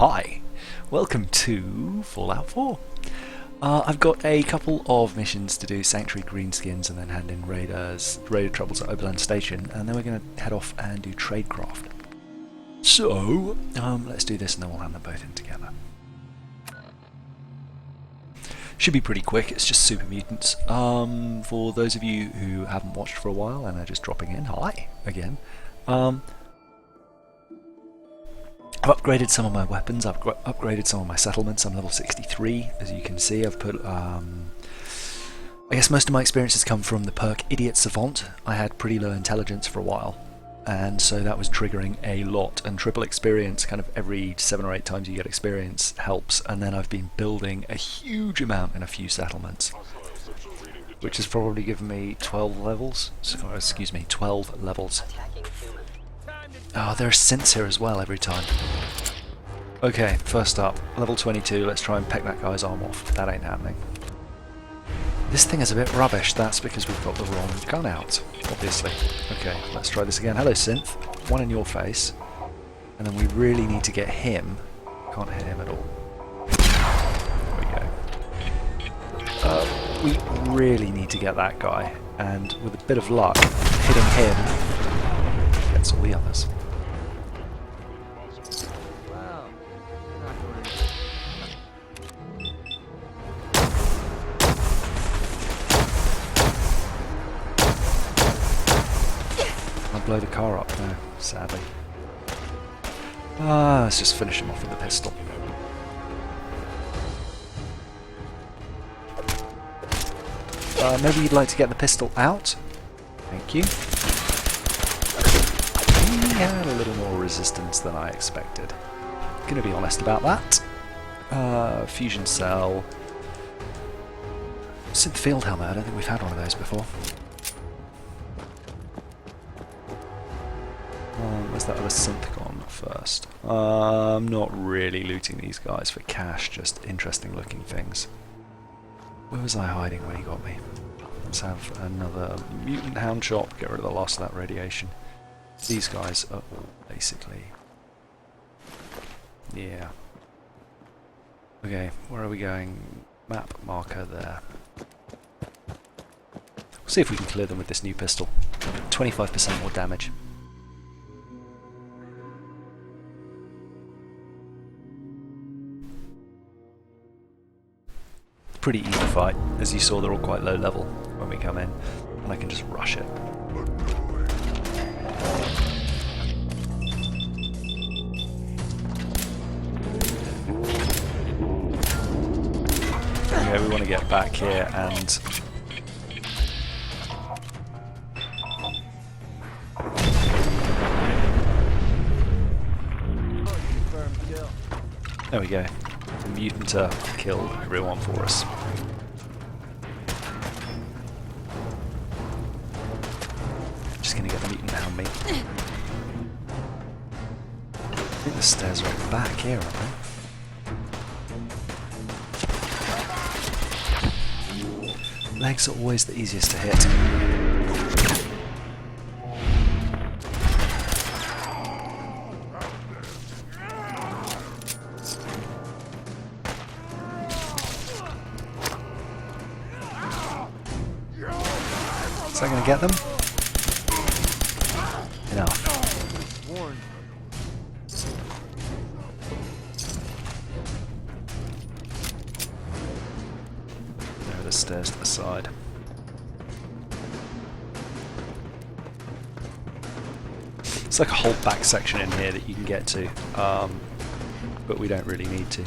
Hi, welcome to Fallout 4. I've got a couple of missions to do, Sanctuary Greenskins and then hand in Raider Troubles at Oberland Station, and then we're going to head off and do Tradecraft. So, let's do this and then we'll hand them both in together. Should be pretty quick, it's just super mutants. For those of you who haven't watched for a while and are just dropping in, hi again. I've upgraded some of my weapons, I've upgraded some of my settlements. I'm level 63, as you can see. I've put, I guess most of my experiences come from the perk Idiot Savant. I had pretty low intelligence for a while, and so that was triggering a lot, and triple experience, kind of every 7 or 8 times you get experience, helps. And then I've been building a huge amount in a few settlements, which has probably given me 12 levels, excuse me, 12 levels. Oh, there are synths here as well every time. Okay, first up, level 22, let's try and peck that guy's arm off. That ain't happening. This thing is a bit rubbish, that's because we've got the wrong gun out, obviously. Okay, let's try this again. Hello, synth. One in your face. And then we really need to get him. Can't hit him at all. There we go. We really need to get that guy, and with a bit of luck, hitting him gets all the others. Blow the car up now, sadly. Let's just finish him off with a pistol. Maybe you'd like to get the pistol out? Thank you. He had a little more resistance than I expected. Gonna be honest about that. Fusion cell. Synth field helmet, I don't think we've had one of those before. Where's that other synth gone first? I'm not really looting these guys for cash, just interesting looking things. Where was I hiding when he got me? Let's have another mutant hound shot, get rid of the last of that radiation. These guys are all basically... yeah. Okay, where are we going? Map marker there. We'll see if we can clear them with this new pistol. 25% more damage. Pretty easy fight. As you saw, they're all quite low level when we come in, and I can just rush it. Okay, we want to get back here and... there we go. The mutant killed everyone for us. Just gonna get the mutant down me. I think the stairs are at the back here, aren't they? Legs are always the easiest to hit. Is that going to get them? Enough. There are the stairs to the side. It's like a whole back section in here that you can get to, but we don't really need to.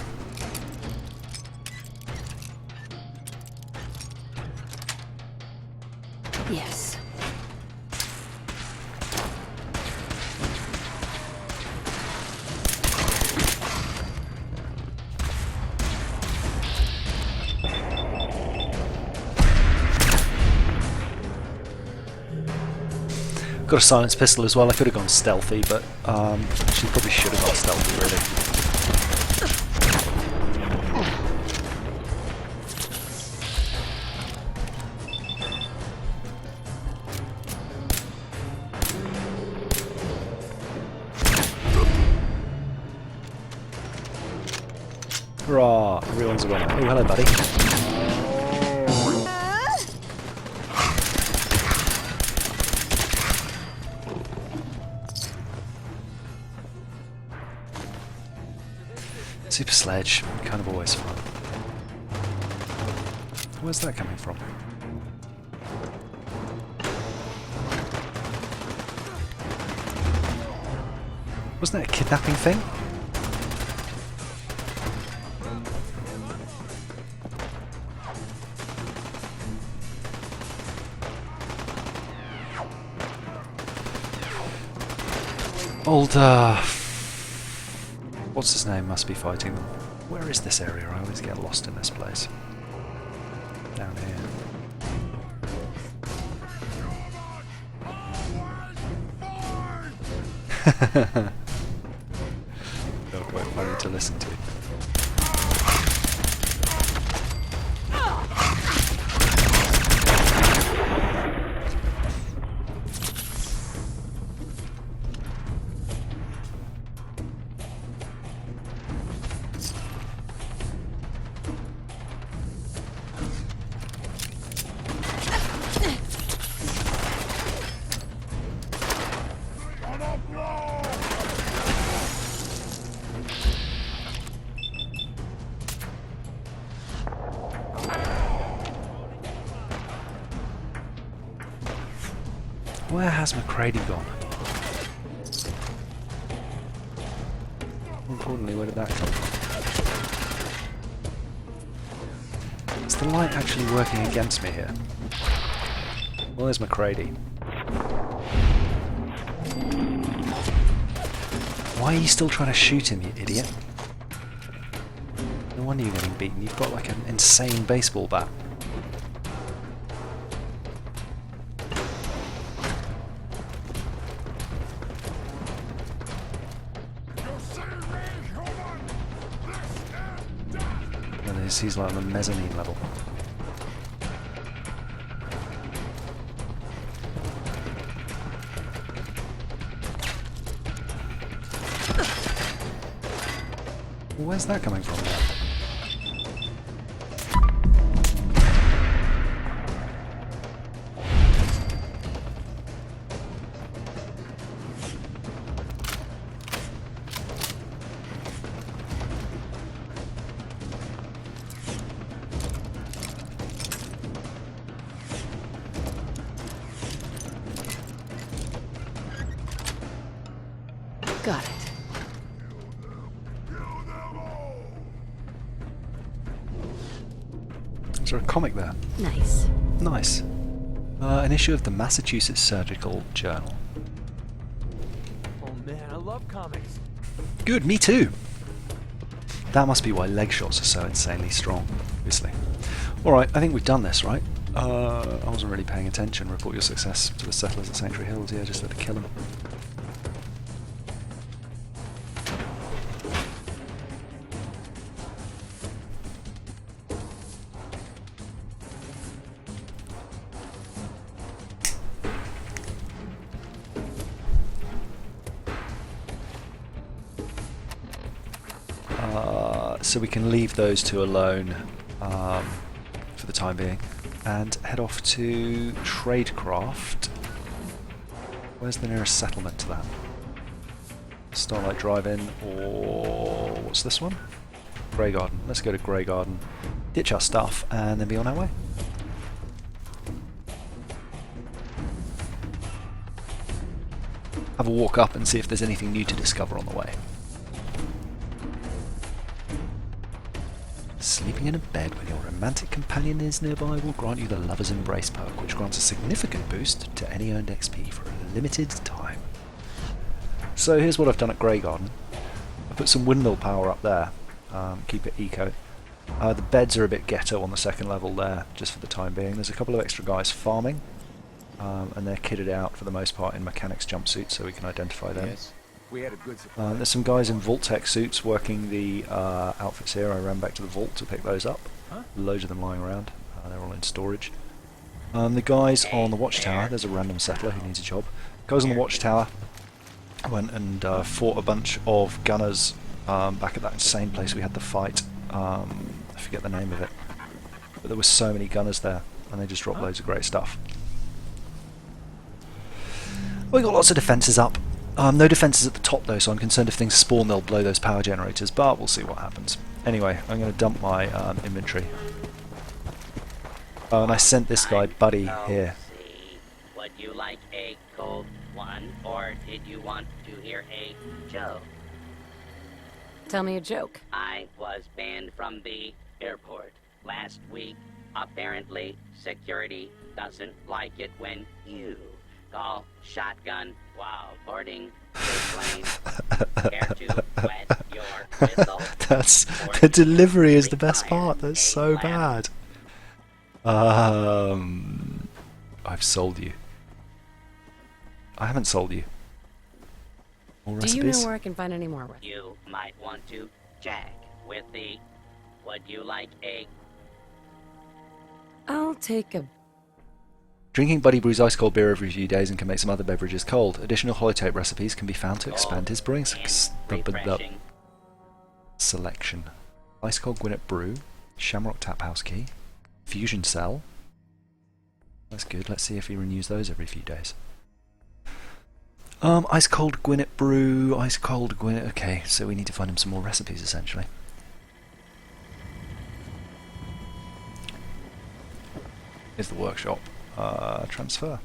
Yes. Got a silence pistol as well. I could have gone stealthy, but actually probably should have gone stealthy, really. Hurrah! Everyone's a winner. Oh, hello, buddy. Super Sledge, kind of always fun. Where's that coming from? Wasn't that a kidnapping thing? Old, what's his name must be fighting them. Where is this area? I always get lost in this place. Down here. They're quite funny to listen to. Where has McCready gone? More importantly, where did that come from? Is the light actually working against me here? Well, there's McCready. Why are you still trying to shoot him, you idiot? No wonder you're getting beaten. You've got like an insane baseball bat. He's like on the mezzanine level. Where's that coming from now? Got it. Is there a comic there? Nice. Nice. An issue of the Massachusetts Surgical Journal. Oh man, I love comics. Good, me too! That must be why leg shots are so insanely strong, obviously. Alright, I think we've done this, right? I wasn't really paying attention. Report your success to the settlers at Sanctuary Hills. Yeah, just had to kill them. So we can leave those two alone for the time being and head off to Tradecraft. Where's the nearest settlement to that? Starlight Drive-In, or what's this one? Grey Garden. Let's go to Grey Garden, ditch our stuff and then be on our way. Have a walk up and see if there's anything new to discover on the way. Sleeping in a bed when your romantic companion is nearby will grant you the Lover's Embrace perk, which grants a significant boost to any earned XP for a limited time. So here's what I've done at Grey Garden. I put some windmill power up there, keep it eco. The beds are a bit ghetto on the second level there, just for the time being. There's a couple of extra guys farming, and they're kitted out for the most part in mechanics jumpsuits, so we can identify them. Yes. We had a good supply. There's some guys in Vault-Tec suits working the outfits here. I ran back to the vault to pick those up. Huh? Loads of them lying around. They're all in storage. The guys on the watchtower, there's a random settler who needs a job. Guys on the watchtower went and fought a bunch of gunners back at that insane place we had the fight I forget the name of it. But there were so many gunners there, and they just dropped loads of great stuff. We got lots of defences up. No defences at the top though, so I'm concerned if things spawn they'll blow those power generators, but we'll see what happens. Anyway, I'm going to dump my inventory. Oh, and I sent this guy Buddy here. Would you like a cold one, or did you want to hear a joke? Tell me a joke. I was banned from the airport last week. Apparently, security doesn't like it when you call shotgun while boarding the plane. Care to wet your whistle? That's the delivery is the best part. That's so bad. I've sold you. I haven't sold you. More recipes? Do you know where I can find any more? You might want to check with the. Would you like a? I'll take a... Drinking Buddy brews ice cold beer every few days and can make some other beverages cold. Additional holotape recipes can be found to expand his brewing selection. Ice cold Gwyneth brew, Shamrock tap house key, fusion cell. That's good. Let's see if he renews those every few days. Ice cold Gwyneth brew, ice cold Gwyneth. Okay, so we need to find him some more recipes essentially. Here's the workshop. Transfer.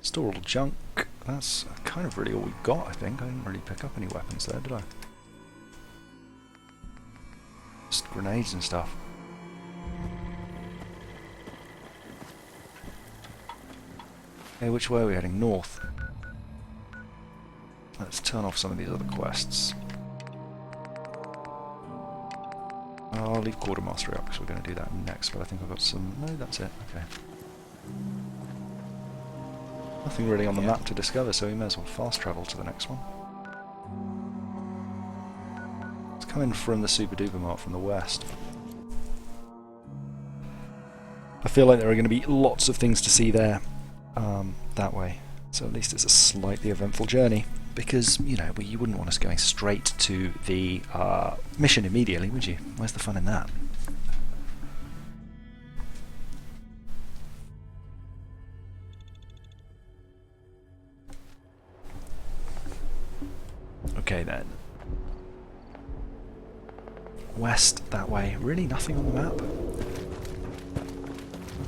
Store all junk. That's kind of really all we got, I think. I didn't really pick up any weapons there, did I? Just grenades and stuff. Okay, which way are we heading? North. Let's turn off some of these other quests. I'll leave Quartermaster out because we're going to do that next, but I think I've got some... No, that's it. Okay. Nothing really on the map to discover, so we may as well fast travel to the next one. It's coming from the Super Duper Mart from the west. I feel like there are going to be lots of things to see there that way, so at least it's a slightly eventful journey. Because, you know, you wouldn't want us going straight to the mission immediately, would you? Where's the fun in that? Okay then. West that way. Really nothing on the map?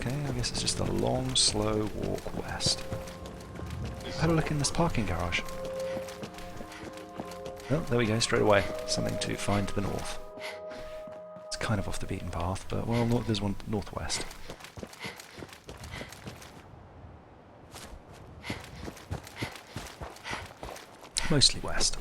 Okay, I guess it's just a long, slow walk west. Had a look in this parking garage. Oh, there we go, straight away. Something to find to the north. It's kind of off the beaten path, but, well, there's one northwest. Mostly west.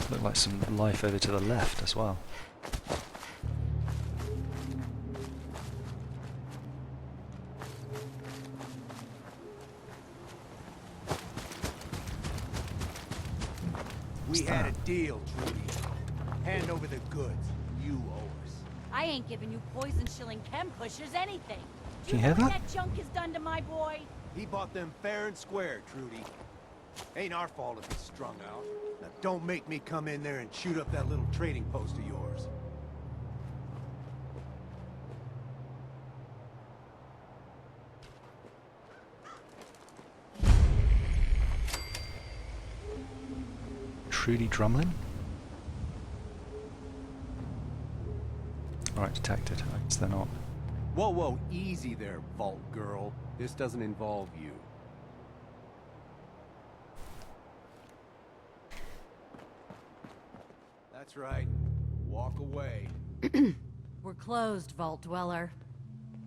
Look like some life over to the left as well. We had a deal, Trudy. Hand over the goods. You owe us. I ain't giving you poison-shilling chem pushers anything. Do Can you you know hear what that? that junk has done to my boy? He bought them fair and square, Trudy. Ain't our fault if he's strung out. Now don't make me come in there and shoot up that little trading post of yours. Trudy Drumlin? Alright, detected. I guess they're not. Whoa, whoa, easy there, Vault Girl. This doesn't involve you. That's right. Walk away. We're closed, Vault Dweller.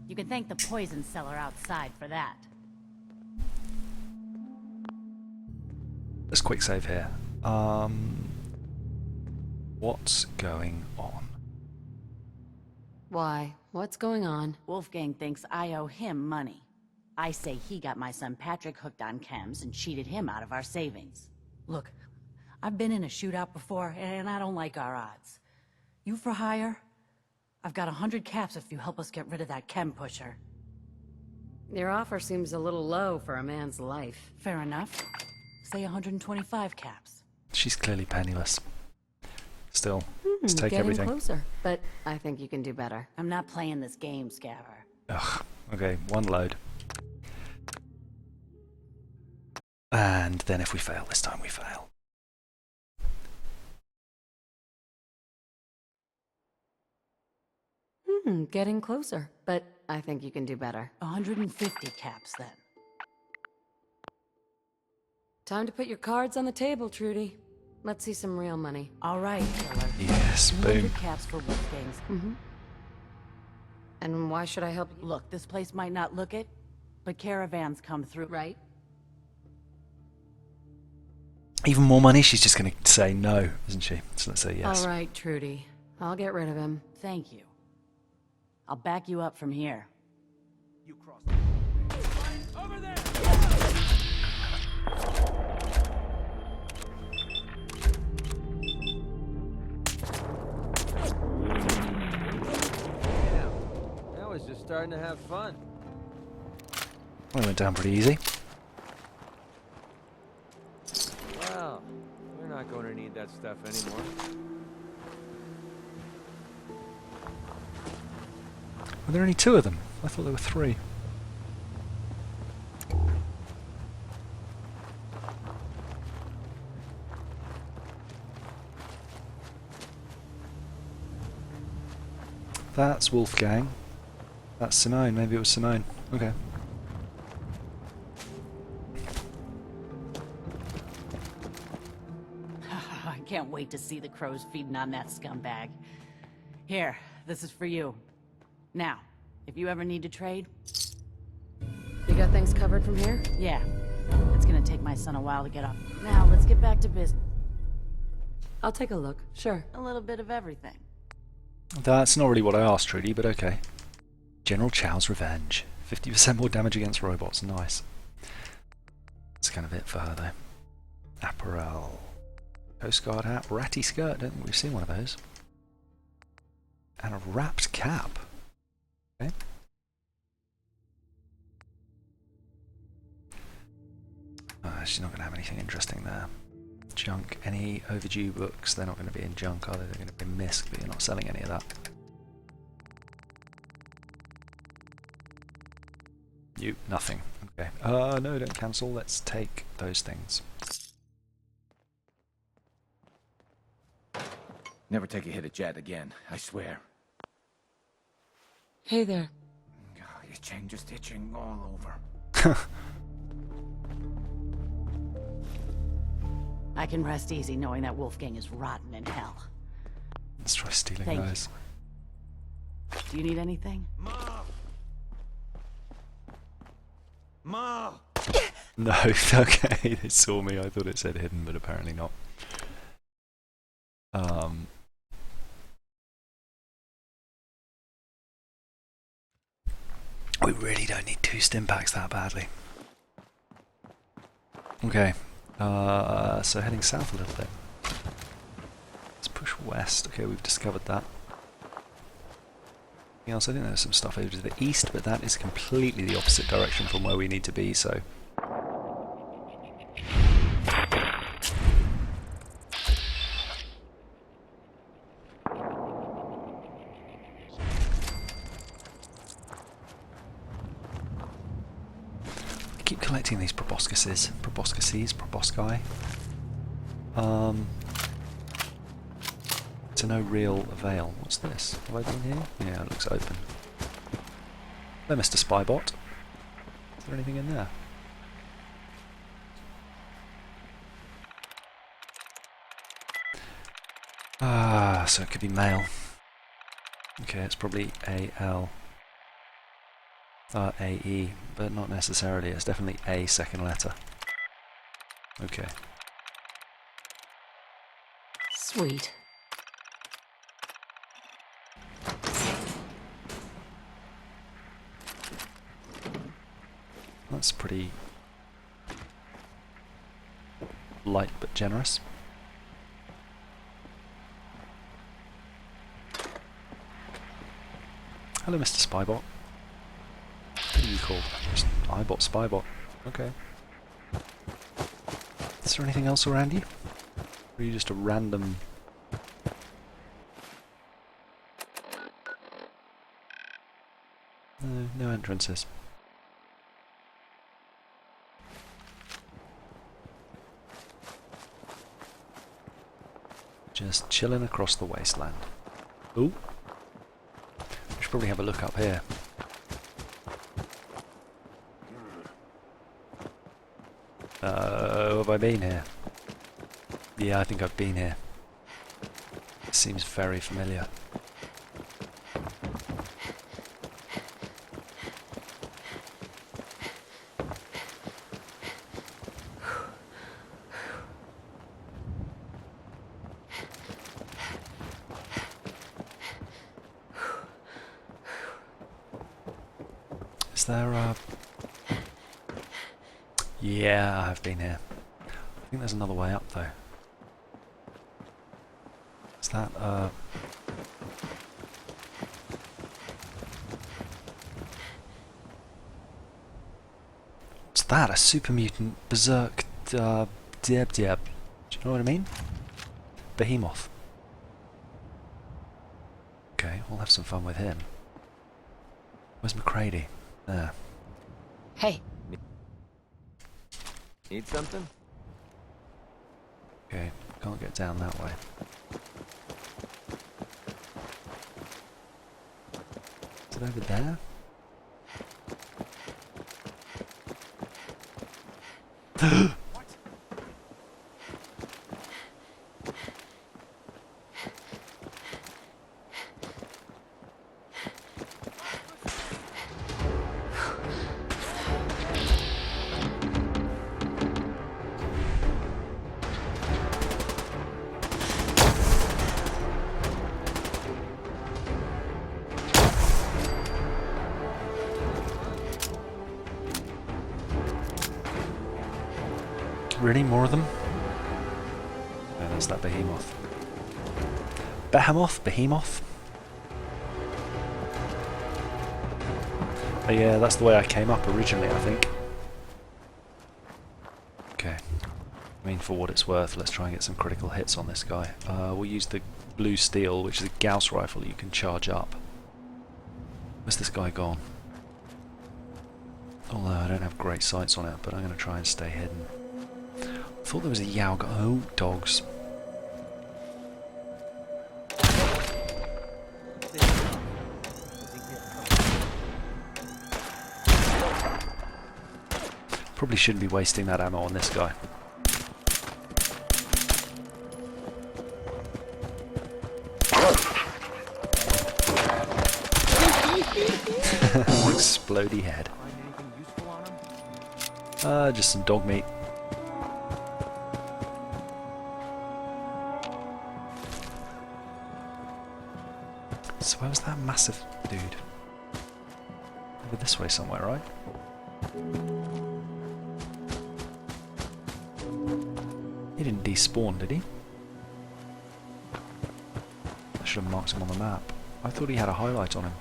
You can thank the poison seller outside for that. Let's quick save here. What's going on? Why? What's going on? Wolfgang thinks I owe him money. I say he got my son Patrick hooked on chems and cheated him out of our savings. Look, I've been in a shootout before, and I don't like our odds. You for hire? I've got 100 caps if you help us get rid of that chem pusher. Your offer seems a little low for a man's life. Fair enough. Say 125 caps. She's clearly penniless. Still, let's take Getting everything. closer, but I think you can do better. I'm not playing this game, Scaver. Ugh. Okay, one load. And then if we fail this time, we fail. Getting closer, but I think you can do better. 150 caps, then. Time to put your cards on the table, Trudy. Let's see some real money. All right, killer. Yes, 200 boom. caps for Wolfgang's. And why should I help you? Look, this place might not look it, but caravans come through. Right? Even more money, she's just going to say no, isn't she? So let's say yes. All right, Trudy. I'll get rid of him. Thank you. I'll back you up from here. You cross Over there! Damn. That was just starting to have fun. Well, it went down pretty easy. Well, we're not going to need that stuff anymore. Were there only 2 of them? I thought there were 3. That's Wolfgang. That's Simone. Maybe it was Simone. Okay. I can't wait to see the crows feeding on that scumbag. Here, this is for you. Now, if you ever need to trade, You got things covered from here? yeah. It's gonna take my son a while to get up. Now, let's get back to business. I'll take a look. Sure. A little bit of everything. That's not really what I asked, Trudy, but okay. General Chow's Revenge. 50% more damage against robots. Nice. That's kind of it for her, though. Apparel. Coast Guard hat. Ratty skirt. Don't think we've seen one of those. And a wrapped cap. Okay. She's not going to have anything interesting there. Junk. Any overdue books? They're not going to be in junk, are they? They're going to be misc, but you're not selling any of that. You. Nothing. Okay. No, don't cancel. Let's take those things. Never take a hit at Jet again, I swear. Hey there. God, itching, just itching all over. I can rest easy knowing that Wolfgang is rotten in hell. Let's try stealing Thank you. those. Do you need anything? Ma! Ma! No, okay, they saw me. I thought it said hidden, but apparently not. We really don't need 2 stim packs that badly. Okay, so heading south a little bit. Let's push west. Okay, we've discovered that. Anything else? I think there's some stuff over to the east, but that is completely the opposite direction from where we need to be, so... I keep collecting these proboscises, probosci. To no real avail. What's this? Have I been here? Yeah, it looks open. Hello, Mr. Spybot. Is there anything in there? Ah, so it could be mail. Okay, it's probably A-L. A-E, but not necessarily. It's definitely a second letter. Okay. Sweet. That's pretty light but generous. Hello, Mr. Spybot. What are you called? Just iBot Spybot. Okay. Is there anything else around you? Or are you just a random... No entrances. Just chilling across the wasteland. Ooh. We should probably have a look up here. Have I been here? Yeah, I think I've been here. Seems very familiar. Is there a... Yeah, I've been here. I think there's another way up though. Is that what's that? A super mutant berserk Deb. Do you know what I mean? Behemoth. Okay, we'll have some fun with him. Where's McCready? There. Hey, Need something? Okay, can't get down that way. Is it over there? Really? More of them? Oh, there's that behemoth. Behemoth? Oh, yeah, that's the way I came up originally, I think. Okay. I mean, for what it's worth, let's try and get some critical hits on this guy. We'll use the blue steel, which is a Gauss rifle that you can charge up. Where's this guy gone? Although I don't have great sights on it, but I'm going to try and stay hidden. I thought there was a Yao. Oh, dogs. Probably shouldn't be wasting that ammo on this guy. Explodey head. Find anything useful on him? Just some dog meat. So where was that massive dude? Over this way somewhere, right? He didn't despawn, did he? I should have marked him on the map. I thought he had a highlight on him.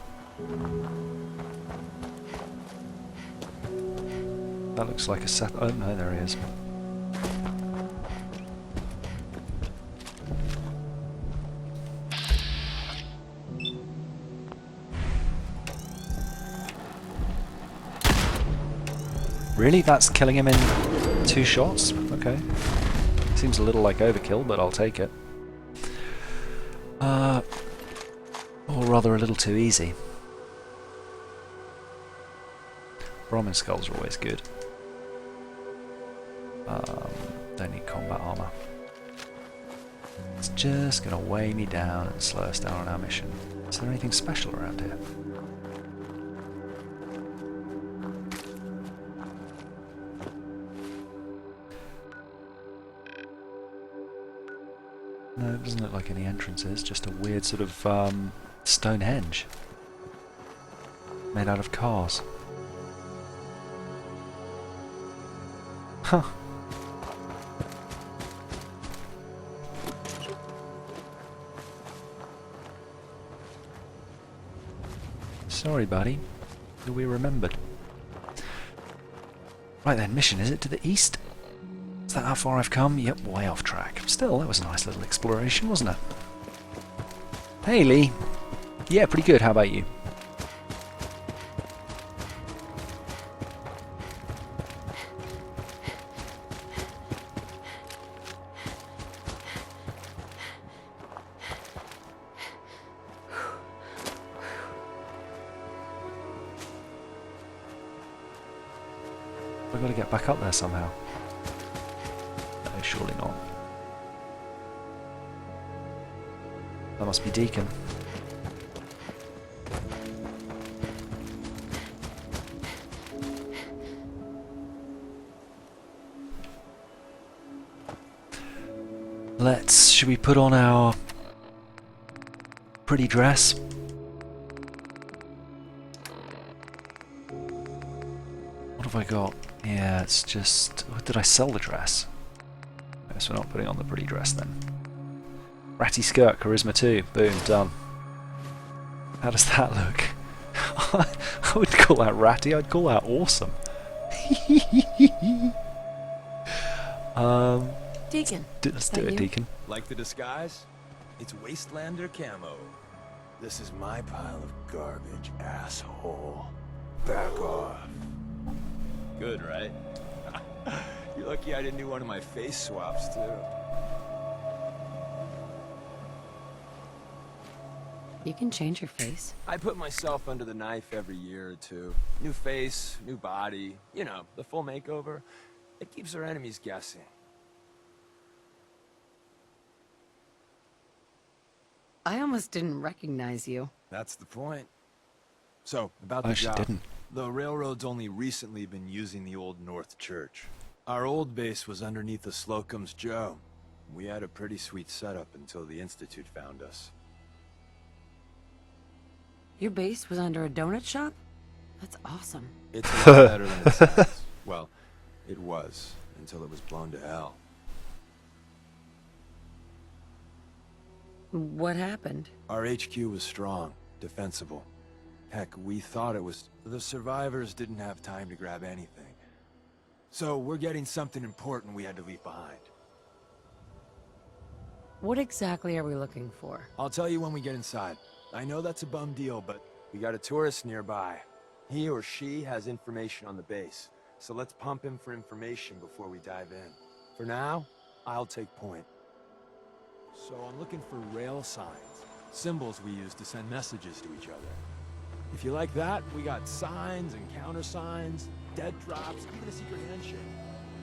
That looks like a set. Oh no, there he is. Really? That's killing him in 2 shots? Okay. Seems a little like overkill, but I'll take it. Or rather a little too easy. Brahmin skulls are always good. Don't need combat armor. It's just gonna weigh me down and slow us down on our mission. Is there anything special around here? No, it doesn't look like any entrances, just a weird sort of Stonehenge made out of cars. Huh. Sorry, buddy. We remembered. Right then, mission, is it to the east? Is that how far I've come? Yep, way off track. Still, that was a nice little exploration, wasn't it? Hey, Lee. Yeah, pretty good. How about you? We've got to get back up there somehow. No, surely not. That must be Deacon. Should we put on our pretty dress? What have I got? Yeah, it's just... What, did I sell the dress? I guess we're not putting on the pretty dress then. Ratty skirt, charisma 2. Boom, done. How does that look? I wouldn't call that ratty, I'd call that awesome. Deacon. Let's do it, Deacon. Like the disguise? It's Wastelander camo. This is my pile of garbage, asshole. Back off. Good, right? You're lucky I didn't do one of my face swaps, too. You can change your face. I put myself under the knife every year or two. New face, new body, you know, the full makeover. It keeps our enemies guessing. I almost didn't recognize you. That's the point. So, about Oh, the she job. didn't. The railroad's only recently been using the old North Church. Our old base was underneath the Slocum's Joe. We had a pretty sweet setup until the Institute found us. Your base was under a donut shop? That's awesome. It's a lot better than it sounds. Well, it was, until it was blown to hell. What happened? Our HQ was strong, defensible. Heck, we thought it was... The survivors didn't have time to grab anything. So we're getting something important we had to leave behind. What exactly are we looking for? I'll tell you when we get inside. I know that's a bum deal, but we got a tourist nearby. He or she has information on the base, so let's pump him for information before we dive in. For now, I'll take point. So I'm looking for rail signs, symbols we use to send messages to each other. If you like that, we got signs and countersigns, dead drops, even a secret handshake.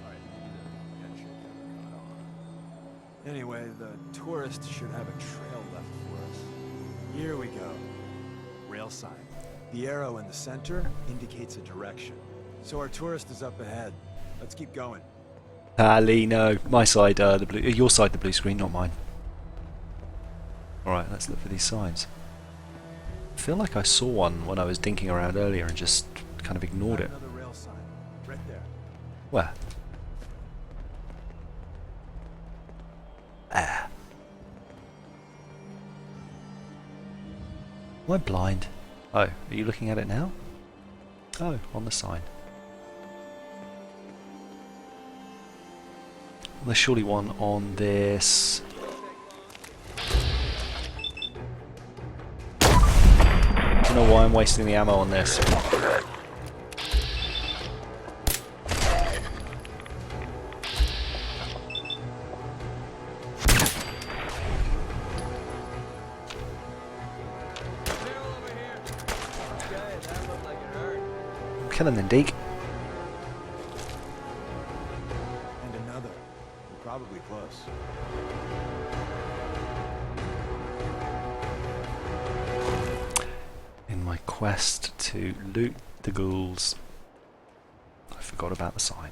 All right, maybe the handshake never caught on. Anyway, the tourist should have a trail left for us. Here we go. Rail sign. The arrow in the center indicates a direction. So our tourist is up ahead. Let's keep going. Lee, no. My side, the blue... Your side, the blue screen, not mine. Alright, let's look for these signs. I feel like I saw one when I was dinking around earlier and just kind of ignored it. Another rail sign. Right there. Where? Ah. Am I blind? Oh, are you looking at it now? Oh, on the sign. There's surely one on this... I don't know why I'm wasting the ammo on this. I'm killing them, Deke. And another. We're probably close. In my quest to loot the ghouls, I forgot about the sign.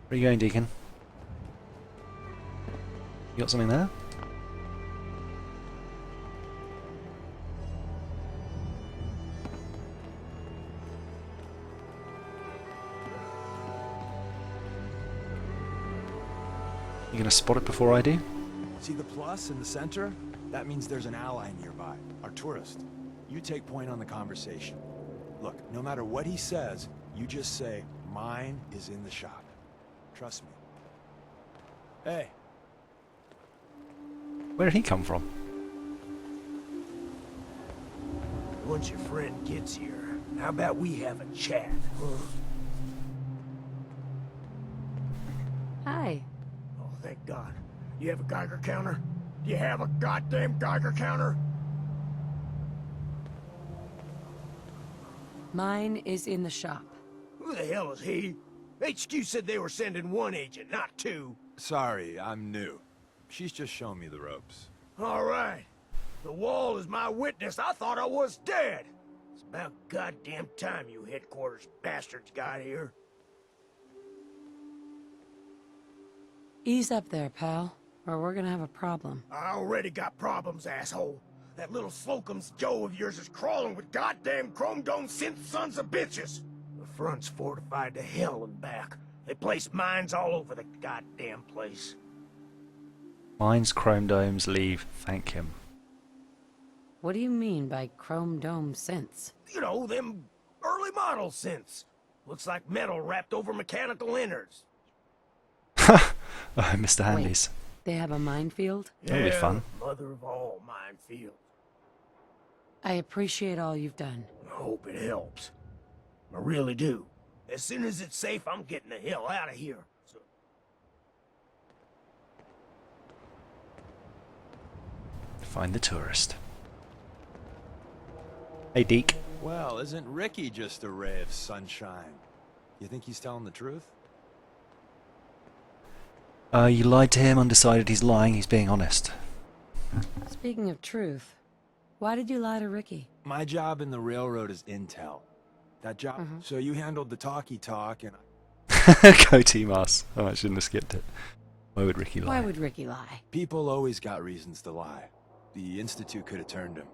Where are you going, Deacon? You got something there? You gonna spot it before I do? See the plus in the center? That means there's an ally nearby, our tourist. You take point on the conversation. Look, no matter what he says, you just say, mine is in the shop. Trust me. Hey. Where did he come from? Once your friend gets here, how about we have a chat? Hi. Oh, thank God. You have a Geiger counter? Do you have a goddamn Geiger counter? Mine is in the shop. Who the hell is he? HQ said they were sending one agent, not two. Sorry, I'm new. She's just showing me the ropes. All right. The wall is my witness. I thought I was dead. It's about goddamn time you headquarters bastards got here. Ease up there, pal, or we're gonna have a problem. I already got problems, asshole. That little Slocum's Joe of yours is crawling with goddamn chrome dome synth sons of bitches. The front's fortified to hell and back. They placed mines all over the goddamn place. Mines, chrome domes, leave. Thank him. What do you mean by chrome dome synths? You know, them early model synths. Looks like metal wrapped over mechanical innards. Oh, Mr. Handy's. They have a minefield? That'll be fun. Mother of all minefields. I appreciate all you've done. I hope it helps. I really do. As soon as it's safe, I'm getting the hell out of here. So Find the tourist. Hey, Deke. Well, isn't Ricky just a ray of sunshine? You think he's telling the truth? You lied to him, undecided he's lying, he's being honest. Speaking of truth, why did you lie to Ricky? My job in the railroad is intel. That job. So you handled the talkie talk and Go Team Us. Oh, I shouldn't have skipped it. Why would Ricky lie? Why would Ricky lie? people always got reasons to lie. The Institute could have turned him.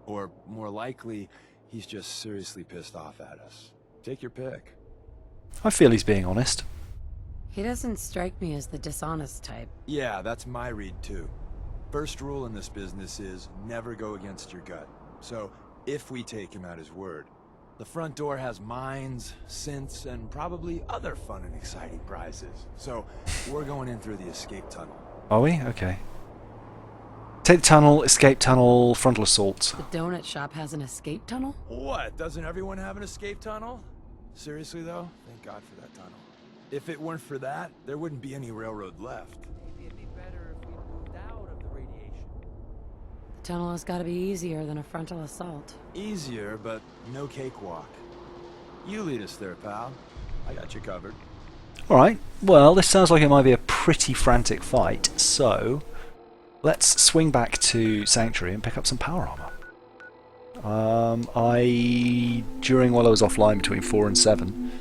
Or more likely, he's just seriously pissed off at us. Take your pick. I feel he's being honest. He doesn't strike me as the dishonest type. Yeah, that's my read too. First rule in this business is never go against your gut. So, if we take him at his word, the front door has mines, synths, and probably other fun and exciting prizes. So, we're going in through the escape tunnel. Are we? Okay. Take the tunnel, escape tunnel, frontal assault. The donut shop has an escape tunnel? What? Doesn't everyone have an escape tunnel? Seriously though? Thank God for that tunnel. If it weren't for that, there wouldn't be any railroad left. Maybe it'd be better if we moved out of the radiation. The tunnel has got to be easier than a frontal assault. Easier, but no cakewalk. You lead us there, pal. I got you covered. Alright, well, this sounds like it might be a pretty frantic fight, so let's swing back to Sanctuary and pick up some power armor. While I was offline between 4 and 7,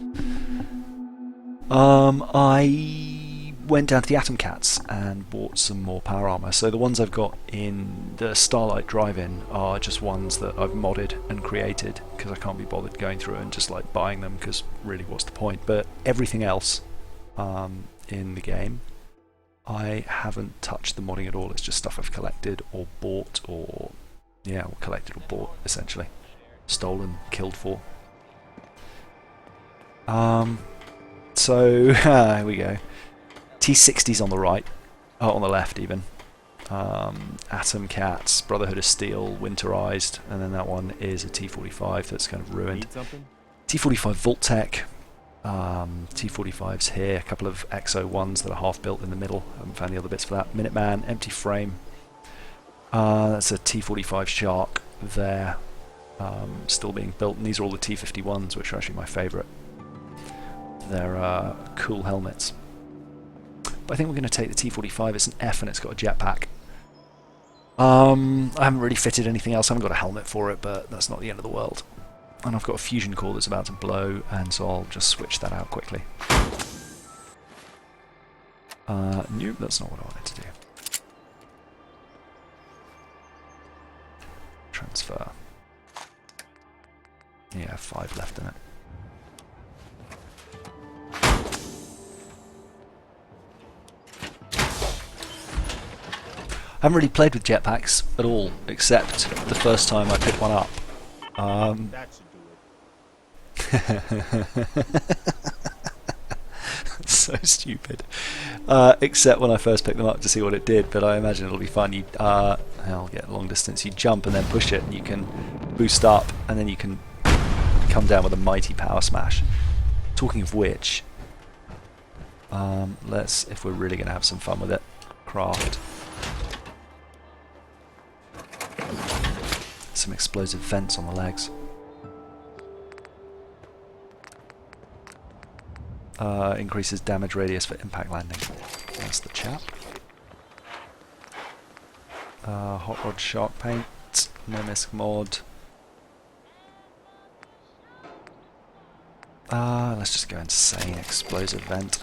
I went down to the Atom Cats and bought some more power armor. So the ones I've got in the Starlight Drive-In are just ones that I've modded and created because I can't be bothered going through and just like buying them because really what's the point. But everything else in the game, I haven't touched the modding at all. It's just stuff I've collected or bought or collected or bought essentially. Stolen, killed for. So here we go. T60's on the right, on the left even. Atom Cats, Brotherhood of Steel, Winterized, and then that one is a T45 that's kind of ruined. T45 Voltec. T45's here, a couple of XO1s that are half built in the middle. I haven't found the other bits for that. Minuteman, empty frame. That's a T45 Shark there, still being built, and these are all the T51s, which are actually my favourite. They're cool helmets. But I think we're going to take the T45. It's an F and it's got a jetpack. I haven't really fitted anything else. I haven't got a helmet for it, but that's not the end of the world. And I've got a fusion core that's about to blow, and so I'll just switch that out quickly. Nope, that's not what I wanted to do. Transfer. Yeah, 5 left in it. haven't really played with jetpacks at all, except the first time I picked one up. That should do it. So stupid. Except when I first picked them up to see what it did, but I imagine it'll be fun. You, I'll get long distance. You jump and then push it, and you can boost up, and then you can come down with a mighty power smash. Talking of which, let's, if we're really going to have some fun with it, craft some explosive vents on the legs. Increases damage radius for impact landing. That's the chap. Hot rod shark paint, no misc mod. Let's just go insane. Explosive vent.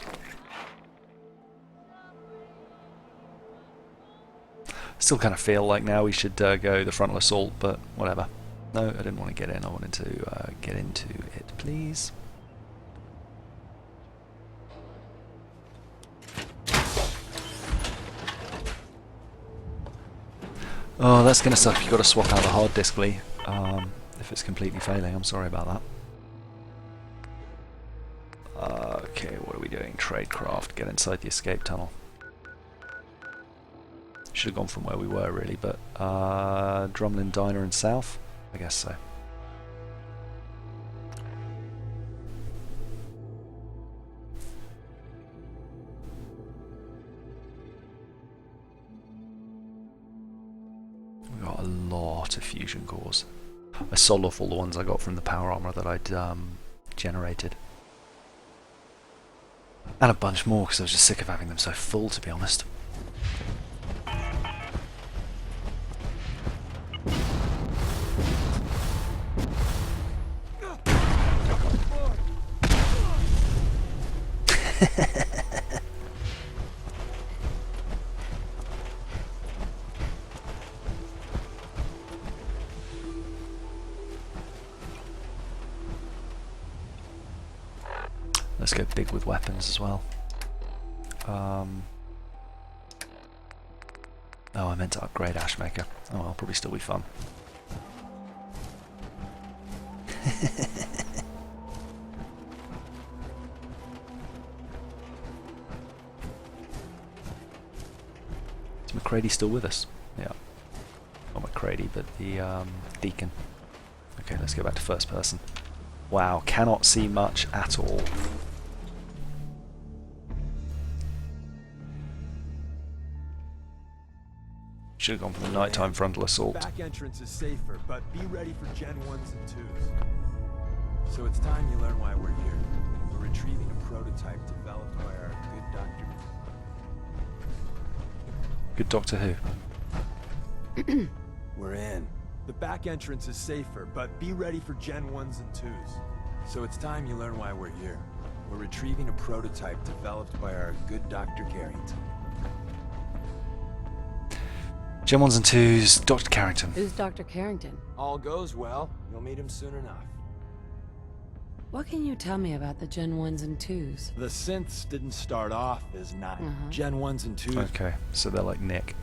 Still kind of feel like now we should go the frontal assault, but whatever. No, I didn't want to get in. I wanted to get into it, please. Oh, that's gonna suck if you've got to swap out the hard disk, Lee. If it's completely failing, I'm sorry about that. Okay, what are we doing? Tradecraft, get inside the escape tunnel. Should have gone from where we were, really, but Drumlin Diner and South? I guess so. We got a lot of fusion cores. I sold off all the ones I got from the power armor that I'd generated. And a bunch more because I was just sick of having them so full, to be honest. Let's go big with weapons as well. Oh, I meant to upgrade Ashmaker. Oh, I'll probably still be fun. Is McCready still with us? Yeah. Not McCready, but the Deacon. Okay, let's go back to first person. Wow, cannot see much at all. Should have gone for the nighttime frontal assault. Back entrance is safer, but be ready for Gen 1s and 2s. So it's time you learn why we're here. We're retrieving a prototype developed by our good doctor. Good Doctor Who. We're in. The back entrance is safer, but be ready for Gen 1s and 2s. So it's time you learn why we're here. We're retrieving a prototype developed by our good Dr. Carrington. Gen 1s and 2s, Dr. Carrington. Who's Dr. Carrington? All goes well, you'll meet him soon enough. What can you tell me about the Gen 1s and 2s? The synths didn't start off as 9. Gen 1s and 2s. Okay, so they're like Nick.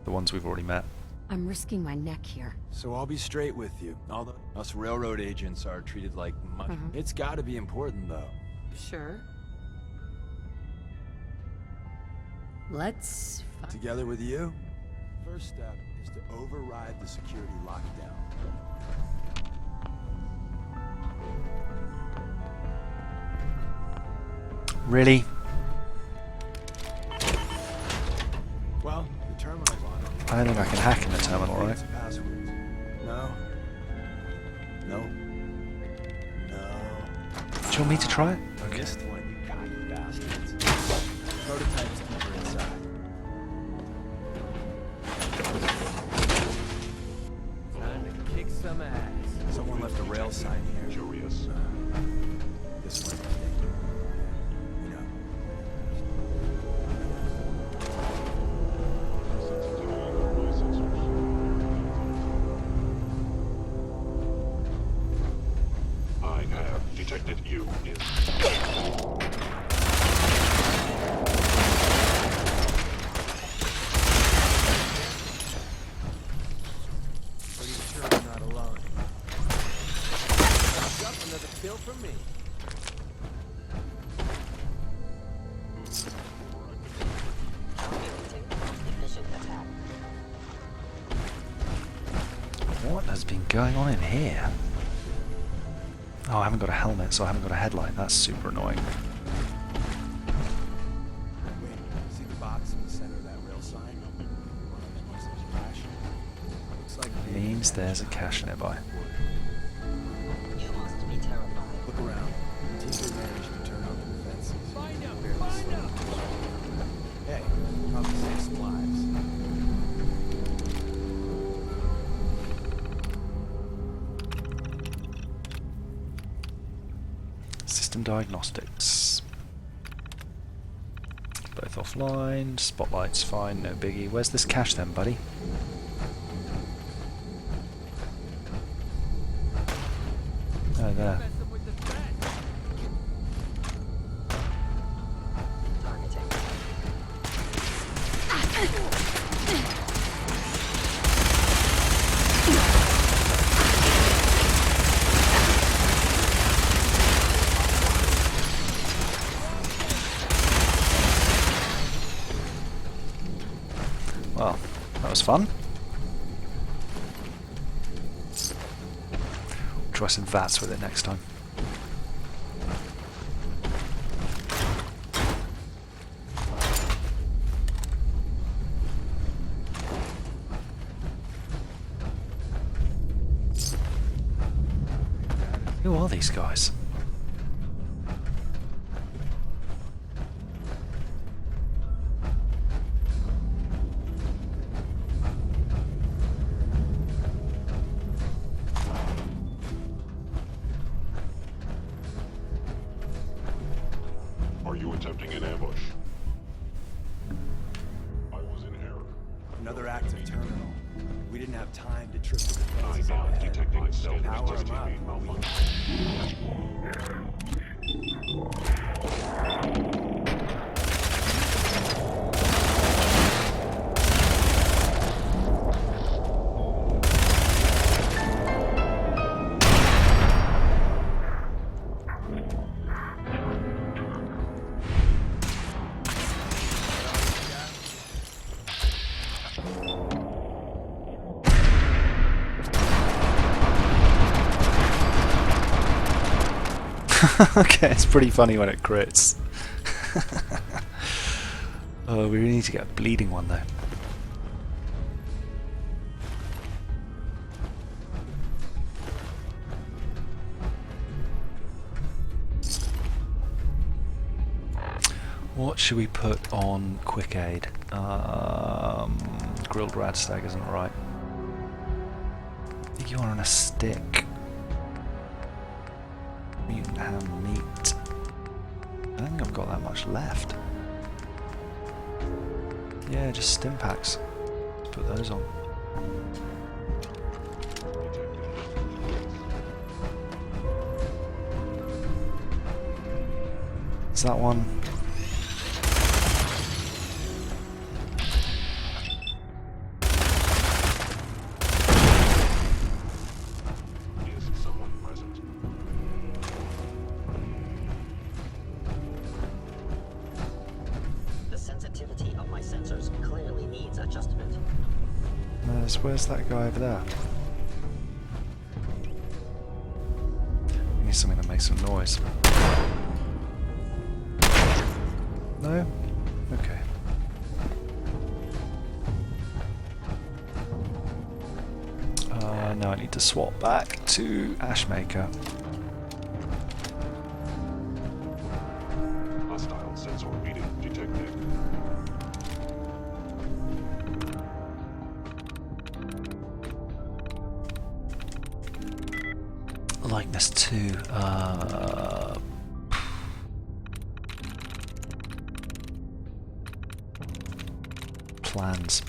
The ones we've already met. I'm risking my neck here. So I'll be straight with you. Although us railroad agents are treated like much. It's gotta be important, though. Sure. Let's... Together with you, first step is to override the security lockdown. Really? Well, the terminal's on it. I don't think I can hack in the terminal, right? Fancy passwords. No. No. No. Do you want me to try it? Okay. Missed one, you cocky bastards. Prototype's deeper inside. Time to kick some ass. Someone left a rail sign here. Curious. This one. You know. I have detected you in going on in here? Oh, I haven't got a helmet, so I haven't got a headlight. That's super annoying. Wait, see the box in the center of that rail sign? Looks like Means there's a cache nearby. You must be terrified. Look around. Tinker managed to turn out the defenses. Find him! Barely Find slowed him! them. Hey, probably save some lives. System diagnostics. Both offline. Spotlight's fine, no biggie. Where's this cache then, buddy? Oh, there. Messing with the threat. Targeting. Well, that was fun. Try some VATS with it next time. Who are these guys? Are you attempting an ambush? I was in error. Another active terminal. We didn't have time to trip the I defenses am overhead. detecting self-destructive Power 'em up. malfunction. Okay, it's pretty funny when it crits. Oh, we really need to get a bleeding one though. What should we put on quick aid? Grilled radstag isn't right. I think you are on a stick. Mutant ham meat. I don't think I've got that much left. Yeah, just stim packs. Let's put those on. Is that one? Is someone present? The sensitivity of my sensors clearly needs adjustment. Where's that guy over there? We need something that makes some noise. No? Okay. Now I need to swap back to Ashmaker. Hostile sensor reading detected. Likeness to plans.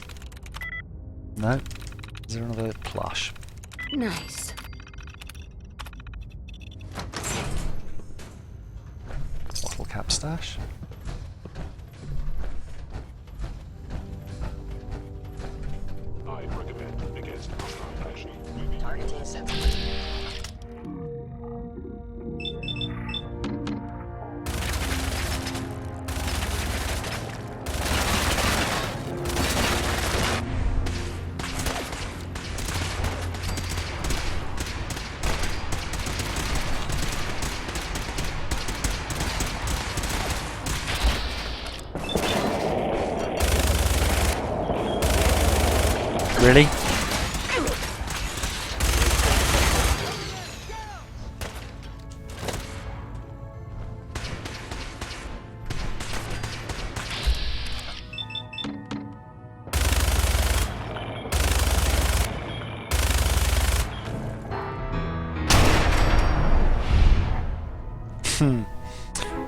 No? Is there another plush? Nice. Bottle cap stash? I recommend against hostile action. Targeting sensor. Really?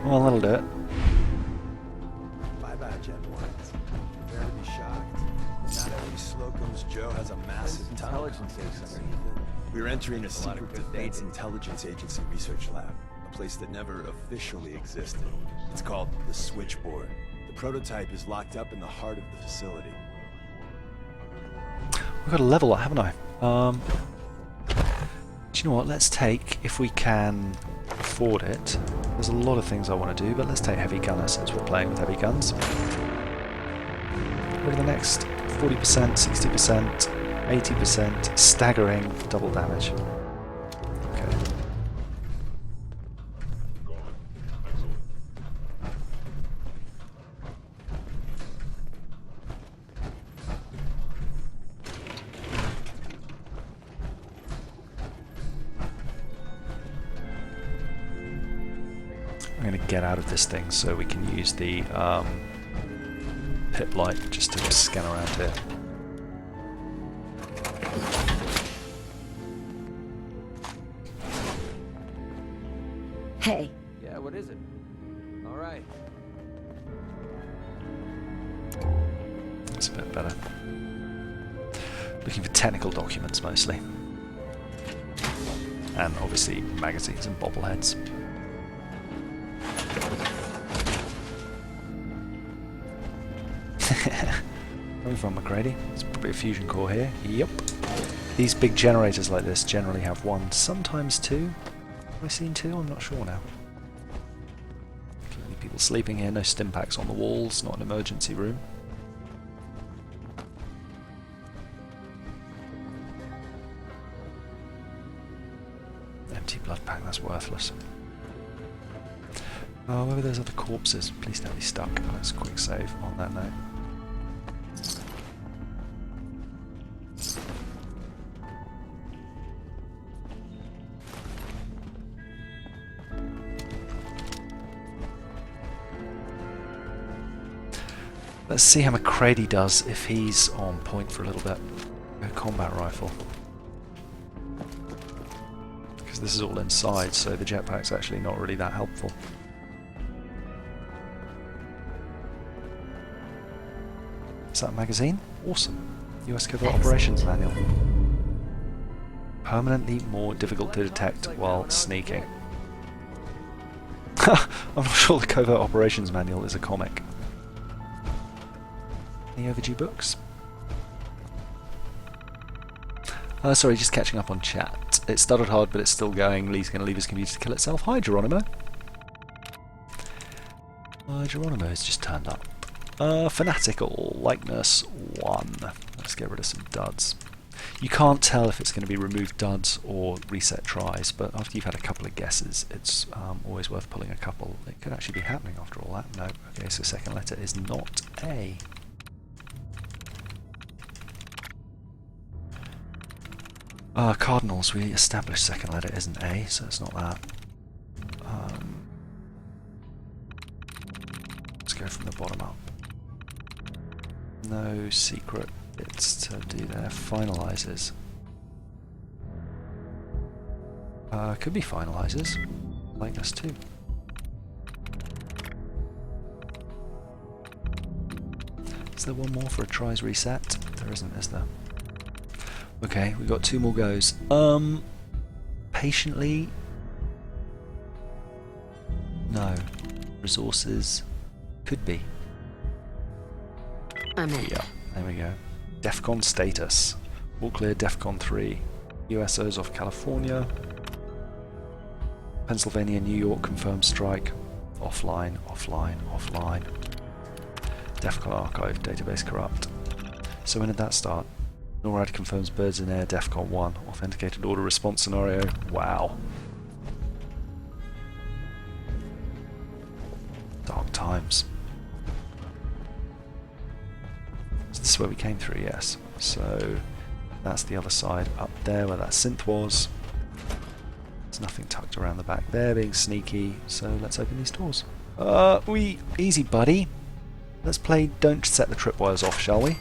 Well, that'll do it. Bye-bye, Gen 1s. Prepare to be shocked. Not every Slocum's Joe has a massive Intelligence agency. We're entering a lot of secret good defense data. intelligence agency research lab, a place that never officially existed. It's called the Switchboard. The prototype is locked up in the heart of the facility. I've got to level that, haven't I? Do you know what? Let's take, if we can afford it. There's a lot of things I want to do, but let's take heavy gunner since we're playing with heavy guns. What are the next? 40%, 60%, 80%, staggering, double damage. Okay. I'm going to get out of this thing so we can use the pip light just to scan around here. Hey. Yeah, what is it? All right. That's a bit better. Looking for technical documents mostly. And obviously magazines and bobbleheads. Where are we from, McCready? There's probably a fusion core here. Yep. These big generators like this generally have one, sometimes two. Have I seen two? I'm not sure now. Clearly people sleeping here, no stim packs on the walls, not an emergency room. Empty blood pack, that's worthless. Oh, where are those other corpses? Please don't be stuck. Let's quick save on that note. Let's see how McCready does if he's on point for a little bit. A combat rifle. Because this is all inside, so the jetpack's actually not really that helpful. Is that a magazine? Awesome. US Covert Operations Manual. Permanently more difficult to detect while sneaking. I'm not sure the Covert Operations Manual is a comic. Any overdue books? Sorry, just catching up on chat. It started hard, but it's still going. Lee's going to leave his computer to kill itself. Hi, Geronimo. Geronimo's just turned up. Fanatical, likeness 1. Let's get rid of some duds. You can't tell if it's going to be remove duds or reset tries, but after you've had a couple of guesses, it's always worth pulling a couple. It could actually be happening after all that. No. Okay, so second letter is not A. Cardinals, we established second letter isn't A, so it's not that. Let's go from the bottom up. No secret bits to do there. Finalizers. Could be finalizers. Likeness 2. Is there one more for a tries reset? There isn't, is there? Okay, we've got 2 more goes. Patiently? No. Resources? Could be. I'm in. Yeah, there we go. DEFCON status. All clear DEFCON 3. USOs off California. Pennsylvania, New York confirmed strike. Offline, offline, offline. DEFCON archive, database corrupt. So when did that start? NORAD confirms birds in air, DEFCON 1. Authenticated order response scenario. Wow. Dark times. Is this where we came through? Yes. So that's the other side up there where that synth was. There's nothing tucked around the back there, being sneaky, so let's open these doors. Easy buddy. Let's play Don't Set the Tripwires Off, shall we?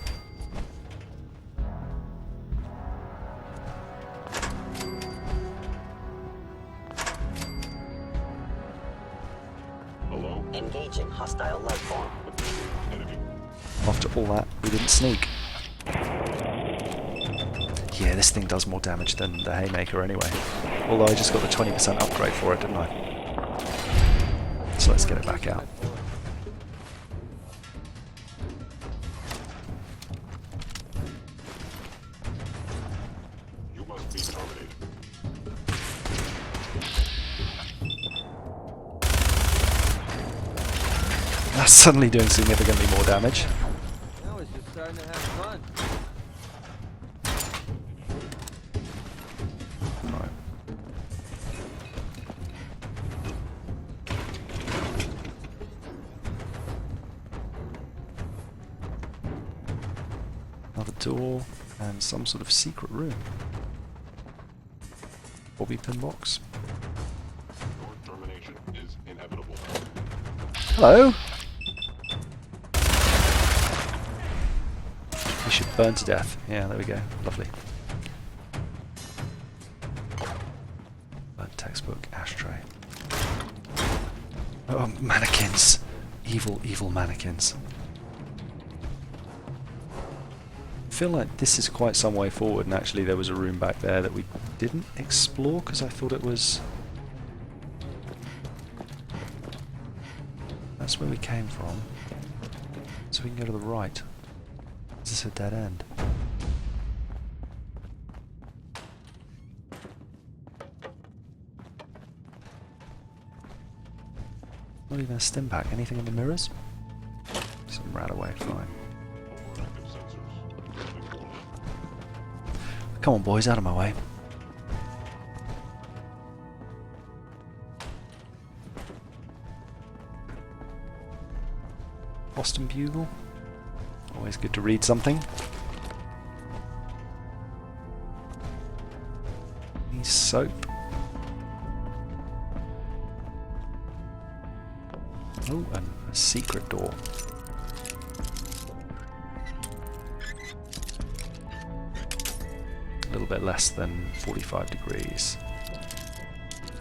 Hello? Engaging hostile life form. Enemy. After all that, we didn't sneak. Yeah, this thing does more damage than the Haymaker anyway. Although I just got the 20% upgrade for it, didn't I? So let's get it back out. You must be terminated. That's suddenly doing significantly more damage. Now it's just starting to have fun. Right. Another door and some sort of secret room. Bobby pin box. Your termination is inevitable. Hello. You should burn to death. Yeah, there we go. Lovely. Burnt textbook, ashtray. Oh, mannequins. Evil, evil mannequins. I feel like this is quite some way forward, and actually there was a room back there that we didn't explore because I thought it was... That's where we came from. So we can go to the right. Is this a dead end? Not even a stim pack. Anything in the mirrors? Some rat away, fine. Overactive sensors. Come on boys, out of my way. Boston Bugle. Always good to read something. Needs soap. Oh, and a secret door. A little bit less than 45 degrees.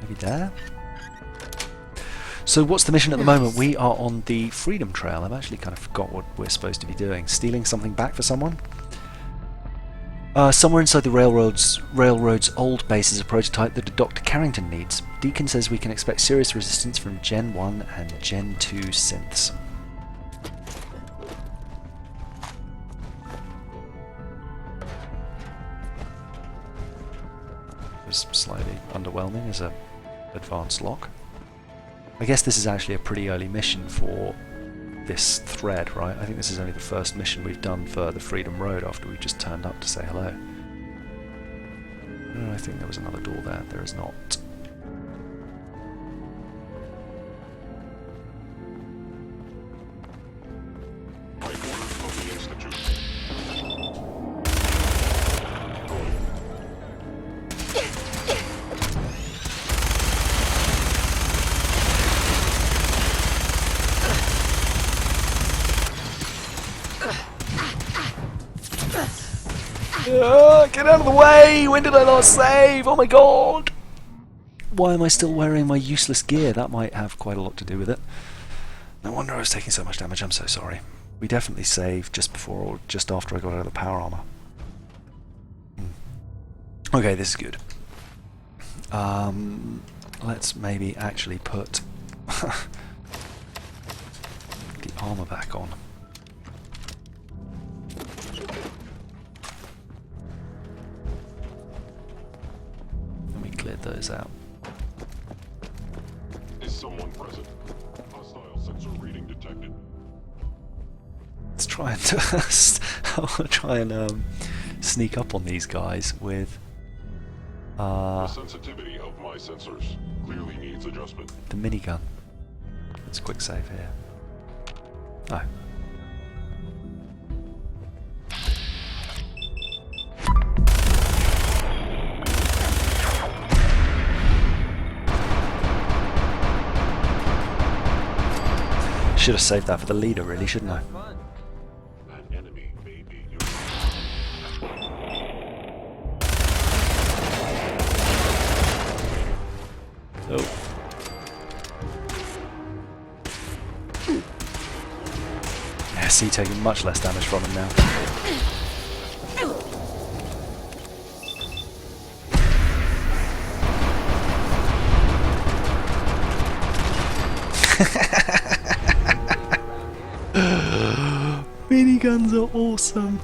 Maybe there? So what's the mission at the moment? We are on the Freedom Trail. I've actually kind of forgot what we're supposed to be doing. Stealing something back for someone? Somewhere inside the railroad's old base is a prototype that Dr. Carrington needs. Deacon says we can expect serious resistance from Gen 1 and Gen 2 synths. It was slightly underwhelming as a advanced lock. I guess this is actually a pretty early mission for this thread, right? I think this is only the first mission we've done for the Freedom Road after we just turned up to say hello. Oh, I think there was another door there. There is not. By orders of the Institute. Get out of the way! When did I last save? Oh my god! Why am I still wearing my useless gear? That might have quite a lot to do with it. No wonder I was taking so much damage. I'm so sorry. We definitely saved just before or just after I got out of the power armor. Okay, this is good. Let's maybe actually put the armor back on. Cleared those out. Is someone present? Hostile sensor reading detected. Let's try and I'll try and sneak up on these guys with The sensitivity of my sensors clearly needs adjustment. the minigun. Let's quick save here. Oh. Should have saved that for the leader, really, shouldn't I? An enemy may be your... Oh. Yeah, see, taking much less damage from him now. Miniguns are awesome.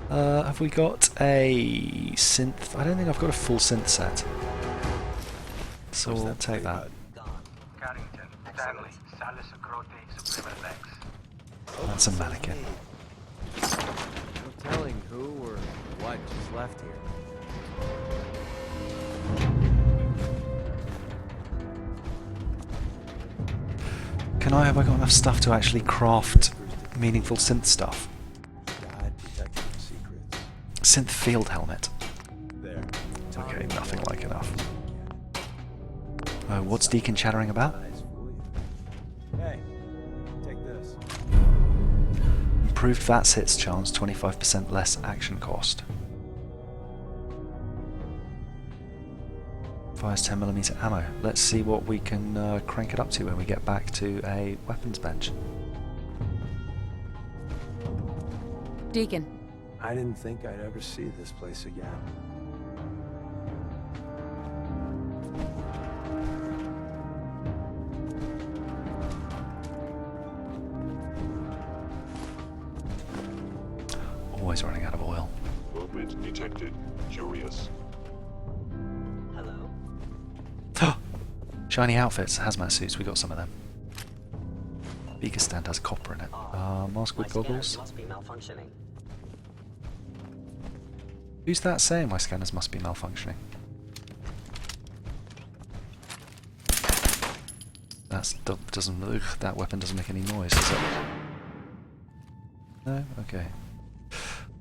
Have we got a synth? I don't think I've got a full synth set. So we'll take that. That's a mannequin. No telling who or what just left here. Have I got enough stuff to actually craft meaningful synth stuff? Synth field helmet. Okay, nothing like enough. Oh, what's Deacon chattering about? Hey, take this. Improved VATS hits chance, 25% less action cost. Fires 10mm ammo. Let's see what we can crank it up to when we get back to a weapons bench. Deacon. I didn't think I'd ever see this place again. Always running out of oil. Movement detected. Curious. Hello? Shiny outfits, hazmat suits, we got some of them. Beaker stand has copper in it. Mask with goggles. Must be malfunctioning. Who's that saying my scanners must be malfunctioning? That weapon doesn't make any noise, does it? No? Okay.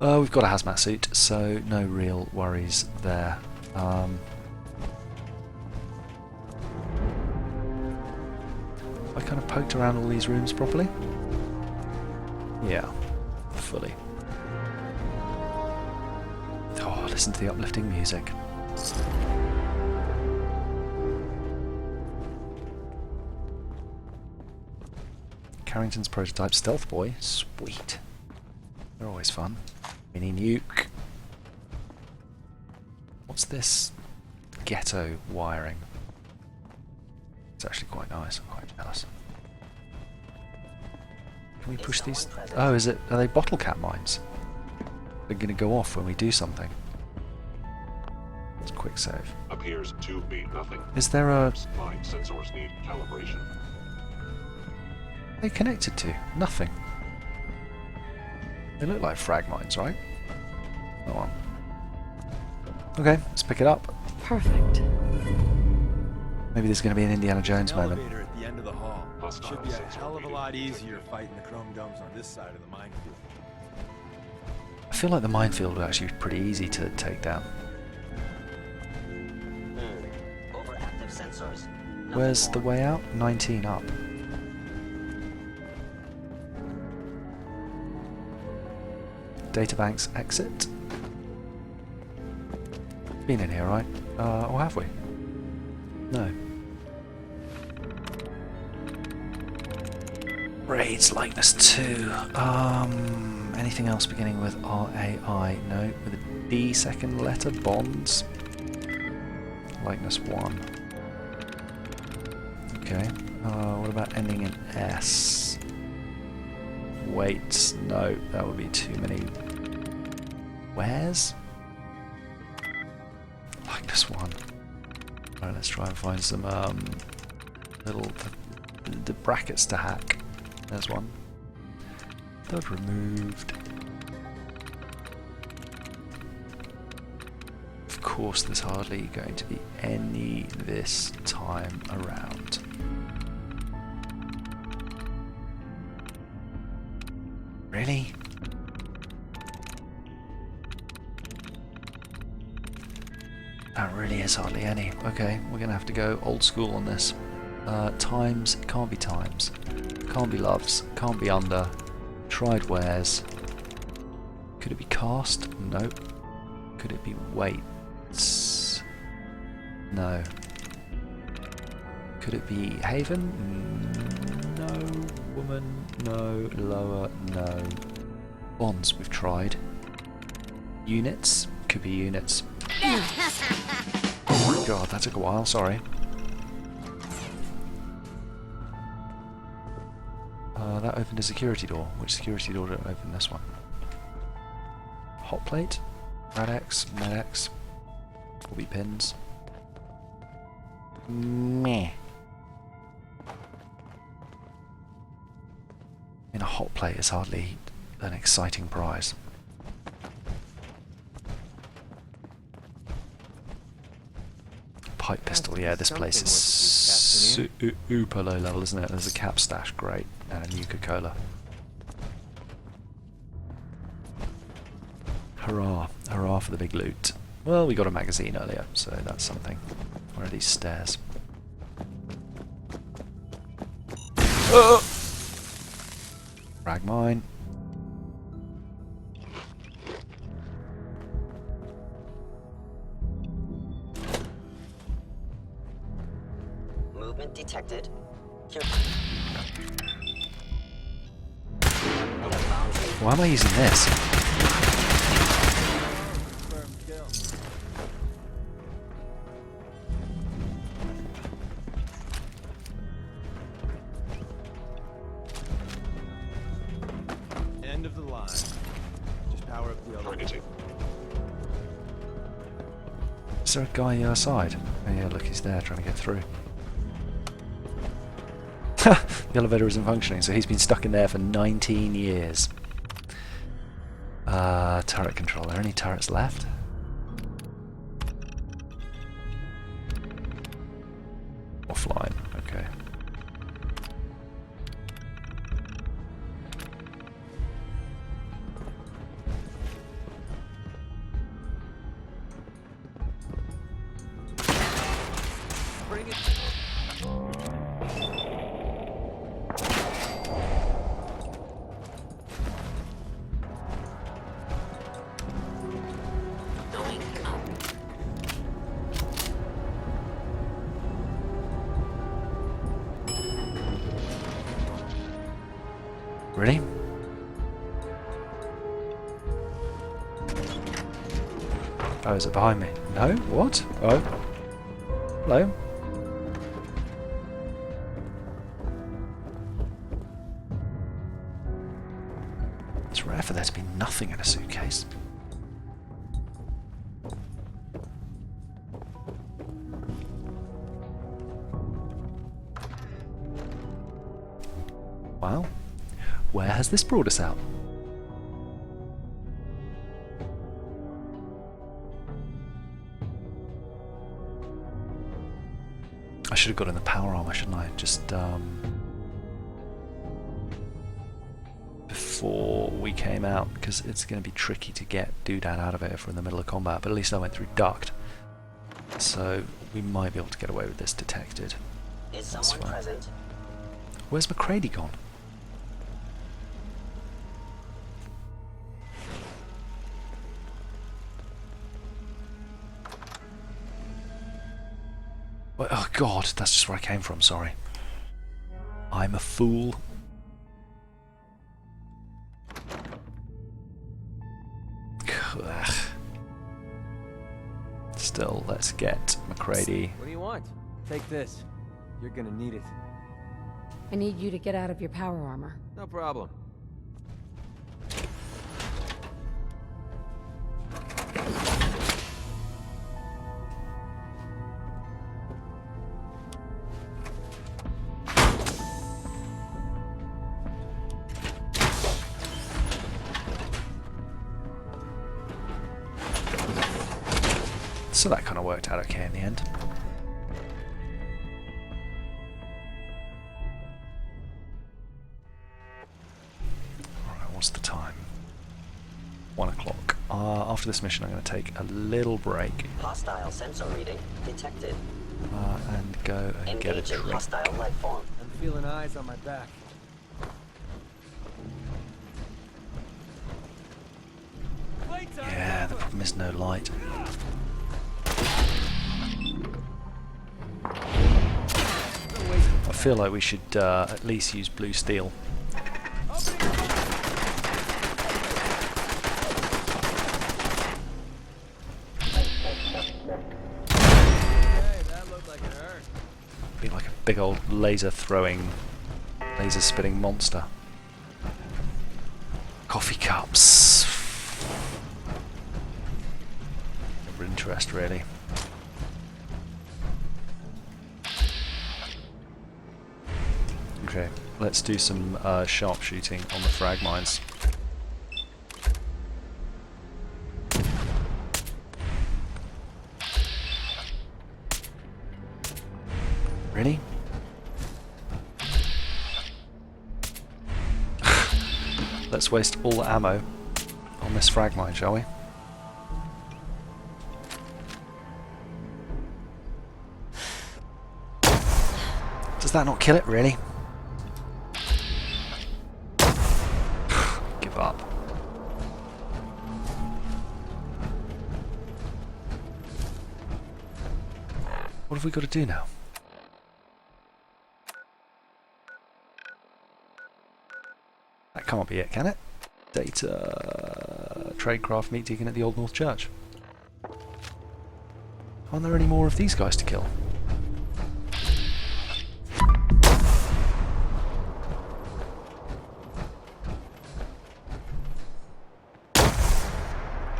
We've got a hazmat suit, so no real worries there. I kind of poked around all these rooms properly? Yeah, fully. Oh, listen to the uplifting music. Carrington's prototype Stealth Boy. Sweet. They're always fun. Mini nuke. What's this ghetto wiring? It's actually quite nice. I'm quite jealous. Can we push these? Oh, is it? Are they bottle cap mines? They're going to go off when we do something. Let's quick save. Appears to be nothing. Is there a? My sensors need calibration. They connected to nothing. They look like frag mines, right? Go on. Okay, let's pick it up. Perfect. Maybe there's going to be an Indiana Jones moment. Elevator at the end of the hall. Hostile Should be a sensor hell of a reading lot detected. easier fighting the chrome domes on this side of the minefield. I feel like the minefield would actually be pretty easy to take down. Overactive sensors. Nothing Where's the more. way out? 19 up. Databanks exit. Been in here, right? Or have we? No. Raids likeness 2. Anything else beginning with RAI? No. With a D second letter. Bonds. Likeness 1. Okay. What about ending in S? Wait, no, that would be too many. Where's? Likeness 1. Alright, let's try and find some little the brackets to hack. There's one. Third removed. Of course, there's hardly going to be any this time around. Really? That really is hardly any. Okay, we're gonna have to go old school on this. Times, can't be times. Can't be loves, can't be under. Tried wares. Could it be cast? Nope. Could it be weights? No. Could it be haven? No. Woman? No. Lower? No. Bonds, we've tried. Units? Could be units. Oh god, that took a while, sorry. That opened a security door. Which security door did it open? This one. Hot plate? Radex? Medex? Will be pins. Meh. A hot plate is hardly an exciting prize. Pipe pistol, yeah, this place is super low level, isn't it? There's a cap stash, great, and a Nuka-Cola. Hurrah, hurrah for the big loot. Well, we got a magazine earlier, so that's something. Where are these stairs? Frag mine. Movement detected. Why am I using this? End of the line. Just power up the other. Is there a guy outside? Oh yeah, look, he's there trying to get through. The elevator isn't functioning, so he's been stuck in there for 19 years. Turret control. Are there any turrets left? Offline, okay. Bring it. Ready? Oh, is it behind me? No? What? Oh. Hello? It's rare for there to be nothing in a suitcase. Well, where has this brought us out? I should have got in the power armor, shouldn't I? Just before we came out, because it's going to be tricky to get Doodad out of it if we're in the middle of combat, but at least I went through duct. So we might be able to get away with this detected. Is That's someone fine. present? Where's McCready gone? Oh god, that's just where I came from, sorry. I'm a fool. Ugh. Still, let's get McCready. What do you want? Take this. You're gonna need it. I need you to get out of your power armor. No problem. So that kind of worked out okay in the end. Alright, what's the time? 1 o'clock. After this mission I'm going to take a little break. Hostile sensor reading detected. and go and get a Engaging drink. hostile life form. I'm feeling eyes on my back. Yeah, the problem is no light. I feel like we should at least use blue steel. Be like a big old laser throwing, laser spitting monster. Coffee cups. Never interest really. Okay, let's do some sharpshooting on the frag mines. Really? Let's waste all the ammo on this frag mine, shall we? Does that not kill it, really? Give up. What have we got to do now? That can't be it, can it? Data... Tradecraft, meet Deacon at the Old North Church. Aren't there any more of these guys to kill?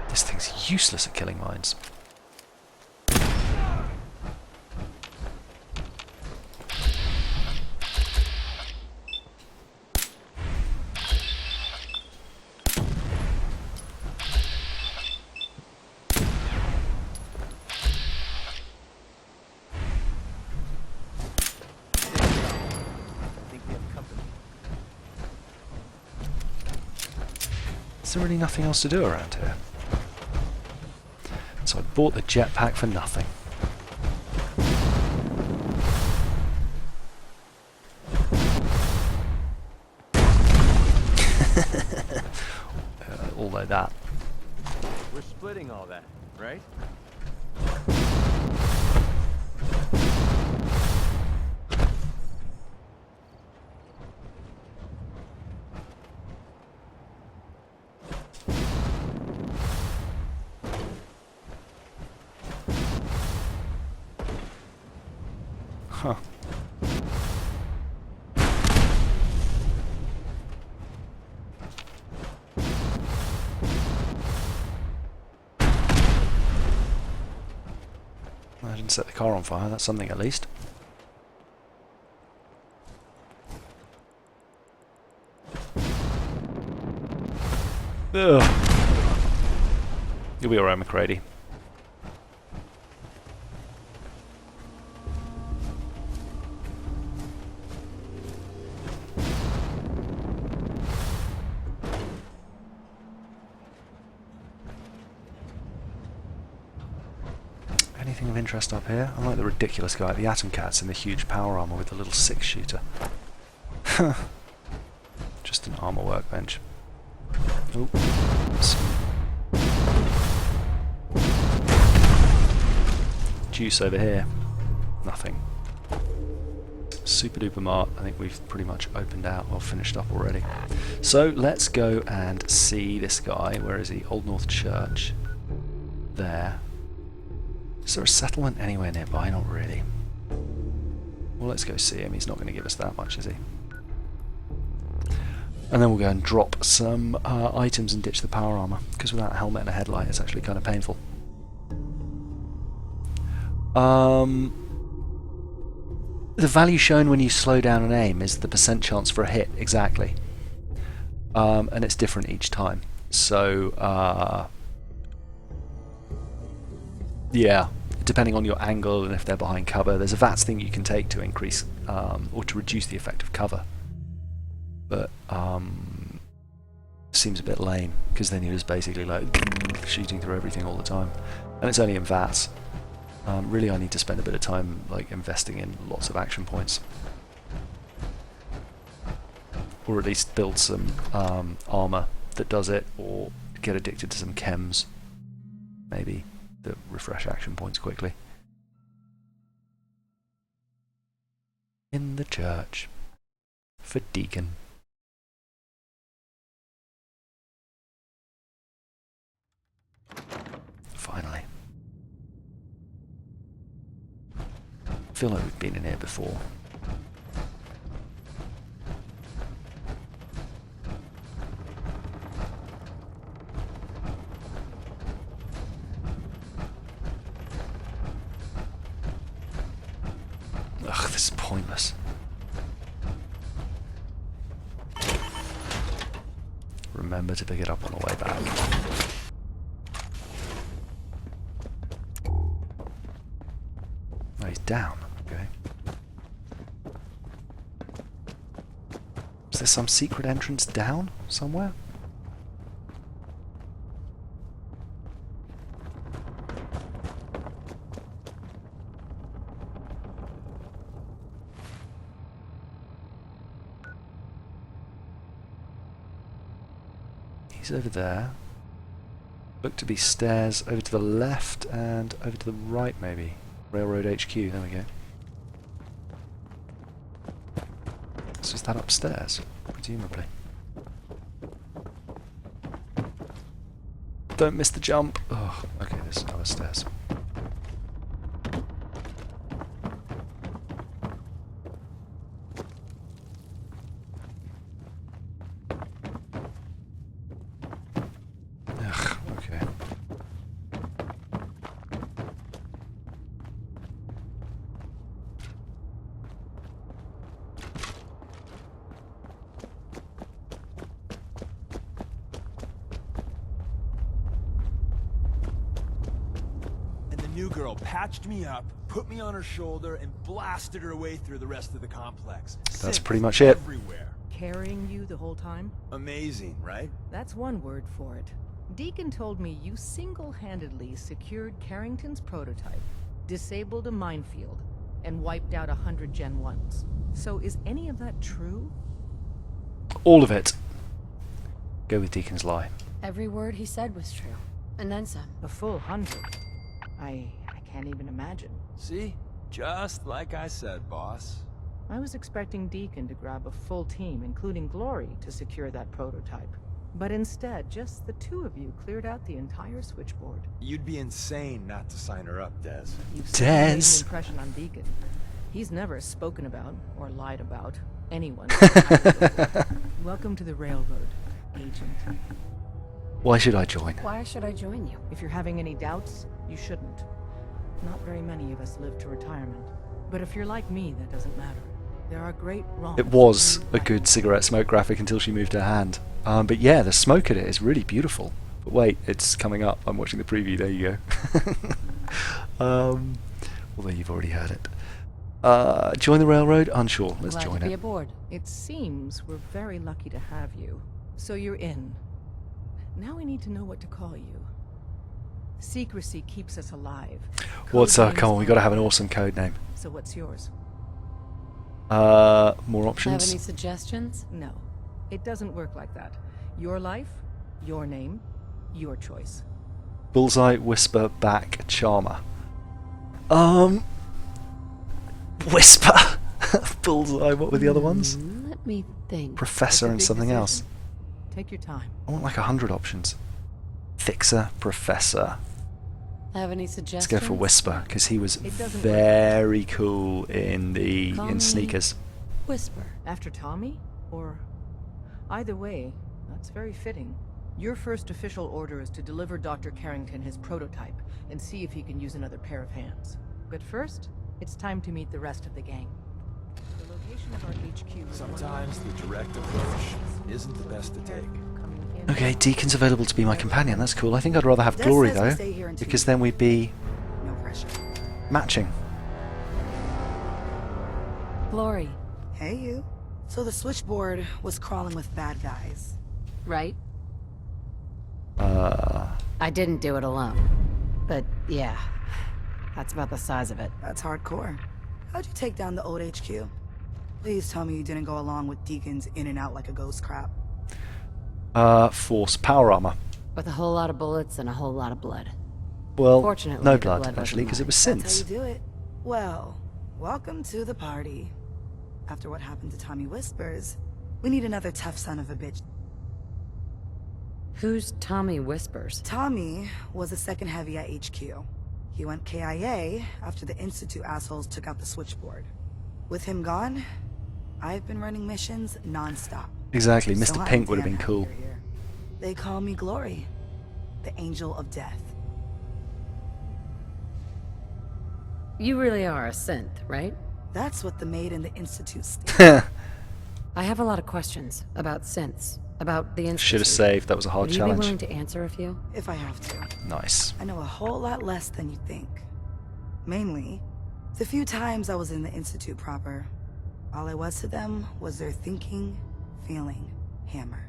This thing's useless at killing mines. Is there really nothing else to do around here? So I bought the jetpack for nothing. Although that. We're splitting all that, right? Huh. I didn't set the car on fire, that's something at least. Ugh. You'll be alright, McCready. Anything of interest up here? I like the ridiculous guy at the Atom Cats in the huge power armor with the little 6-shooter. Just an armor workbench. Oh, juice over here. Nothing. Super duper mart. I think we've pretty much opened out or finished up already. So let's go and see this guy. Where is he? Old North Church. There. Is there a settlement anywhere nearby? Not really. Well, let's go see him. He's not going to give us that much, is he? And then we'll go and drop some items and ditch the power armor, because without a helmet and a headlight it's actually kind of painful. The value shown when you slow down and aim is the % chance for a hit, exactly. And it's different each time. So, yeah, depending on your angle and if they're behind cover, there's a VATS thing you can take to increase or to reduce the effect of cover. But seems a bit lame, because then you're just basically like shooting through everything all the time. And it's only in VATS. Really, I need to spend a bit of time like investing in lots of action points, or at least build some armor that does it, or get addicted to some chems, maybe, that refresh action points quickly. In the church for Deacon. Finally. I feel like we've been in here before. Ugh, this is pointless. Remember to pick it up on the way back. Oh, he's down. Okay. Is there some secret entrance down somewhere? He's over there. Look to be stairs over to the left and over to the right, maybe. Railroad HQ, there we go. So is that upstairs? Presumably. Don't miss the jump! Oh, okay, there's another stairs. Ugh, okay. New girl patched me up, put me on her shoulder, and blasted her way through the rest of the complex. That's pretty much it. Everywhere. Carrying you the whole time? Amazing, right? That's one word for it. Deacon told me you single-handedly secured Carrington's prototype, disabled a minefield, and wiped out 100 Gen 1s. So is any of that true? All of it. Go with Deacon's lie. Every word he said was true. And then some. A full 100. I can't even imagine. See? Just like I said, boss. I was expecting Deacon to grab a full team, including Glory, to secure that prototype. But instead, just the two of you cleared out the entire switchboard. You'd be insane not to sign her up, Des. You've certainly made an Des! impression on Deacon. He's never spoken about, or lied about, anyone. Welcome to the Railroad, Agent. Why should I join? Why should I join you? If you're having any doubts, you shouldn't. Not very many of us live to retirement. But if you're like me, that doesn't matter. There are great wrongs. It was a good cigarette smoke graphic until she moved her hand. But yeah, the smoke in it is really beautiful. But wait, it's coming up. I'm watching the preview. There you go. Although you've already heard it. Join the railroad? Unsure. Let's Glad join to be it. aboard. It seems we're very lucky to have you. So you're in. Now we need to know what to call you. Secrecy keeps us alive. What's Code come on, we names gotta have an matter. awesome code name. So what's yours? More Have options? any suggestions? No. It doesn't work like that. Your life, your name, your choice. Bullseye, Whisper, Back, Charmer. Whisper! Bullseye, what were the other ones? Let me think. Professor It's a and big something decision. else. Take your time. I want like 100 options. Fixer, Professor. Have any Let's suggestions? go for Whisper, because he was It doesn't work. very cool in the Call in me Sneakers. Whisper. After Tommy? Or... Either way, that's very fitting. Your first official order is to deliver Dr. Carrington his prototype and see if he can use another pair of hands. But first, it's time to meet the rest of the gang. The location of our HQ is Sometimes the direct approach isn't the best to take. Okay, Deacon's available to be my companion. That's cool. I think I'd rather have Glory says we though, stay here until because then we'd be No pressure. matching. Glory. Hey, you. So the switchboard was crawling with bad guys. Right? Uh, I didn't do it alone. But yeah, That's about the size of it. That's hardcore. How'd you take down the old HQ? Please tell me you didn't go along with Deacon's in and out like a ghost crap. Force power armor. With a whole lot of bullets and a whole lot of blood. Well, Fortunately, no the blood, blood actually, wasn't because it was That's synths. how you do it. Well, welcome to the party. After what happened to Tommy Whispers, we need another tough son of a bitch. Who's Tommy Whispers? Tommy was a second heavy at HQ. He went KIA after the Institute assholes took out the switchboard. With him gone, I've been running missions non-stop. Exactly, So Mr. I'm Pink would have damn been happy cool. you're here. They call me Glory, the Angel of Death. You really are a synth, right? That's what the maid in the Institute stated. I have a lot of questions about synths, about the Institute. Should have saved, that was a hard Would you challenge. be willing to answer a few? If I have to. Nice. I know a whole lot less than you think. Mainly, the few times I was in the Institute proper, all I was to them was their thinking, feeling hammer.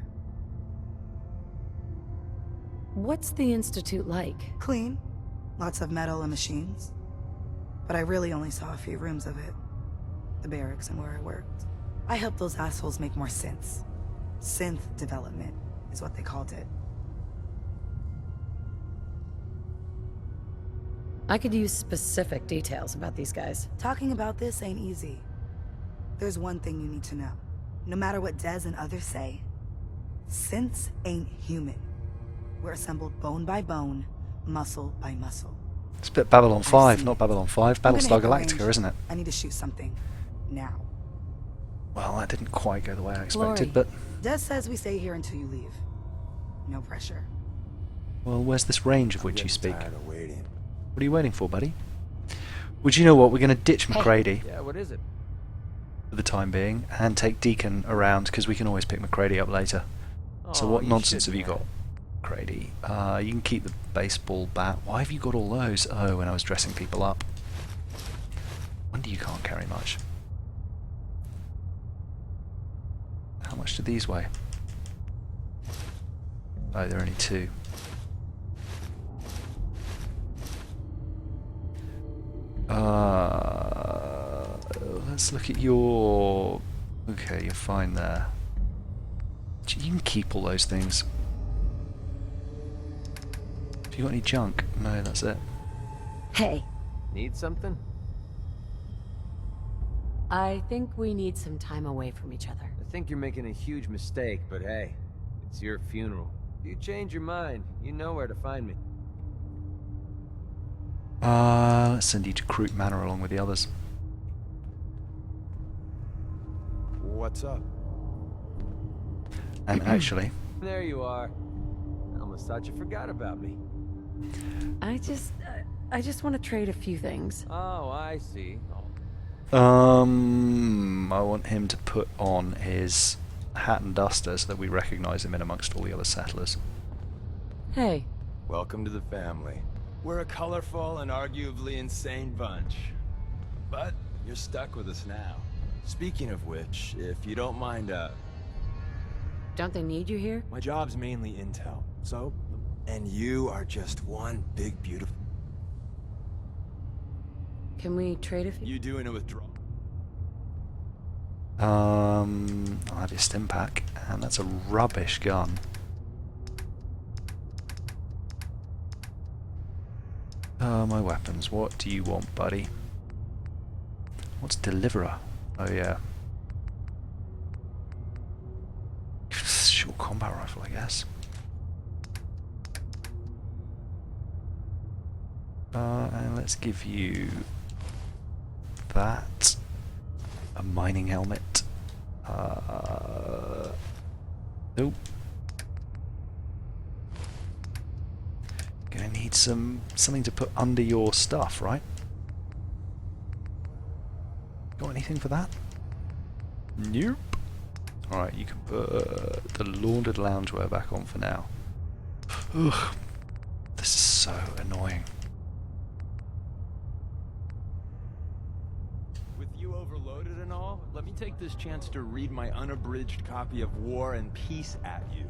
What's the Institute like? Clean. Lots of metal and machines. But I really only saw a few rooms of it. The barracks and where I worked. I helped those assholes make more synths. Synth development is what they called it. I could use specific details about these guys. Talking about this ain't easy. There's one thing you need to know. No matter what Dez and others say, synths ain't human. We're assembled bone by bone, muscle by muscle. It's a bit Babylon 5, see. not Babylon 5. I'm gonna Battlestar hit the Galactica, range. isn't it? I need to shoot something. Now. Well, that didn't quite go the way I expected, Glory. but... Dez says we stay here until you leave. No pressure. Well, where's this range of which you I'm speak? tired of waiting. What are you waiting for, buddy? Would you know what? We're going to ditch McCready Yeah, what is it? for the time being and take Deacon around because we can always pick McCready up later. So Oh, what you nonsense have you shouldn't got, McCready? You can keep the baseball bat. Why have you got all those? Oh, when I was dressing people up. Wonder you can't carry much. How much do these weigh? Oh, they're only 2. Let's look at your... Okay, you're fine there. You can keep all those things. Have you got any junk? No, that's it. Hey, Need something? I think we need some time away from each other. I think you're making a huge mistake, but hey, it's your funeral. If you change your mind, you know where to find me. Let's send you to Croot Manor along with the others. What's up? And actually, There you are. I almost thought you forgot about me. I just want to trade a few things. Oh, I see. I want him to put on his hat and duster so that we recognize him in amongst all the other settlers. Hey, Welcome to the family. We're a colorful and arguably insane bunch. But you're stuck with us now. Speaking of which, if you don't mind, don't they need you here? my job's mainly intel, so... And you are just one big, beautiful... Can we trade a few? You doing a withdrawal? I'll have your stim pack, and that's a rubbish gun. My weapons. What do you want, buddy? What's deliverer? Oh yeah. Short combat rifle, I guess. And let's give you that. A mining helmet. Nope. Gonna need something to put under your stuff, right? Got anything for that? Nope. Alright, you can put the laundered loungewear back on for now. Ugh. This is so annoying. With you overloaded and all, let me take this chance to read my unabridged copy of War and Peace at you.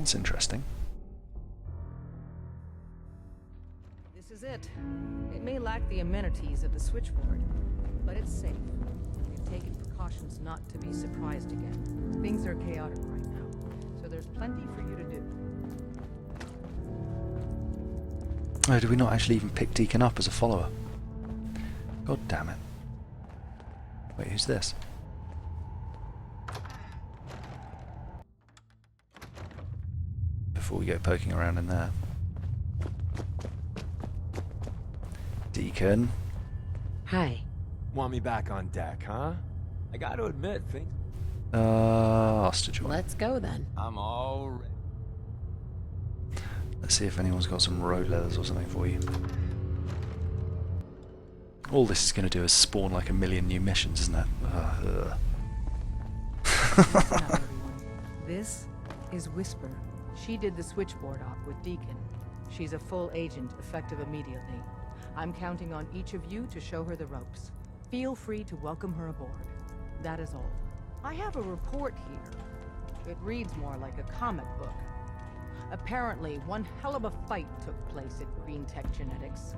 That's interesting. This is it. It may lack the amenities of the switchboard, but it's safe. We've taken precautions not to be surprised again. Things are chaotic right now, so there's plenty for you to do. Oh, did we not actually even pick Deacon up as a follower? God damn it. Wait, who's this? Before we go poking around in there. Deacon. Hi. Want me back on deck, huh? I gotta admit, things... Hostage. Let's go then. I'm all ready. Let's see if anyone's got some road leathers or something for you. All this is going to do is spawn like a million new missions, isn't it? This is Whisper. She did the switchboard op with Deacon. She's a full agent, effective immediately. I'm counting on each of you to show her the ropes. Feel free to welcome her aboard. That is all. I have a report here. It reads more like a comic book. Apparently, one hell of a fight took place at Green Tech Genetics.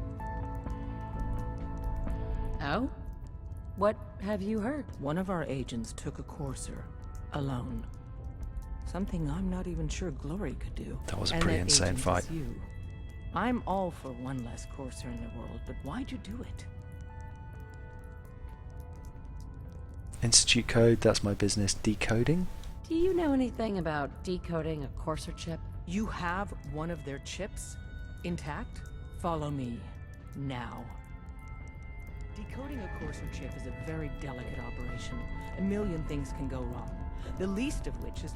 Oh? What have you heard? One of our agents took a courser, alone. Something I'm not even sure Glory could do. That was a And pretty that insane agent fight. is you. I'm all for one less courser in the world, but why'd you do it? Institute code, that's my business. Decoding? Do you know anything about decoding a courser chip? You have one of their chips intact? Follow me now. Decoding a courser chip is a very delicate operation. A million things can go wrong. The least of which is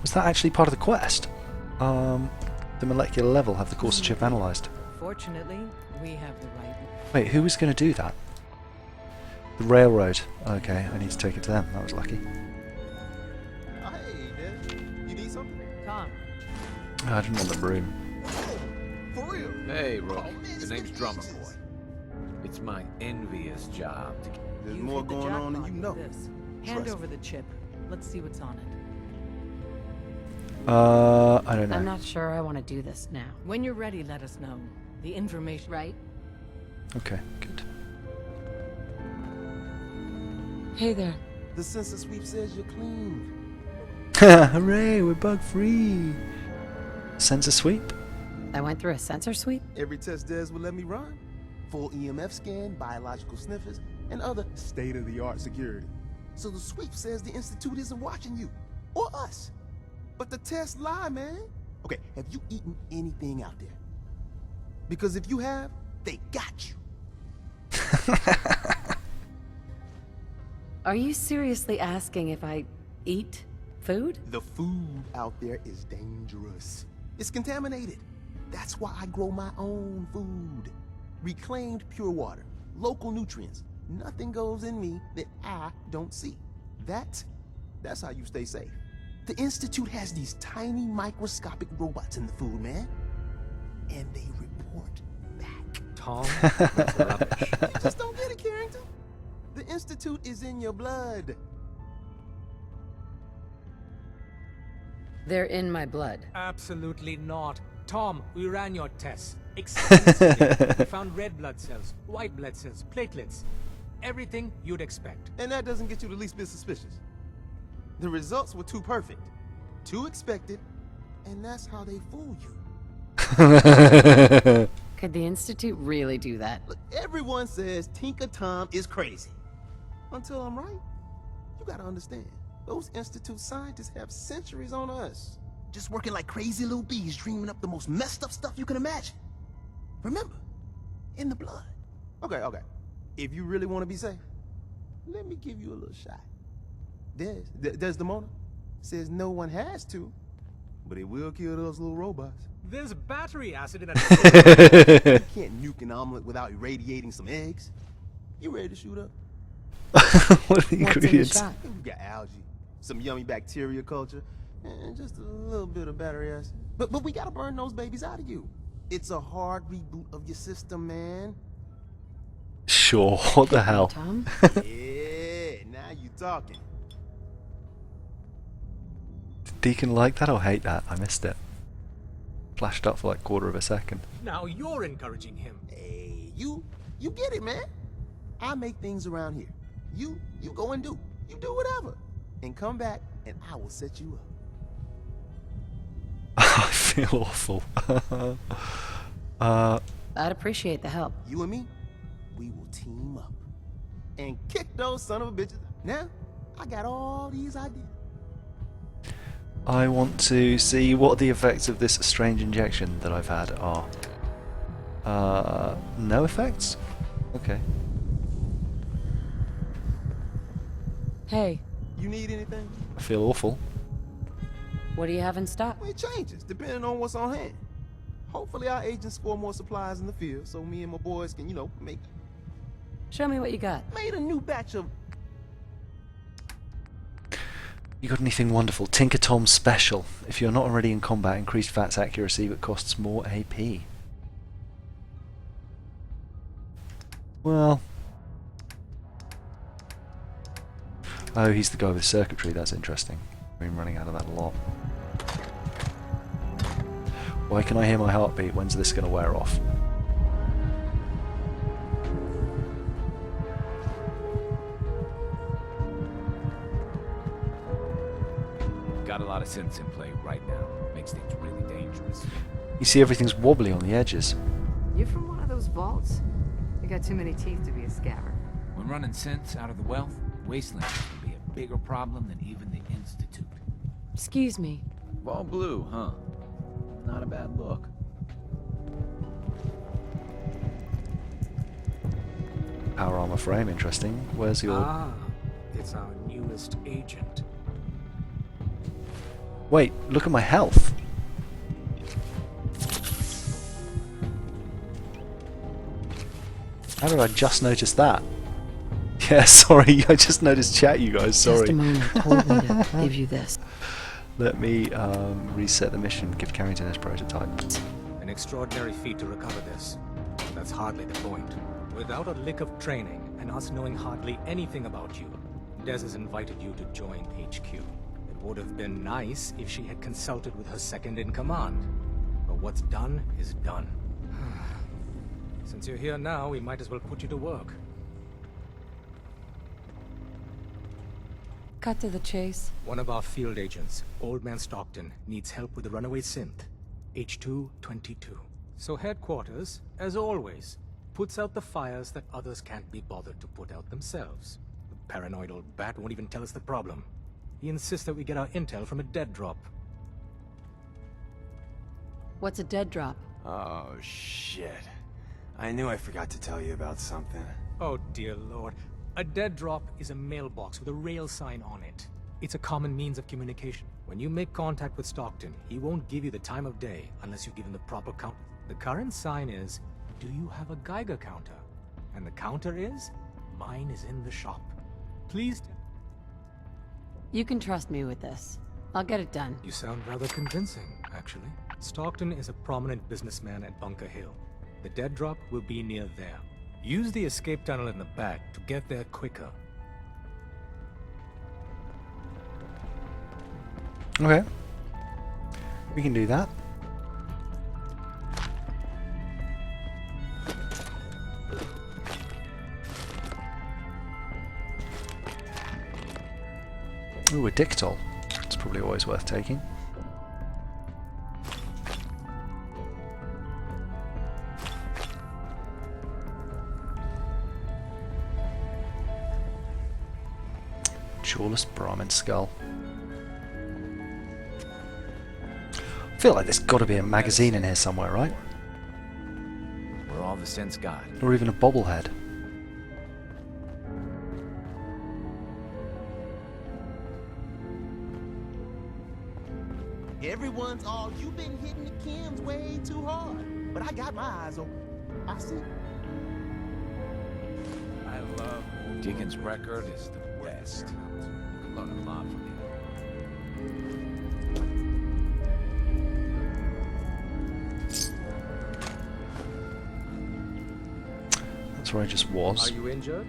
Was that actually part of the quest? The molecular level, have the courser chip analysed. Fortunately, we have the right. Wait, who was going to do that? The railroad. Okay, I need to take it to them. That was lucky. Hey, Dad. You need something? Tom. Oh, I didn't want the broom. For real? Hey, Rook. The name's Drummer Boy. It's my envious job to get... There's You more hit the going on than jackpot you with know. this. Hand Trust over the chip. Let's see what's on it. I don't know. I'm not sure I want to do this now. When you're ready, let us know. The information. Right? Okay, good. Hey there. The sensor sweep says you're clean. Hooray, we're bug free. Sensor sweep? I went through a sensor sweep? Every test Des will let me run. Full EMF scan, biological sniffers, and other state-of-the-art security. So the sweep says the Institute isn't watching you. Or us. But the tests lie, man. Okay, have you eaten anything out there? Because if you have, they got you. Are you seriously asking if I eat food? The food out there is dangerous. It's contaminated. That's why I grow my own food. Reclaimed pure water, local nutrients. Nothing goes in me that I don't see. That's how you stay safe. The Institute has these tiny microscopic robots in the food, man. And they report back. Tom? Just don't get it, Carrington. The Institute is in your blood. They're in my blood. Absolutely not. Tom, we ran your tests. Extensively. We found red blood cells, white blood cells, platelets. Everything you'd expect. And that doesn't get you the least bit suspicious. The results were too perfect, too expected, and that's how they fool you. Could the Institute really do that? Look, everyone says Tinker Tom is crazy. Until I'm right. You gotta understand, those Institute scientists have centuries on us. Just working like crazy little bees, dreaming up the most messed up stuff you can imagine. Remember, in the blood. Okay. If you really want to be safe, let me give you a little shot. Desdemona says no one has to, but it will kill those little robots. There's battery acid in that. You can't nuke an omelet without irradiating some eggs. You ready to shoot up? What are the ingredients? We got algae, some yummy bacteria culture, and just a little bit of battery acid. But we gotta burn those babies out of you. It's a hard reboot of your system, man. Sure, what the hell? Tom? Yeah, now you talking. Deacon like that or hate that? I missed it. Flashed up for like quarter of a second. Now you're encouraging him. Hey, you get it, man. I make things around here. You go and do. You do whatever. And come back and I will set you up. I feel awful. I'd appreciate the help. You and me, we will team up. And kick those son of a bitches. Now, I got all these ideas. I want to see what the effects of this strange injection that I've had are. No effects? Okay. Hey. You need anything? I feel awful. What do you have in stock? Well, it changes, depending on what's on hand. Hopefully our agents store more supplies in the field, so me and my boys can, make... Show me what you got. Made a new batch of... You got anything wonderful? Tinker Tom's special. If you're not already in combat, increased VATS accuracy but costs more AP. Well... Oh, he's the guy with circuitry, that's interesting. I've been running out of that a lot. Why can I hear my heartbeat? When's this going to wear off? Got a lot of synths in play right now. Makes things really dangerous. You see everything's wobbly on the edges. You from one of those vaults? You got too many teeth to be a scabber. When running synths out of the wealth, Wasteland can be a bigger problem than even the Institute. Excuse me. All blue, huh? Not a bad look. Power armor frame, interesting. Where's your... Ah, it's our newest agent. Wait, look at my health. How did I just notice that? Yeah, sorry, I just noticed chat, you guys, sorry. Just a moment, hold me to give you this. Let me reset the mission, give Carrington his prototype. An extraordinary feat to recover this. But that's hardly the point. Without a lick of training, and us knowing hardly anything about you, Des has invited you to join HQ. It would have been nice if she had consulted with her second-in-command. But what's done is done. Since you're here now, we might as well put you to work. Cut to the chase. One of our field agents, Old Man Stockton, needs help with the runaway synth, H222. So headquarters, as always, puts out the fires that others can't be bothered to put out themselves. The paranoid old bat won't even tell us the problem. He insists that we get our intel from a dead drop. What's a dead drop? Oh, shit. I knew I forgot to tell you about something. Oh dear lord. A dead drop is a mailbox with a rail sign on it. It's a common means of communication. When you make contact with Stockton, he won't give you the time of day unless you give him the proper count. The current sign is, do you have a Geiger counter? And the counter is, mine is in the shop. Please. You can trust me with this. I'll get it done. You sound rather convincing, actually. Stockton is a prominent businessman at Bunker Hill. The dead drop will be near there. Use the escape tunnel in the back to get there quicker. Okay. We can do that. Ooh, a dictol. It's probably always worth taking. Jawless Brahmin skull. I feel like there's got to be a magazine in here somewhere, right? We're all the sense got. Or even a bobblehead. Everyone's all, you've been hitting the chems way too hard. But I got my eyes open. I see. I love Deacon's record is the best. You can learn a lot from him. That's where I just was. Are you injured?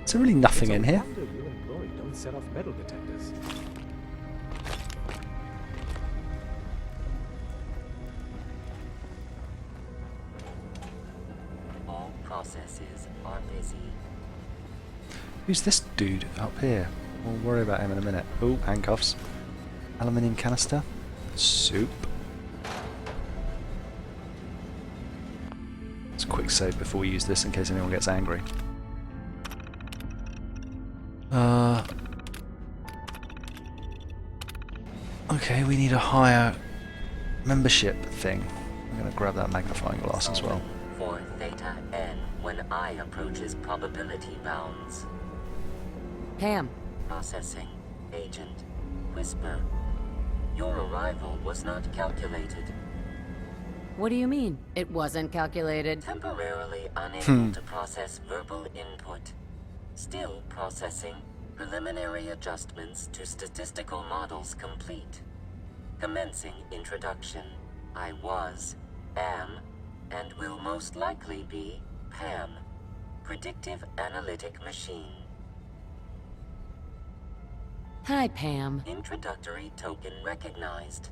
Is there really nothing in here? You and Glory don't set off metal detectors. processes are busy. Who's this dude up here? We'll worry about him in a minute. Oh, handcuffs. Aluminium canister. Soup. Let's quick save before we use this in case anyone gets angry. Okay, we need a higher membership thing. I'm going to grab that magnifying glass as well. For Theta N when I approaches probability bounds. Pam. Processing. Agent. Whisper. Your arrival was not calculated. What do you mean? It wasn't calculated. Temporarily unable to process verbal input. Still processing. Preliminary adjustments to statistical models complete. Commencing introduction. I was, am, and will most likely be Pam. Predictive analytic machine. Hi, Pam. Introductory token recognized.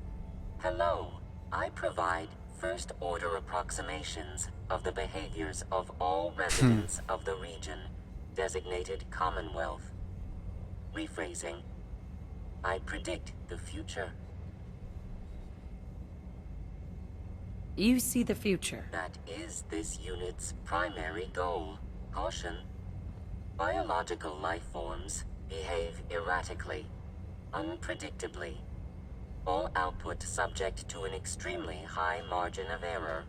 Hello. I provide first-order approximations of the behaviors of all residents of the region, designated Commonwealth. Rephrasing. I predict the future. You see the future. That is this unit's primary goal. Caution. Biological life forms behave erratically, unpredictably. All output subject to an extremely high margin of error.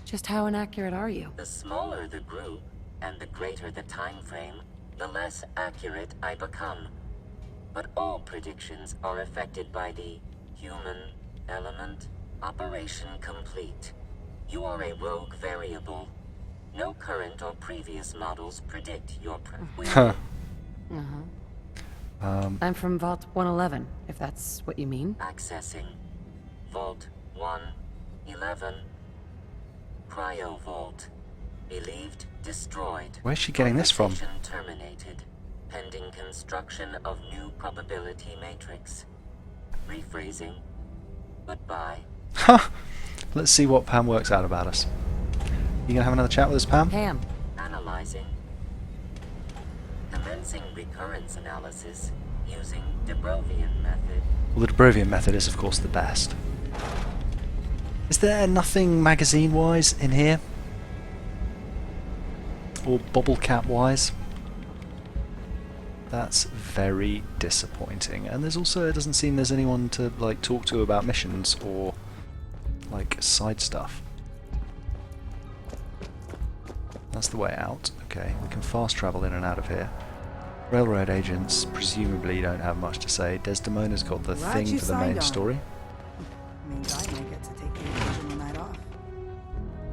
Just how inaccurate are you? The smaller the group, and the greater the time frame, the less accurate I become. But all predictions are affected by the human element. Operation complete. You are a rogue variable. No current or previous models predict your I'm from Vault 111, if that's what you mean. Accessing. Vault 111. Cryo Vault. Believed destroyed. Where's she getting this from? Terminated. Pending construction of new probability matrix. Rephrasing. Goodbye. Ha! Let's see what Pam works out about us. You gonna have another chat with us, Pam? Pam. Analyzing. Commencing recurrence analysis using Dubrovian method. Well, the Dubrovian method is, of course, the best. Is there nothing magazine-wise in here? Or bubble cap-wise? That's very disappointing. And there's also, it doesn't seem there's anyone to like talk to about missions or like side stuff. That's the way out. Okay, we can fast travel in and out of here. Railroad agents presumably don't have much to say. Desdemona's got the thing for the main story. Means I might get to take the occasional night off.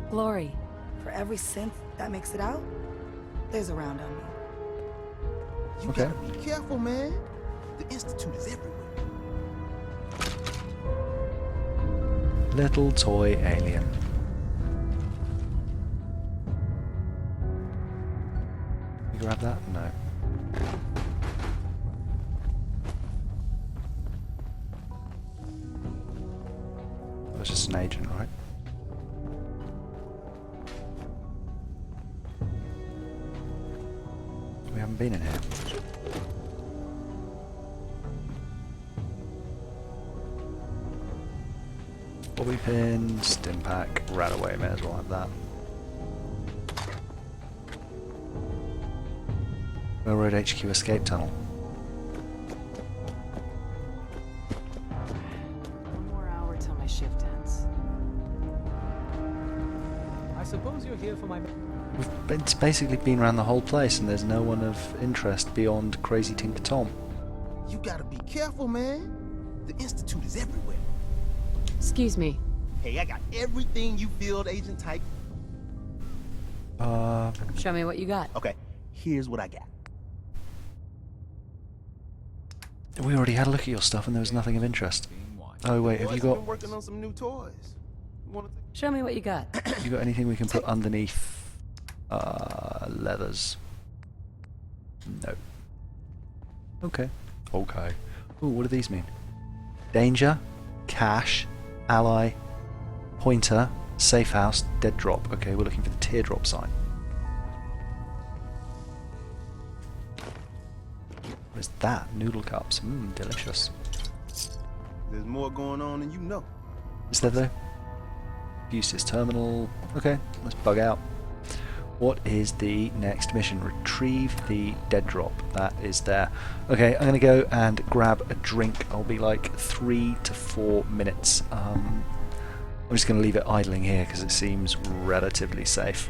Glory. For every synth that makes it out, there's a round on me. You gotta be careful, man. The Institute is everywhere. Little toy alien. You grab that? No. That was just an agent, right? We haven't been in here. Bobby pin, stim pack, right away, may as well have that. Railroad HQ escape tunnel. One more hour till my shift ends. I suppose you're here for my... It's basically been around the whole place and there's no one of interest beyond Crazy Tinker Tom. You gotta be careful, man. The Institute is everywhere. Excuse me. Hey, I got everything you field agent type. Show me what you got. Okay, here's what I got. We already had a look at your stuff and there was nothing of interest. Oh wait, have you got... Been working on some new toys. Show me what you got. You got anything we can put underneath leathers? No. Okay. Okay. Ooh, what do these mean? Danger, cash, ally, pointer, Safe house, dead drop. Okay, we're looking for the teardrop sign. What is that? Noodle cups. Mmm, delicious. There's more going on than you know. Is there though? Uses terminal. Okay, let's bug out. What is the next mission? Retrieve the dead drop. That is there. Okay, I'm gonna go and grab a drink. I'll be like 3 to 4 minutes. I'm just gonna leave it idling here because it seems relatively safe.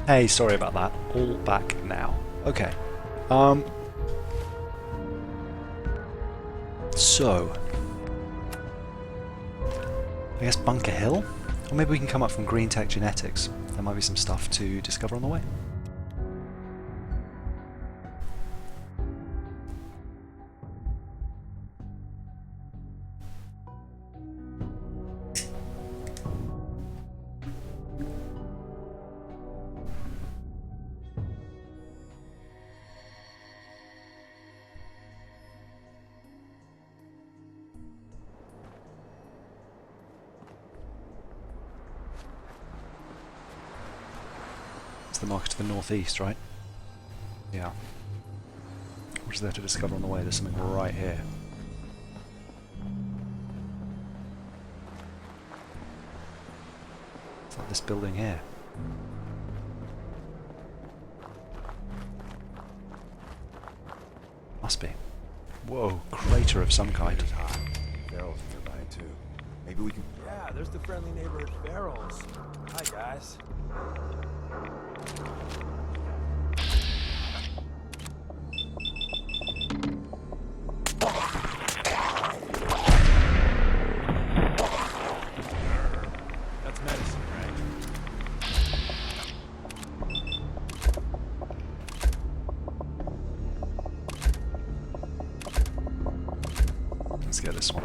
Hey, sorry about that. All back now. Okay. So, I guess Bunker Hill? Or maybe we can come up from Green Tech Genetics. There might be some stuff to discover on the way. It's the marker to the northeast, right? Yeah. What is there to discover on the way? There's something right here. It's like this building here. Must be. Whoa, crater of some kind. Barrels nearby too. Maybe we can. Yeah, there's the friendly neighborhood barrels. Hi guys. That's medicine, right? Let's get this one.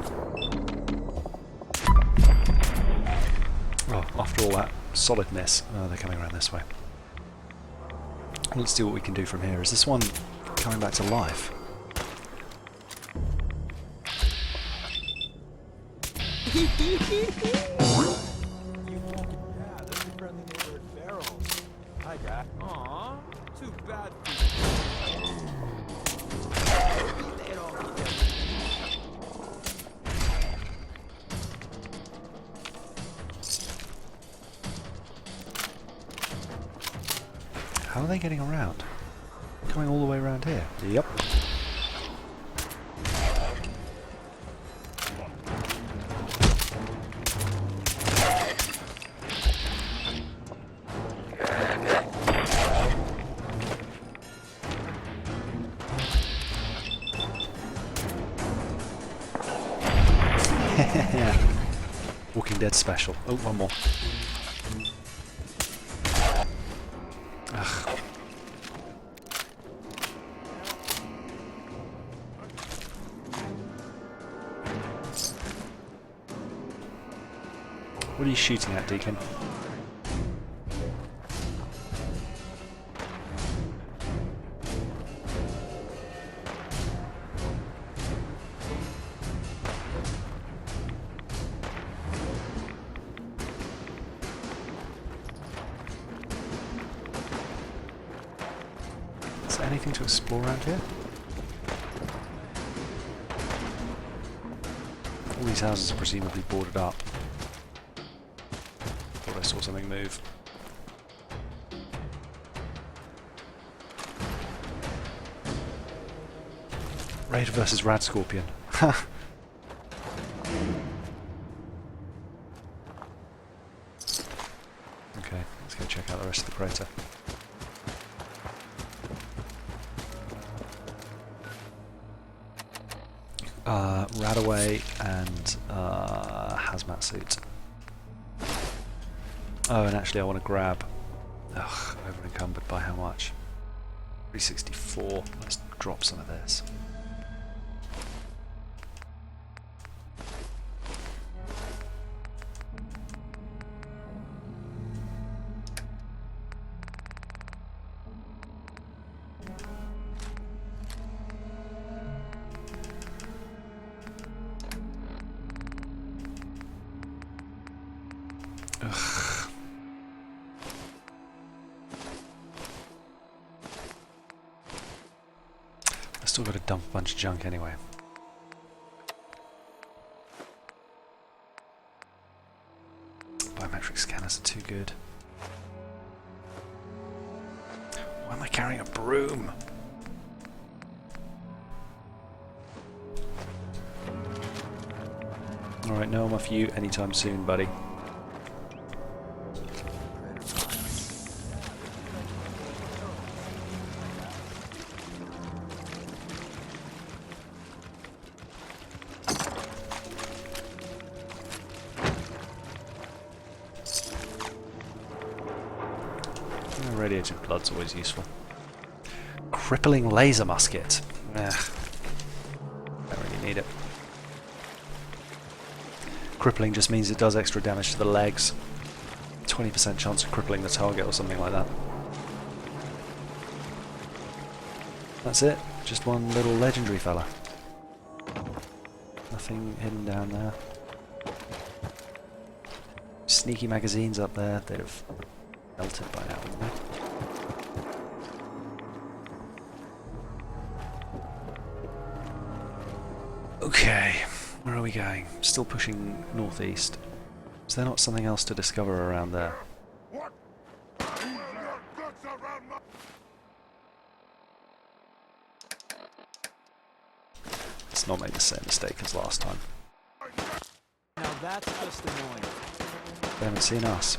Oh, after all that solid miss. Oh, they're coming around this way. Let's see what we can do from here. Is this one coming back to life? Yeah, there's the friendly neighborhood barrels. Hi guys. Aw, too bad for you. How are they getting around? Coming all the way around here? Yep. Walking Dead special. Oh, one more. Ugh. What are you shooting at, Deacon? Is there anything to explore around here? All these houses are presumably boarded up. Thought I saw something move. Raider versus Rad Scorpion. Okay, let's go check out the rest of the crater. Radaway and hazmat suit. Oh, and actually I want to grab... Ugh, over encumbered by how much? 364. Let's drop some of this. Ugh. I still got to dump a bunch of junk anyway. Biometric scanners are too good. Why am I carrying a broom? Alright, no I'm off you anytime soon, buddy. Radiated blood's always useful. Crippling laser musket. Don't really need it. Crippling just means it does extra damage to the legs. 20% chance of crippling the target or something like that. That's it. Just one little legendary fella. Nothing hidden down there. Sneaky magazines up there. They'd have melted by now, wouldn't they? Okay, where are we going? Still pushing northeast. Is there not something else to discover around there? Let's not make the same mistake as last time. Now that's just annoying. They haven't seen us.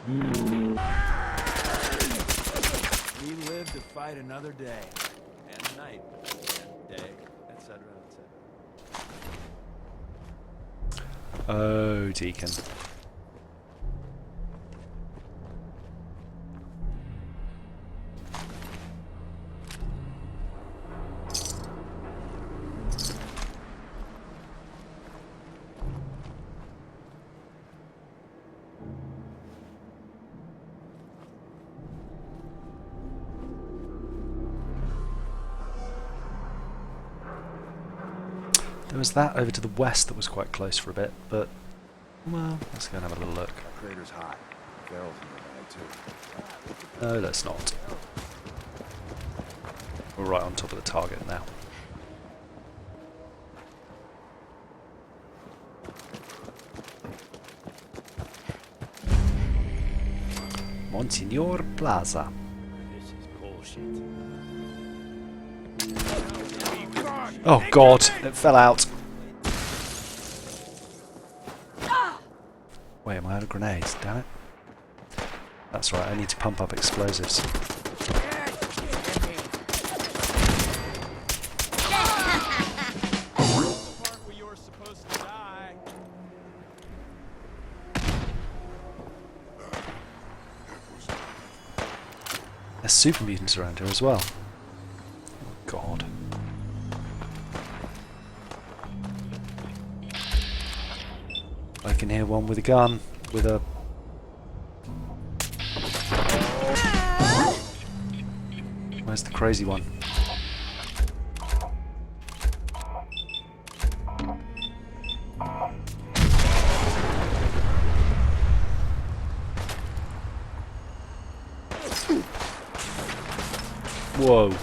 We live to fight another day, and night, and day, etc., etc. Oh, Deacon. There was that over to the west that was quite close for a bit, but, well, let's go and have a little look. That crater's hot. Barrels in the too. No, let's not. We're right on top of the target now. Monsignor Plaza. This is bullshit. Oh god, it fell out. Wait, am I out of grenades? Damn it. That's right, I need to pump up explosives. There's super mutants around here as well. Oh god. I can hear one with a gun, with a... Where's the crazy one? Whoa.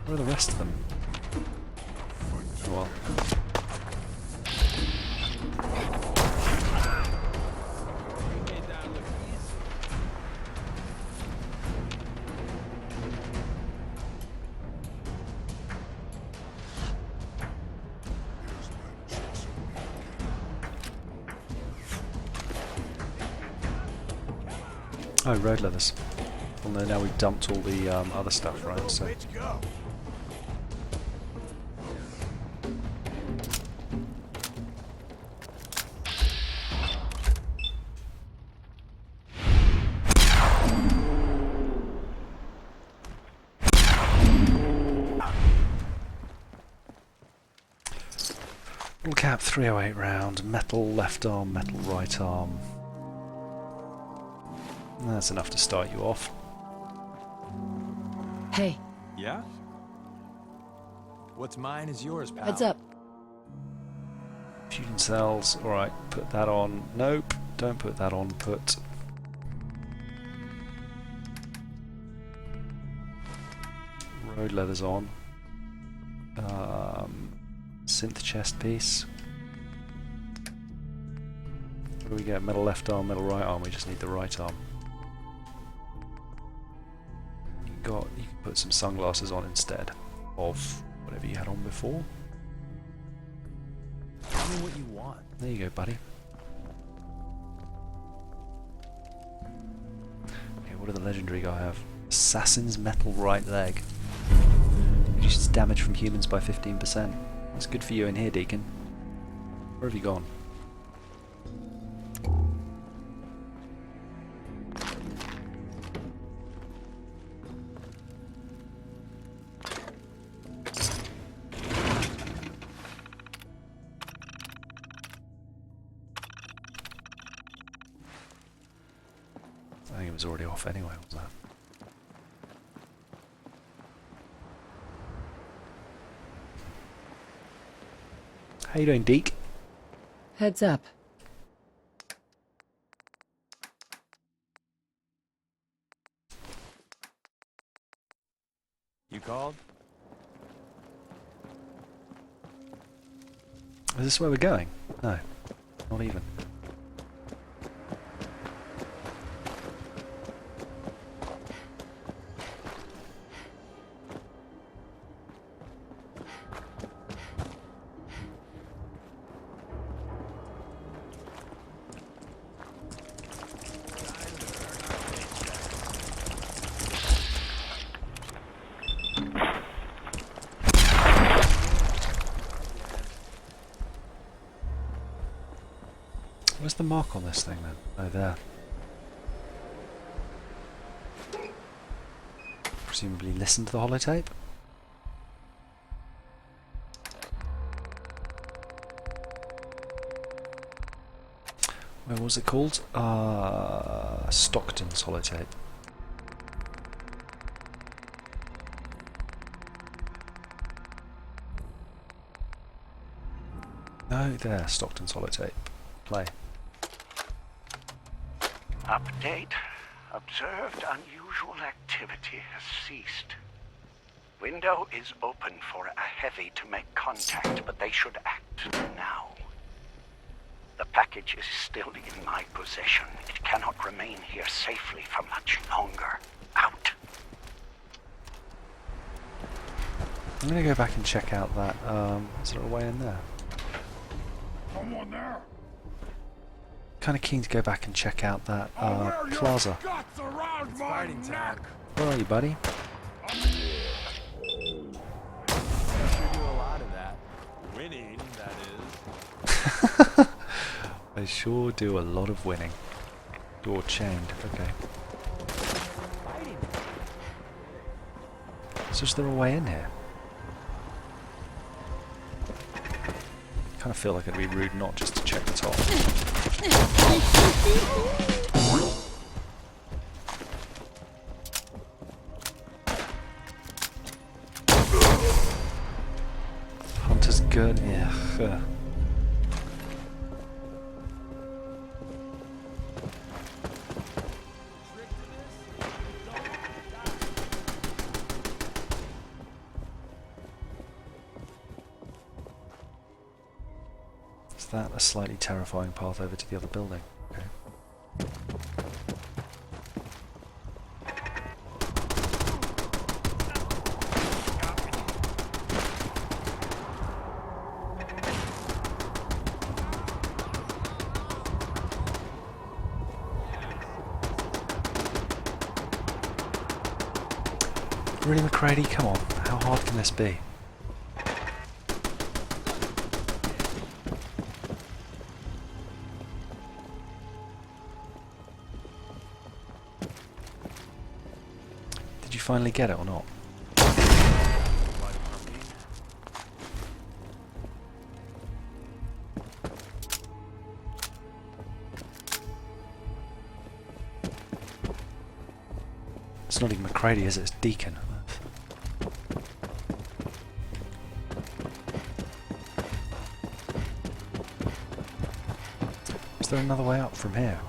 Where are the rest of them? Oh well. Oh, road leathers. Well, no, now we've dumped all the other stuff, right? So. All cap 308 round, metal left arm, metal right arm. That's enough to start you off. Hey. Yeah? What's mine is yours, pal. Heads up. Fusion cells. Alright, put that on. Nope, don't put that on. Put... road leathers on. Synth chest piece. What do we get? Metal left arm, metal right arm. We just need the right arm. You can put some sunglasses on instead of whatever you had on before. Tell me what you want. There you go, buddy. Okay, what do the legendary guy have? Assassin's metal right leg. Reduces damage from humans by 15%. That's good for you in here, Deacon. Where have you gone? I think it was already off anyway, was that? How you doing, Deke? Heads up. You called? Is this where we're going? No, not even. Where's the mark on this thing then? Oh, there. Presumably listen to the holotape? Where was it called? Stockton's holotape. No, there, Stockton's holotape. Play. Update. Observed unusual activity has ceased. Window is open for a heavy to make contact, but they should act now. The package is still in my possession. It cannot remain here safely for much longer. Out. I'm gonna go back and check out that, is there a way in there? Someone there? Kinda keen to go back and check out that, plaza. Guts around my Fighting time. Where are you, buddy? You sure do a lot of that. Winning, that is. I sure do a lot of winning. Door chained, okay. So is there a way in here? Kind of feel like it'd be rude not just to check the top. Hunter's gun, yeah. Is that a slightly terrifying path over to the other building? Okay. Really, McCready? Come on. How hard can this be? Did you finally get it or not? It's not even McCready, is it? It's Deacon. Is there another way up from here?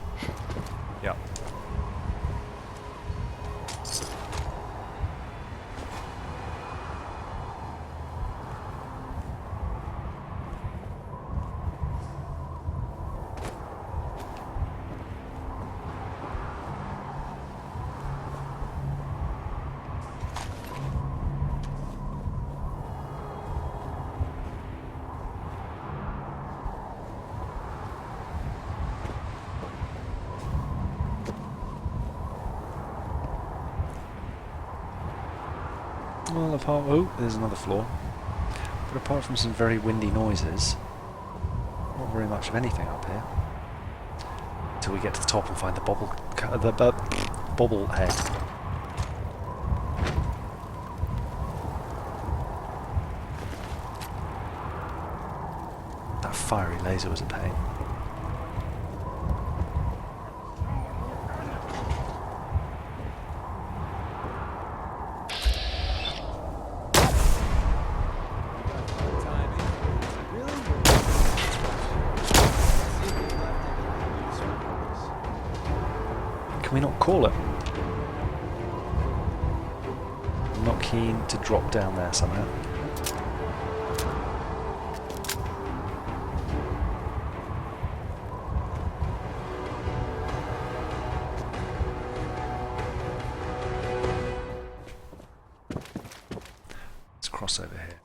Yep. Well, oh, there's another floor. But apart from some very windy noises, not very much of anything up here. Until we get to the top and find the bobble head. That fiery laser was a pain. Can we not call it? I'm not keen to drop down there somehow. Let's cross over here.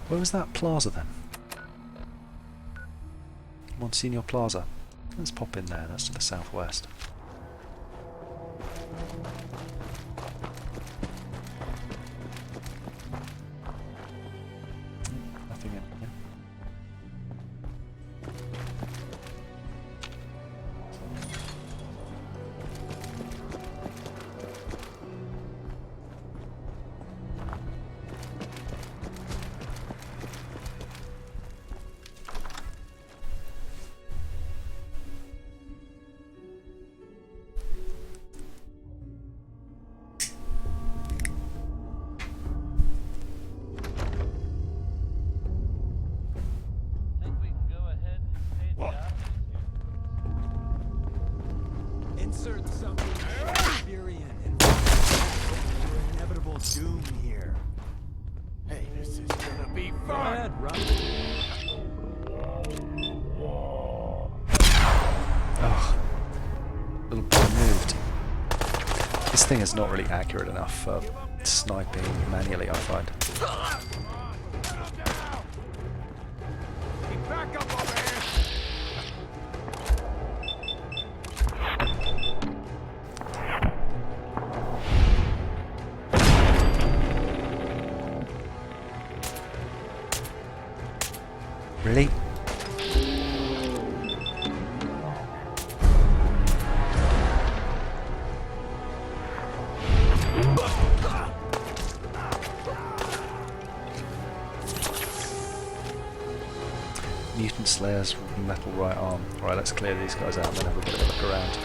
Where was that plaza then? Monsignor Plaza. Let's pop in there, that's to the southwest. Nothing in here. Insert something Shakespearean and your inevitable doom here. Hey, this is gonna be fun! Oh, little bit moved. This thing is not really accurate enough for sniping manually, I find. Back up over here! Really? Mutant Slayer's metal right arm. Right, let's clear these guys out and then have a bit of a look around.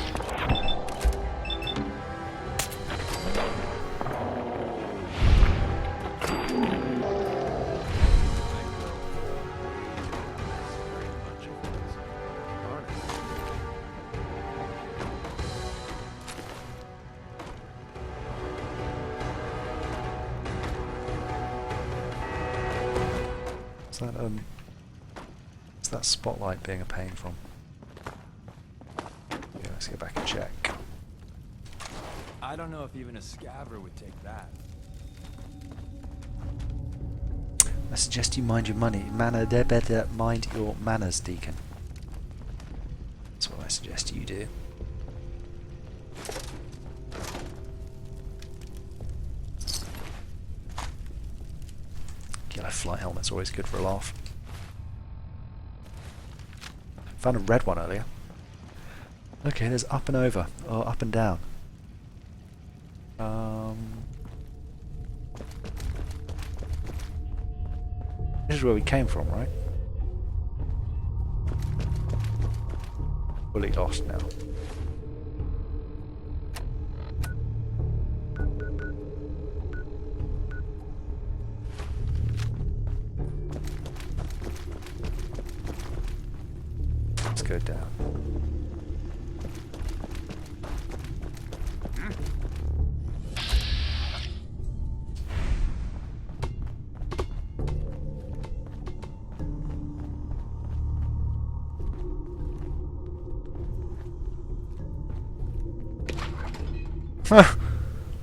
Is that spotlight being a pain from? Yeah, let's go back and check. I don't know if even a scaver would take that. I suggest you mind your money. Better mind your manners, Deacon. That's what I suggest you do. Yellow flight helmet's always good for a laugh. Found a red one earlier. Okay, there's up and over, or up and down. is where we came from, right? Fully lost now. Let's go down.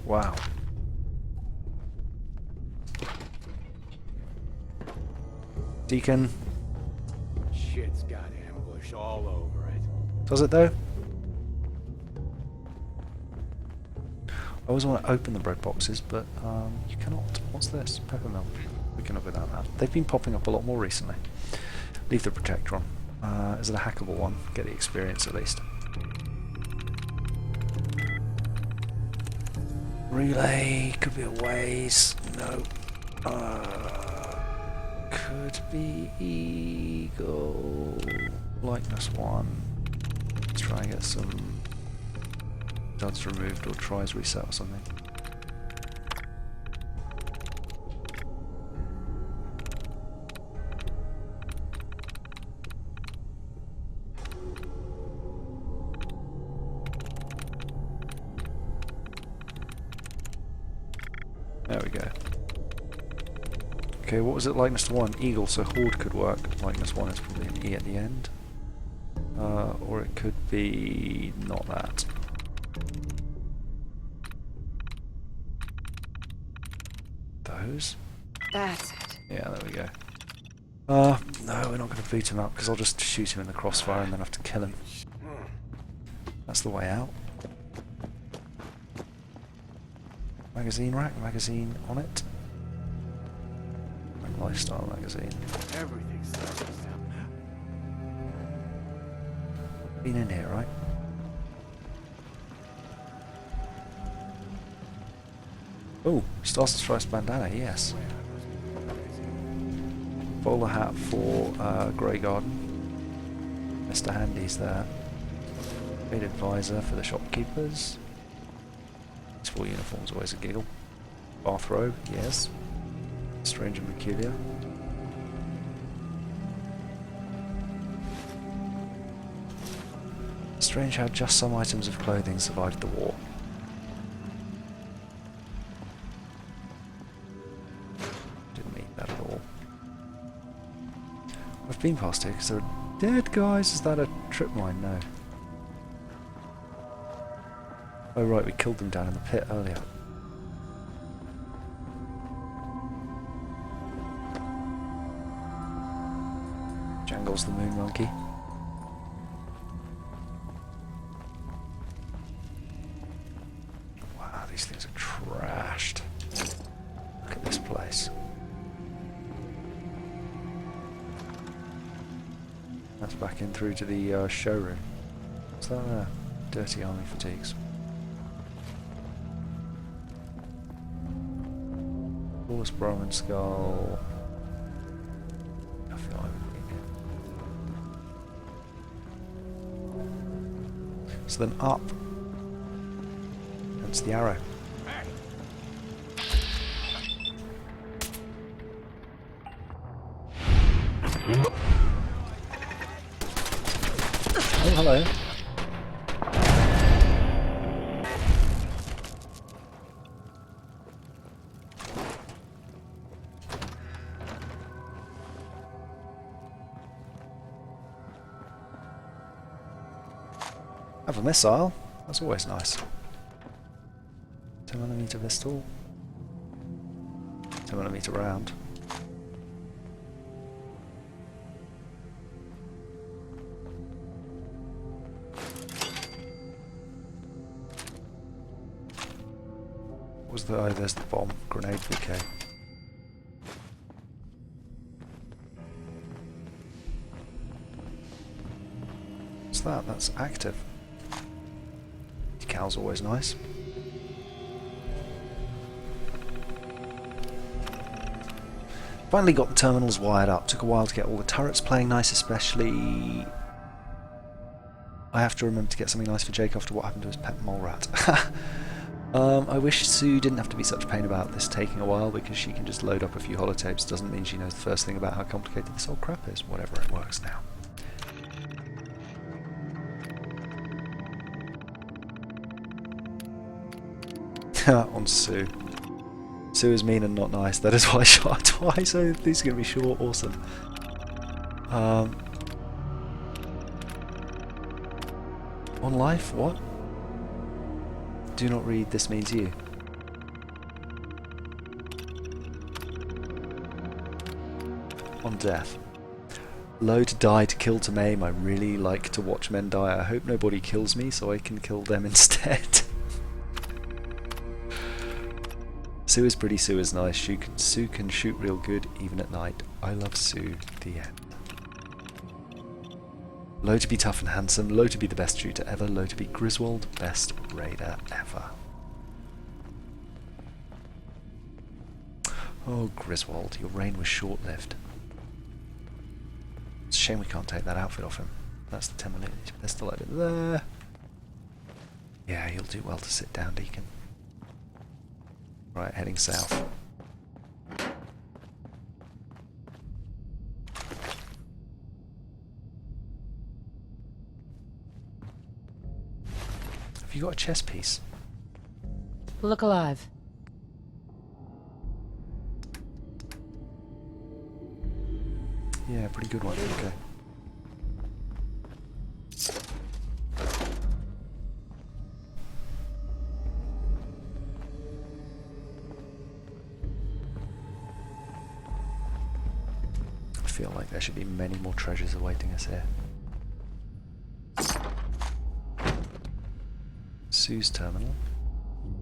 Wow. Deacon. Shit's got ambush all over it. Does it though? I always want to open the bread boxes, but you cannot. What's this? Peppermint. We can look without that. They've been popping up a lot more recently. Leave the protector on. Is it a hackable one? Get the experience at least. Relay, could be a ways. No. Could be Eagle. Likeness 1. Let's try and get some duds removed or tries reset or something. There we go. Okay, what was it? Likeness 1? Eagle, so Horde could work. Likeness 1 is probably an E at the end. Or it could be not that. Those? That's it. Yeah, there we go. No, we're not going to boot him up because I'll just shoot him in the crossfire and then have to kill him. That's the way out. Magazine rack, magazine on it. And lifestyle magazine. Everything's Been in here, right? Oh, Stars to Stripes bandana, yes. Bowler hat for Grey Garden. Mr. Handy's there. Faded visor for the shopkeepers. Full uniform's always a giggle. Bathrobe, yes. Strange and peculiar. Strange how just some items of clothing survived the war. Didn't mean that at all. I've been past here because there are dead guys. Is that a trip mine? No. Oh right, we killed them down in the pit earlier. Jangles the moon monkey. Wow, these things are trashed. Look at this place. That's back in through to the showroom. What's that there? Dirty army fatigues. Flawless Brahmin skull. I feel like it. So then up. That's the arrow. Oh, hello. Have a missile. That's always nice. 10mm pistol. 10mm round. Was the oh, there's the bomb. Grenade bouquet. What's that? That's active. Decal's always nice. Finally got the terminals wired up. Took a while to get all the turrets playing nice, especially... I have to remember to get something nice for Jake after what happened to his pet mole rat. I wish Sue didn't have to be such a pain about this taking a while, because she can just load up a few holotapes. Doesn't mean she knows the first thing about how complicated this whole crap is. Whatever, it works now. On Sue. Sue is mean and not nice. That is why I shot her twice. So this is going to be short. Awesome. On life? What? Do not read. This means you. On death. Low to die, to kill, to maim. I really like to watch men die. I hope nobody kills me so I can kill them instead. Sue is pretty, Sue is nice. Sue can shoot real good even at night. I love Sue. The end. Low to be tough and handsome. Low to be the best shooter ever. Low to be Griswold, best raider ever. Oh, Griswold, your reign was short-lived. It's a shame we can't take that outfit off him. That's the 10-minute pistol over there. Yeah, you'll do well to sit down, Deacon. Right, heading south. Have you got a chess piece? Look alive. Yeah, pretty good one. Okay. I feel like there should be many more treasures awaiting us here. Sue's terminal.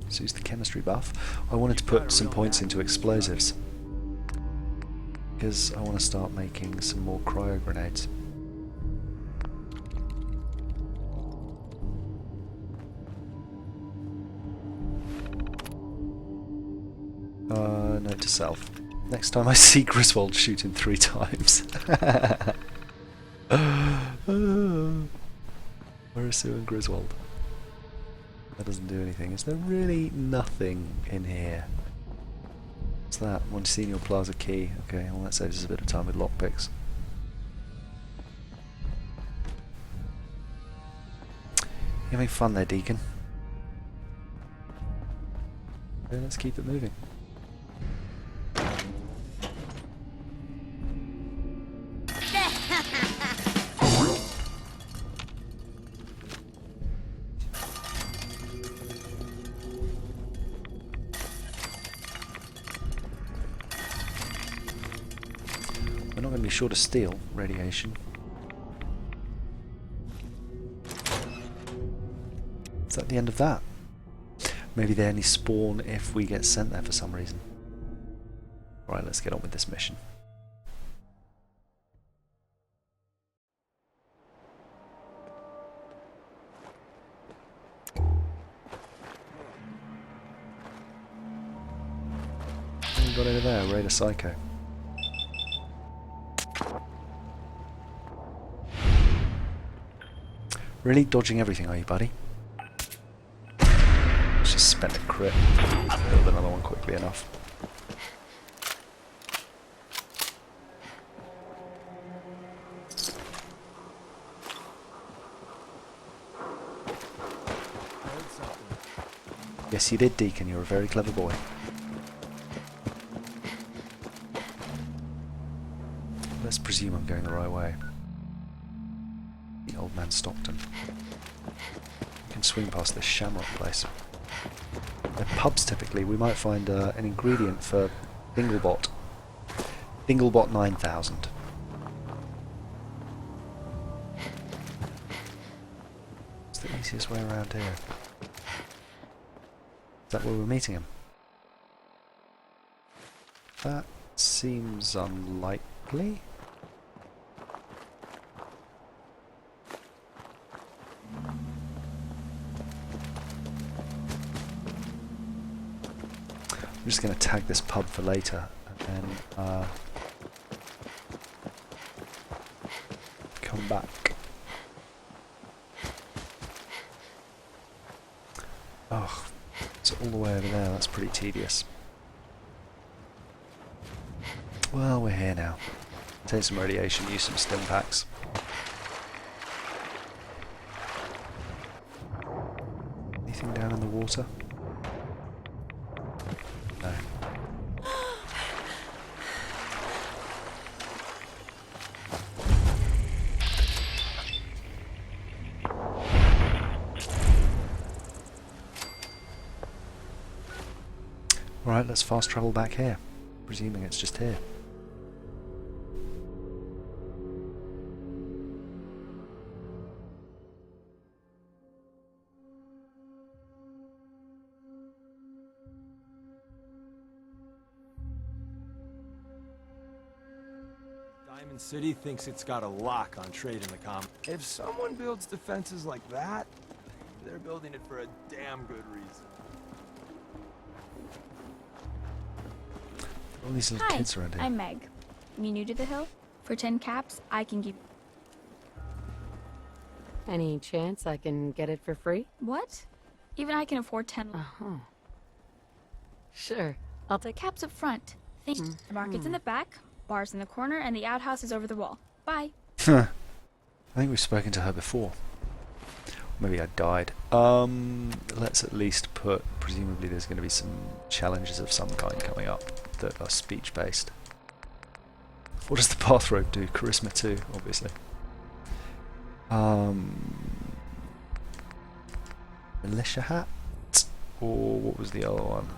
Sue's the chemistry buff. I wanted to put some points into explosives, because I want to start making some more cryo grenades. Note to self. Next time I see Griswold, shoot him 3 times. Where is Sue and Griswold? That doesn't do anything. Is there really nothing in here? What's that? Monsignor Plaza key. Okay, well that saves us a bit of time with lockpicks. You having fun there, Deacon? Okay, let's keep it moving. We're not going to be short of steel radiation. Is that the end of that? Maybe they only spawn if we get sent there for some reason. Right, let's get on with this mission. What have we got over there? Raider Psycho. Really dodging everything, are you, buddy? Let's just spend a crit. Build another one quickly enough. Yes, you did, Deacon. You're a very clever boy. Let's presume I'm going the right way. The old man Stockton. We can swing past this shamrock place. They're pubs typically. We might find an ingredient for Dinglebot. Dinglebot 9000. What's the easiest way around here? Is that where we're meeting him? That seems unlikely. I'm just going to tag this pub for later, and then I'm back. Oh, it's all the way over there. That's pretty tedious. Well, we're here now. Take some radiation, use some stim packs. Anything down in the water? No. Alright, let's fast travel back here. Presuming it's just here. Diamond City thinks it's got a lock on trade in the common. If someone builds defenses like that, they're building it for a damn good reason. All these little Hi, kids around here. I'm Meg. You new to the hill? For 10 caps, I can give... Any chance I can get it for free? What? Even I can afford 10... Uh-huh. Sure. I'll take... Caps up front. Think the market's in the back, bars in the corner, and the outhouse is over the wall. Bye. I think we've spoken to her before. Maybe I died. Let's at least put... Presumably there's going to be some challenges of some kind coming up that are speech-based. What does the bathrobe do? Charisma 2, obviously. Militia hat? Or what was the other one?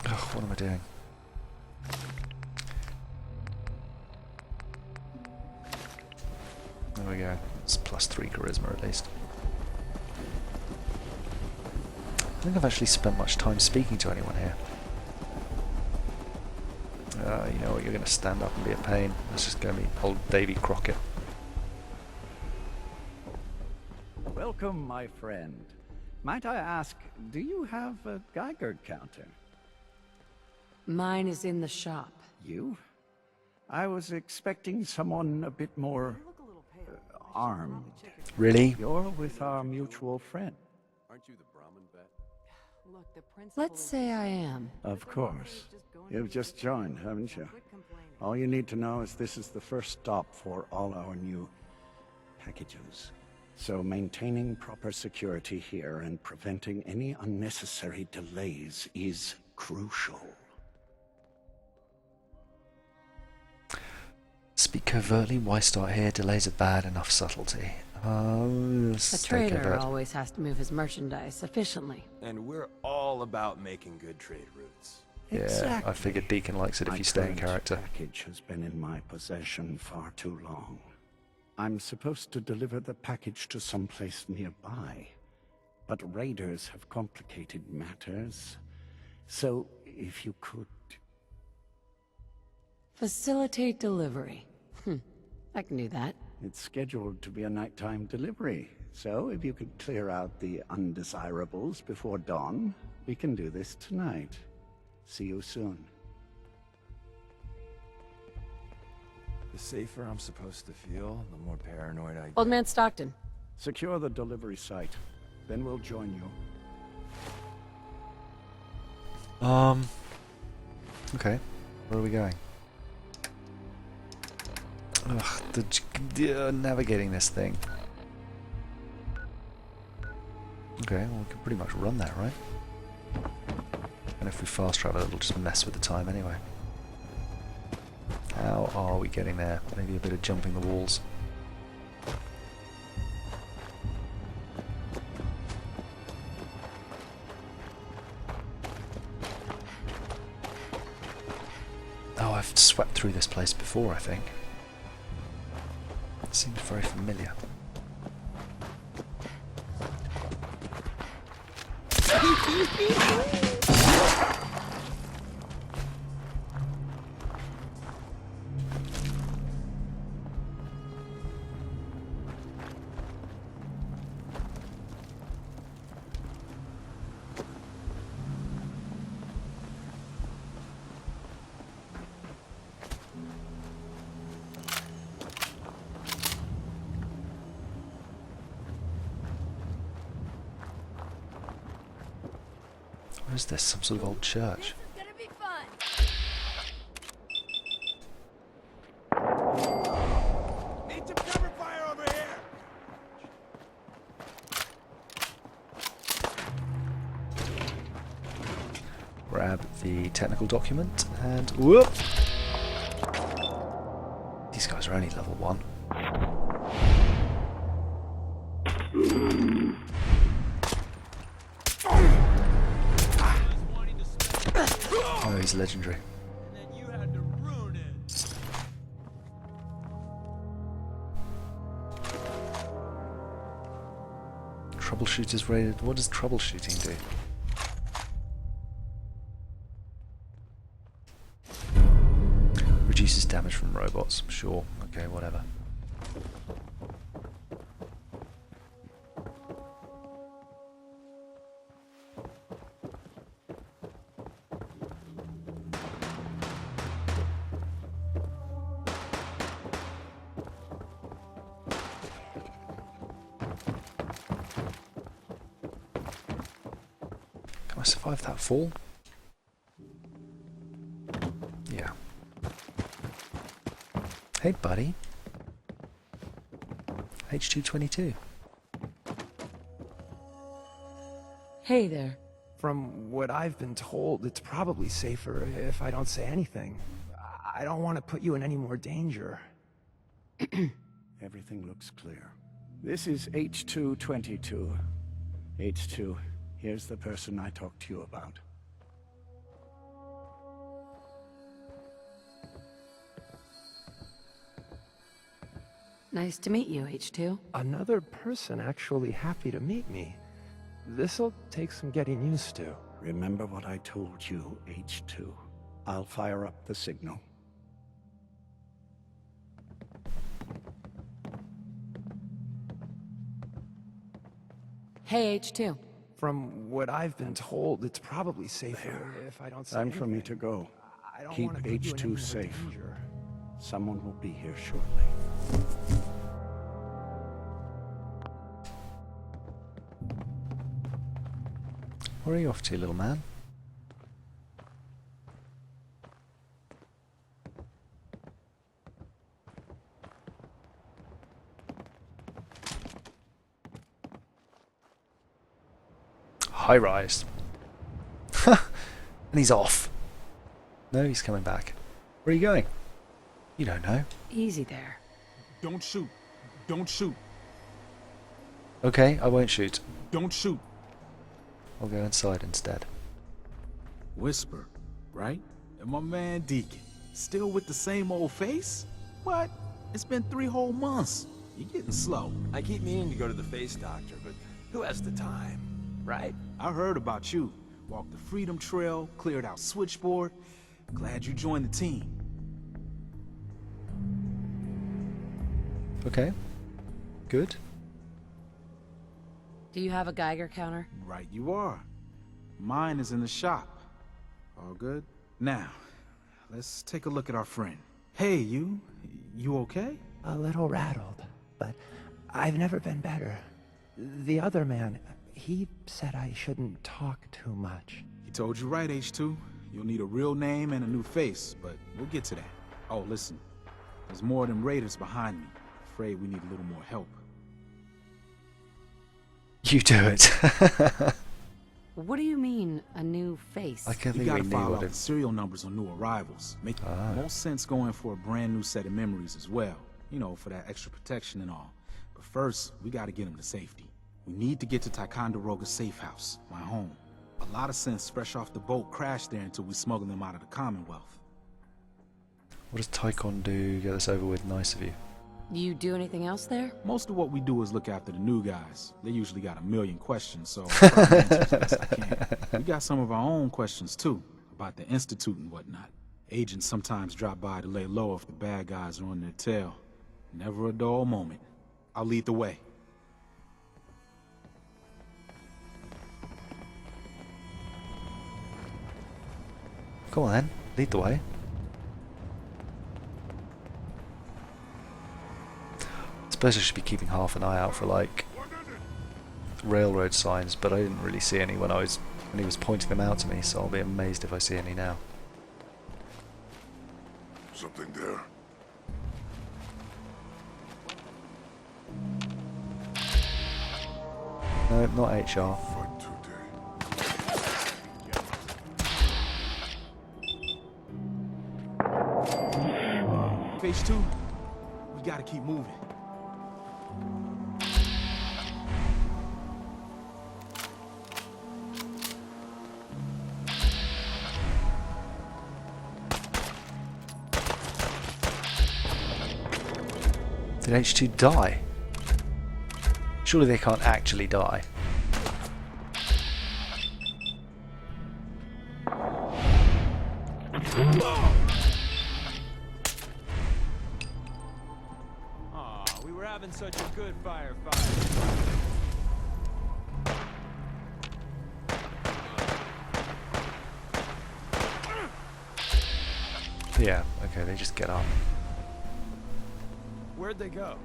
Oh, what am I doing? There we go. It's +3 charisma at least. I don't think I've actually spent much time speaking to anyone here. You know what, you're going to stand up and be a pain. Let's just go meet old Davy Crockett. Welcome, my friend. Might I ask, do you have a Geiger counter? Mine is in the shop. You? I was expecting someone a bit more armed. Really? You're with our mutual friend. Aren't you the Brahmin vet? Let's say I am. Of course. You've just joined, haven't you? All you need to know is this is the first stop for all our new packages. So maintaining proper security here and preventing any unnecessary delays is crucial. Speak covertly, why start here? Delays are bad, enough subtlety. A trader always has to move his merchandise efficiently. And we're all about making good trade routes. Yeah, Exactly. I figured Deacon likes it if My you stay in current character. package has been in my possession far too long. I'm supposed to deliver the package to someplace nearby, but raiders have complicated matters. So, if you could... Facilitate delivery. I can do that. It's scheduled to be a nighttime delivery, so if you could clear out the undesirables before dawn, we can do this tonight. See you soon. The safer I'm supposed to feel, the more paranoid I get. Old Man Stockton. Secure the delivery site, then we'll join you. Okay, where are we going? Ugh, navigating this thing. Okay, well we can pretty much run that, right? And if we fast travel, it'll just mess with the time anyway. How are we getting there? Maybe a bit of jumping the walls. Oh, I've swept through this place before, I think. It seems very familiar. is this? Some sort of old church. Need some cover fire over here! Grab the technical document and whoop! These guys are only level 1. Oh, he's legendary. Troubleshooters rated. What does troubleshooting do? Reduces damage from robots. Sure. Okay, whatever. Can I survive that fall? Yeah. Hey, buddy. H222. Hey there. From what I've been told, it's probably safer if I don't say anything. I don't want to put you in any more danger. Everything looks clear. This is H222. H2, here's the person I talked to you about. Nice to meet you, H2. Another person actually happy to meet me. This'll take some getting used to. Remember what I told you, H2. I'll fire up the signal. Hey, H2. From what I've been told, it's probably safer if I don't say Time for me anything. to go. I don't Keep wanna put you in any more H2 safe. danger. Someone will be here shortly. Where are you off to, little man? High rise. And he's off. No, he's coming back. Where are you going? You don't know. Easy there. Don't shoot. Don't shoot. Okay, I won't shoot. Don't shoot. I'll go inside instead. Whisper, right? And my man Deacon, still with the same old face? What? It's been 3 whole months. You're getting slow. I keep meaning to go to the face doctor, but who has the time, right? I heard about you. Walked the Freedom Trail, cleared out Switchboard. Glad you joined the team. Okay. Good. Do you have a Geiger counter? Right you are. Mine is in the shop. All good? Now, let's take a look at our friend. Hey, you okay? A little rattled, but I've never been better. The other man, he said I shouldn't talk too much. He told you right, H2. You'll need a real name and a new face, but we'll get to that. Oh, listen. There's more of them raiders behind me. Afraid we need a little more help. You do it. What do you mean, a new face? I can't You think we gotta knew follow what the serial numbers on new arrivals. Make most sense going for a brand new set of memories as well. You know, for that extra protection and all. But first, we gotta get them to safety. We need to get to Ticonderoga's safe house, my home. A lot of sense fresh off the boat crashed there until we smuggle them out of the Commonwealth. What does Tycon do? Get this over with. Nice of you. You do anything else there? Most of what we do is look after the new guys. They usually got a million questions, so I try to answer as best I can. We got some of our own questions too, about the Institute and whatnot. Agents sometimes drop by to lay low if the bad guys are on their tail. Never a dull moment. I'll lead the way. Come on then, lead the way. I suppose I should be keeping half an eye out for like railroad signs, but I didn't really see any when I was And he was pointing them out to me, so I'll be amazed if I see any now. Something there. No, not HR. Phase 2, we gotta keep moving. Did H2 die? Surely they can't actually die. Aw, we were having such a good firefight. Yeah, okay, they just get up. Where'd they go?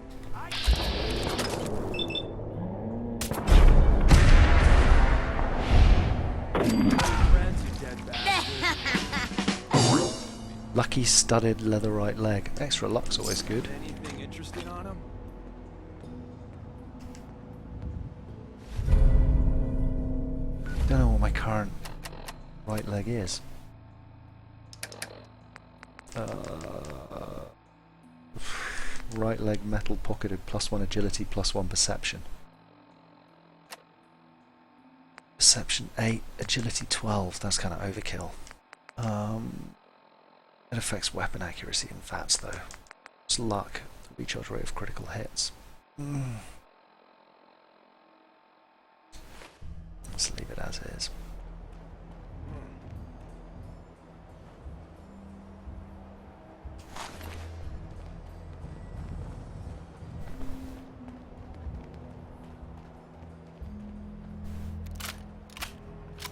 Lucky studded leather right leg. Extra luck's always good. Anything interesting on him? Don't know what my current right leg is. Right leg metal pocketed, +1 agility, +1 perception. Perception 8, agility 12. That's kind of overkill. It affects weapon accuracy and VATS though. It's luck, the recharge rate of critical hits. Let's leave it as is.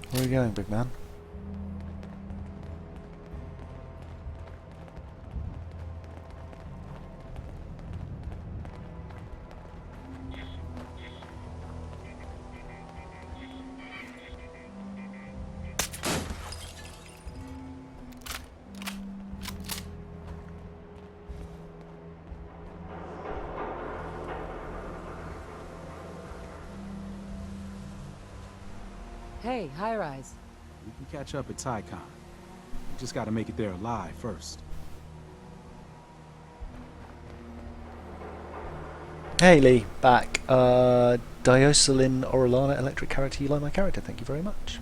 Where are you going, big man? Hey, high rise. We can catch up at Tycon. We just gotta make it there alive first. Hey Lee, back. Dioselin Orellana, electric character, you like my character, thank you very much.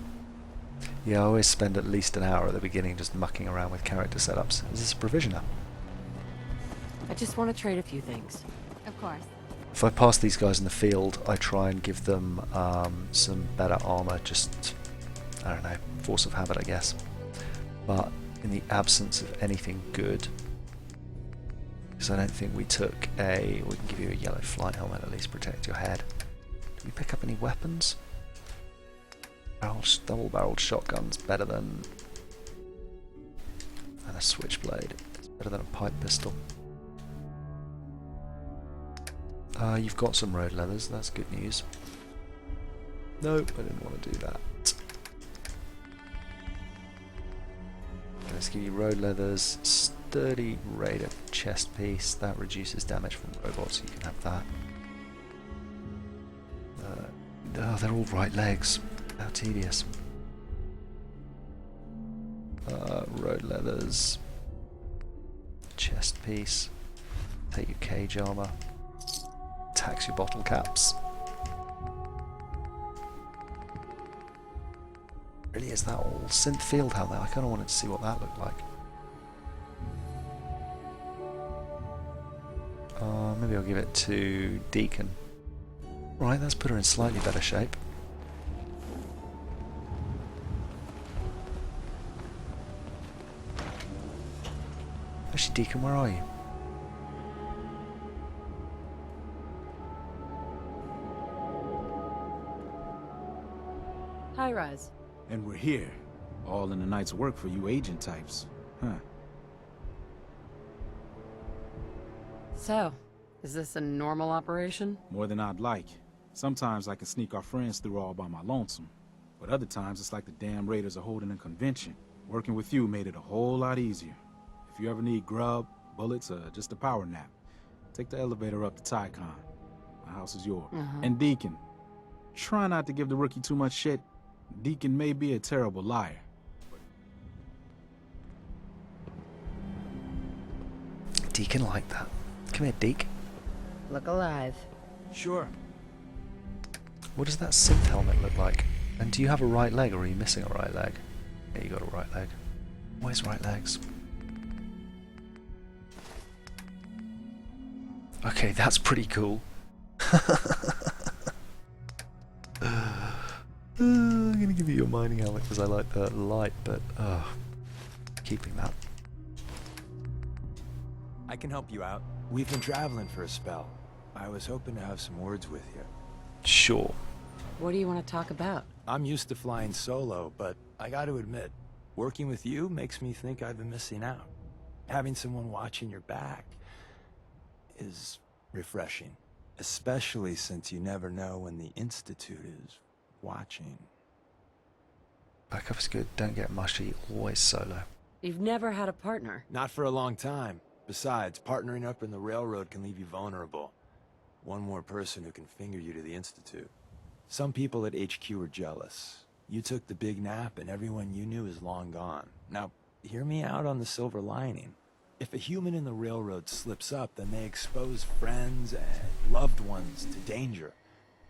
Yeah, I always spend at least an hour at the beginning just mucking around with character setups. Is this a provisioner? I just want to trade a few things. Of course. If I pass these guys in the field, I try and give them some better armor, just, I don't know, force of habit I guess. But in the absence of anything good, because I don't think we took we can give you a yellow flight helmet, at least protect your head. Did we pick up any weapons? Double-barreled shotgun's better than a switchblade. It's better than a pipe pistol. You've got some road leathers, that's good news. Nope, I didn't want to do that. Let's give you road leathers, sturdy raider chest piece, that reduces damage from robots, so you can have that. Oh, they're all right legs, how tedious. Road leathers, chest piece, take your cage armor. Tax your bottle caps. Really, is that all? Synth field helmet, I kind of wanted to see what that looked like. Maybe I'll give it to Deacon. Right, let's put her in slightly better shape. Actually, Deacon, where are you? High rise. And we're here. All in a night's work for you agent types. Huh. So, is this a normal operation? More than I'd like. Sometimes I can sneak our friends through all by my lonesome. But other times, it's like the damn raiders are holding a convention. Working with you made it a whole lot easier. If you ever need grub, bullets, or just a power nap, take the elevator up to Tycon. My house is yours. And Deacon, try not to give the rookie too much shit. Deacon may be a terrible liar. Deacon like that. Come here, Deke. Look alive. Sure. What does that synth helmet look like? And do you have a right leg, or are you missing a right leg? Yeah, you got a right leg. Where's right legs? Okay, that's pretty cool. I'm gonna give you your mining helmet because I like the light, but keeping that. I can help you out. We've been traveling for a spell. I was hoping to have some words with you. Sure. What do you want to talk about? I'm used to flying solo, but I got to admit, working with you makes me think I've been missing out. Having someone watching your back is refreshing, especially since you never know when the Institute is watching. Backup is good, don't get mushy, always solo. You've never had a partner. Not for a long time. Besides, partnering up in the railroad can leave you vulnerable. One more person who can finger you to the Institute. Some people at HQ are jealous. You took the big nap and everyone you knew is long gone. Now, hear me out on the silver lining. If a human in the railroad slips up, then they expose friends and loved ones to danger.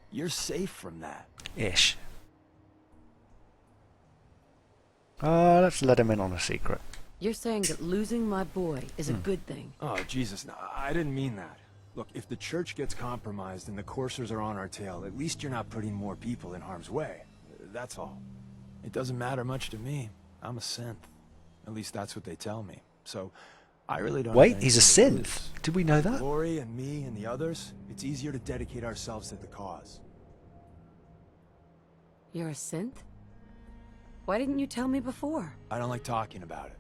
You're safe from that. Ish. Let's let him in on a secret. You're saying that losing my boy is a good thing. Oh, Jesus, no, I didn't mean that. Look, if the church gets compromised and the coursers are on our tail, at least you're not putting more people in harm's way. That's all. It doesn't matter much to me. I'm a synth. At least that's what they tell me. So, I really don't... Wait, he's a synth? Did we know that? Glory and me and the others, it's easier to dedicate ourselves to the cause. You're a synth? Why didn't you tell me before? I don't like talking about it.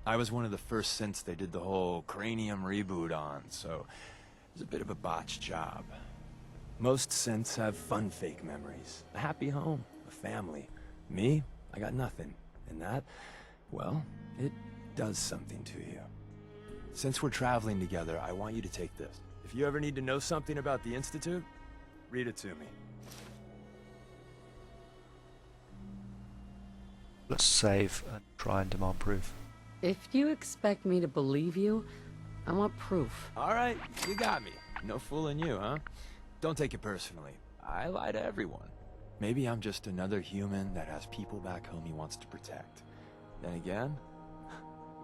I was one of the first synths they did the whole cranium reboot on, so it was a bit of a botched job. Most synths have fun fake memories. A happy home, a family. Me, I got nothing. And that, well, it does something to you. Since we're traveling together, I want you to take this. If you ever need to know something about the Institute, read it to me. Let's save and try and demand proof. If you expect me to believe you, I want proof. All right, you got me. No fooling you, huh? Don't take it personally. I lie to everyone. Maybe I'm just another human that has people back home he wants to protect. Then again,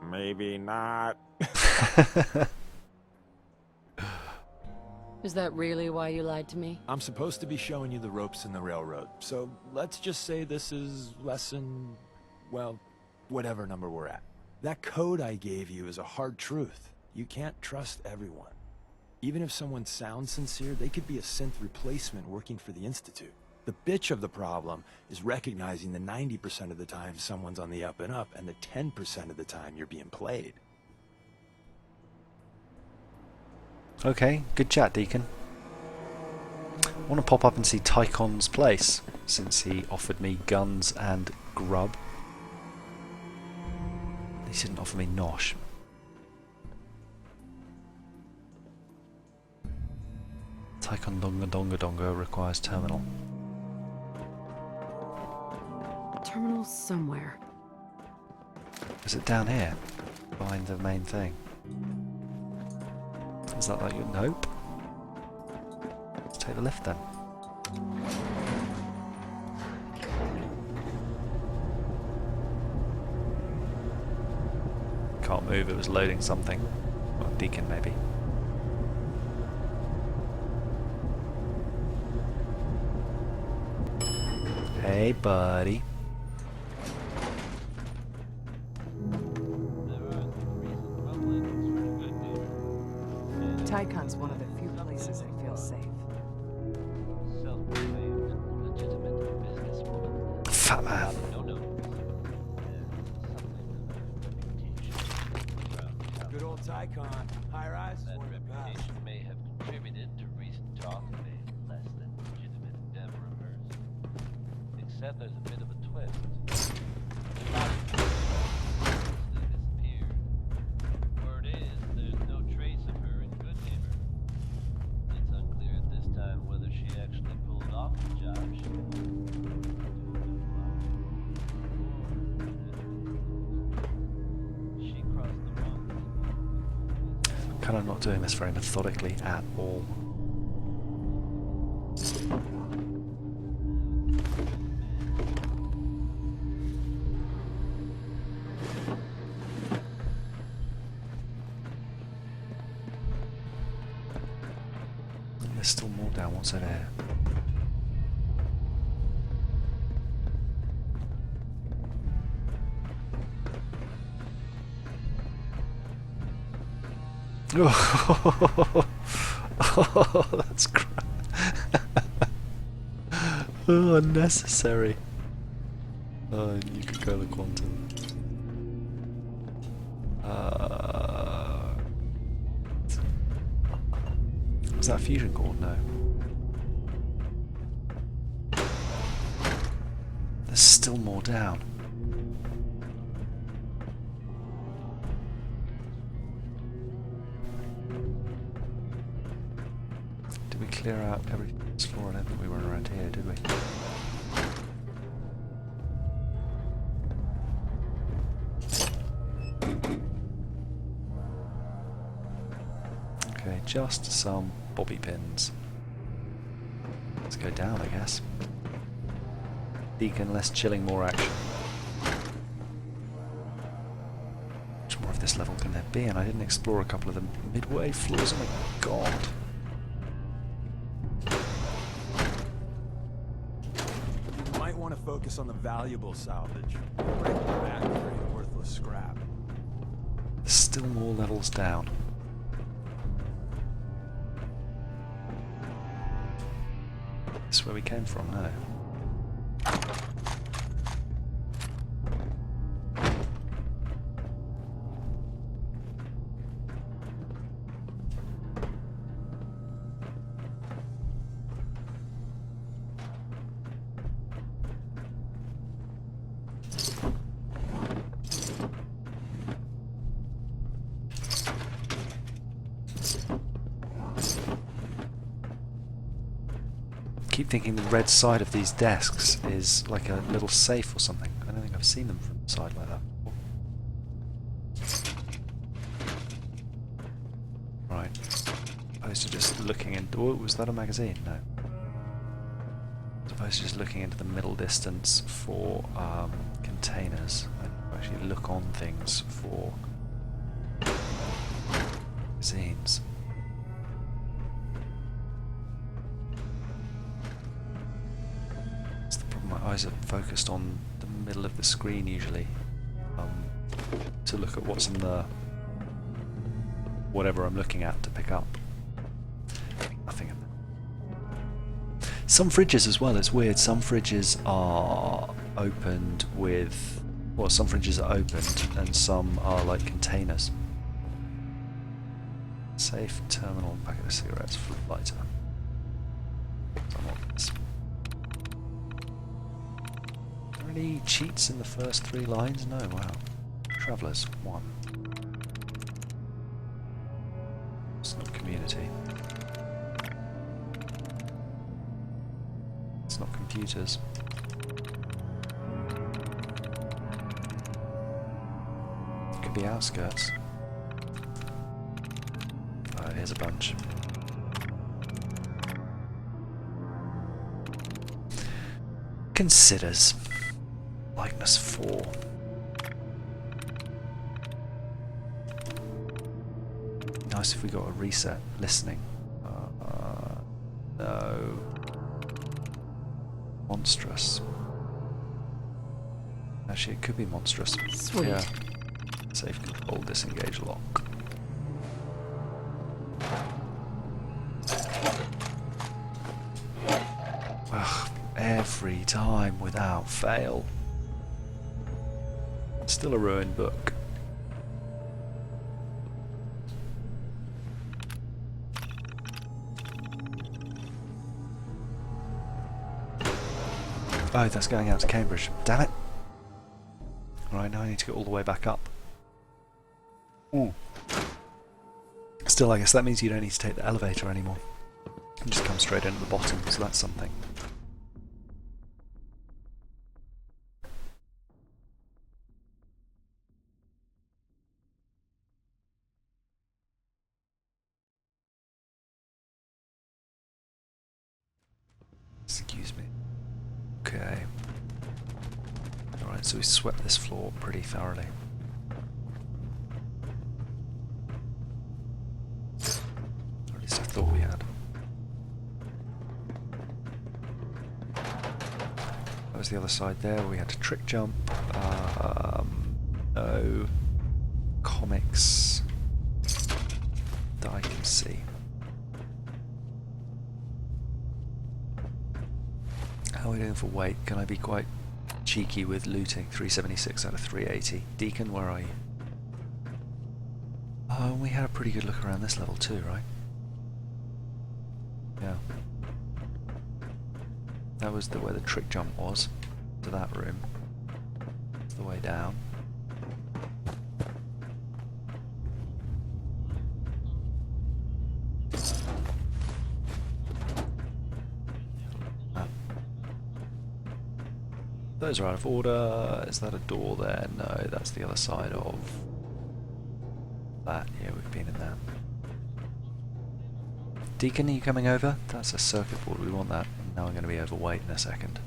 maybe not. Is that really why you lied to me? I'm supposed to be showing you the ropes in the railroad, so let's just say this is lesson, well, whatever number we're at. That code I gave you is a hard truth. You can't trust everyone. Even if someone sounds sincere, they could be a synth replacement working for the Institute. The bitch of the problem is recognizing that 90% of the time someone's on the up and up, and the 10% of the time you're being played. Okay, good chat, Deacon. I want to pop up and see Tycon's place, since he offered me guns and grub. He didn't offer me nosh. Tycon Donga Donga Donga requires terminal. Terminal somewhere. Is it down here? Behind the main thing? Is that like your nope? Let's take the lift then. Can't move, it was loading something. Well, Deacon maybe. Hey buddy. Tycon's one of the few places I feel safe. Fat man. Good old Tycon. High rise is one of the best. May have contributed to recent talk of a less than legitimate endeavor of hers. said there's a bit of a twist. Disappeared. Word is, there's no trace of her in Goodhaven. It's unclear at this time whether she actually pulled off the job she crossed the wrong. I'm kind of not doing this very methodically at all. There's still more down. What's in here? Oh, that's crap. Oh, unnecessary. Oh, you could go to quantum. Was that a fusion core? No. There's still more down. Did we clear out every floor? I don't think we were around here, did we? Okay, just some bobby pins. Let's go down, I guess. Deacon, less chilling, more action. How much more of this level can there be? And I didn't explore a couple of the midway floors. Oh my god. You might want to focus on the valuable salvage. Break the back for any worthless scrap. There's still more levels down. This is where we came from, no. I keep thinking the red side of these desks is like a little safe or something. I don't think I've seen them from the side like that before. Right. Opposed to just looking in. Oh, was that a magazine? No. As opposed to just looking into the middle distance for containers. I actually look on things for magazines. My eyes are focused on the middle of the screen usually, to look at what's in the whatever I'm looking at to pick up. Nothing in there. Some fridges as well, it's weird, some fridges are opened with, well, some fridges are opened and some are like containers. Safe, terminal, packet of cigarettes, lighter. Unlock this. Any cheats in the first 3 lines? No, wow. Travellers, 1. It's not community. It's not computers. It could be outskirts. Oh, here's a bunch. Considers. Likeness 4. Nice if we got a reset. Listening. No. Monstrous. Actually, it could be monstrous. Sweet. Yeah. Safe control, disengage lock. Ugh, every time without fail. Still a ruined book. Oh, that's going out to Cambridge. Damn it! Alright, now I need to go all the way back up. Ooh. Still, I guess that means you don't need to take the elevator anymore. You just come straight in at the bottom, so that's something. Excuse me. Okay. Alright, so we swept this floor pretty thoroughly. Or at least I thought we had. That was the other side there, we had to trick jump. No comics that I can see. How are we doing for weight? Can I be quite cheeky with looting? 376 out of 380. Deacon, where are you? Oh, we had a pretty good look around this level too, right? Yeah. That was where the trick jump was, to that room. That's the way down. Those are out of order. Is that a door there? No, that's the other side of that. Yeah, we've been in there. Deacon, are you coming over? That's a circuit board. We want that. Now I'm going to be overweight in a second.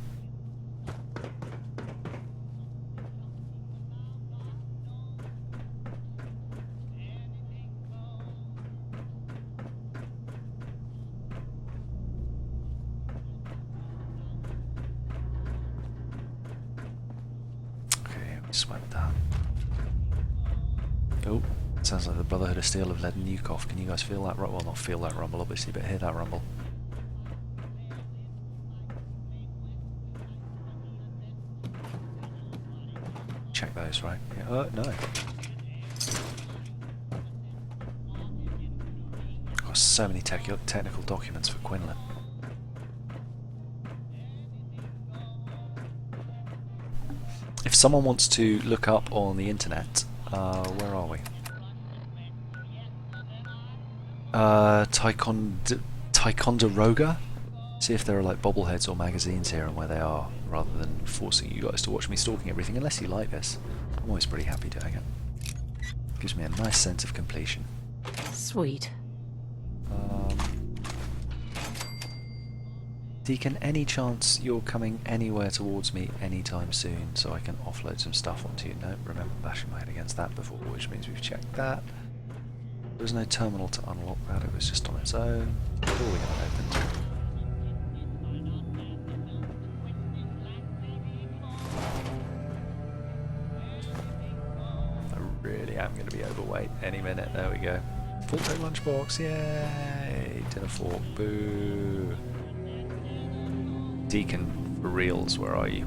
Swept that. Oh, sounds like the Brotherhood of Steel have led a nuke off. Can you guys feel that? Well, not feel that rumble, obviously, but hear that rumble. Check those, right? Yeah, no. Got so many technical documents for Quinlan. If someone wants to look up on the internet, where are we? Ticonderoga? See if there are like bobbleheads or magazines here and where they are, rather than forcing you guys to watch me stalking everything, unless you like this. I'm always pretty happy doing it. Gives me a nice sense of completion. Sweet. Deacon, any chance you're coming anywhere towards me anytime soon so I can offload some stuff onto you? No, remember bashing my head against that before, which means we've checked that. There was no terminal to unlock that, it was just on its own. Door we're going to open. I really am going to be overweight any minute. There we go. Full take lunchbox, yay! Dinner fork, boo! Deacon, for reals, where are you?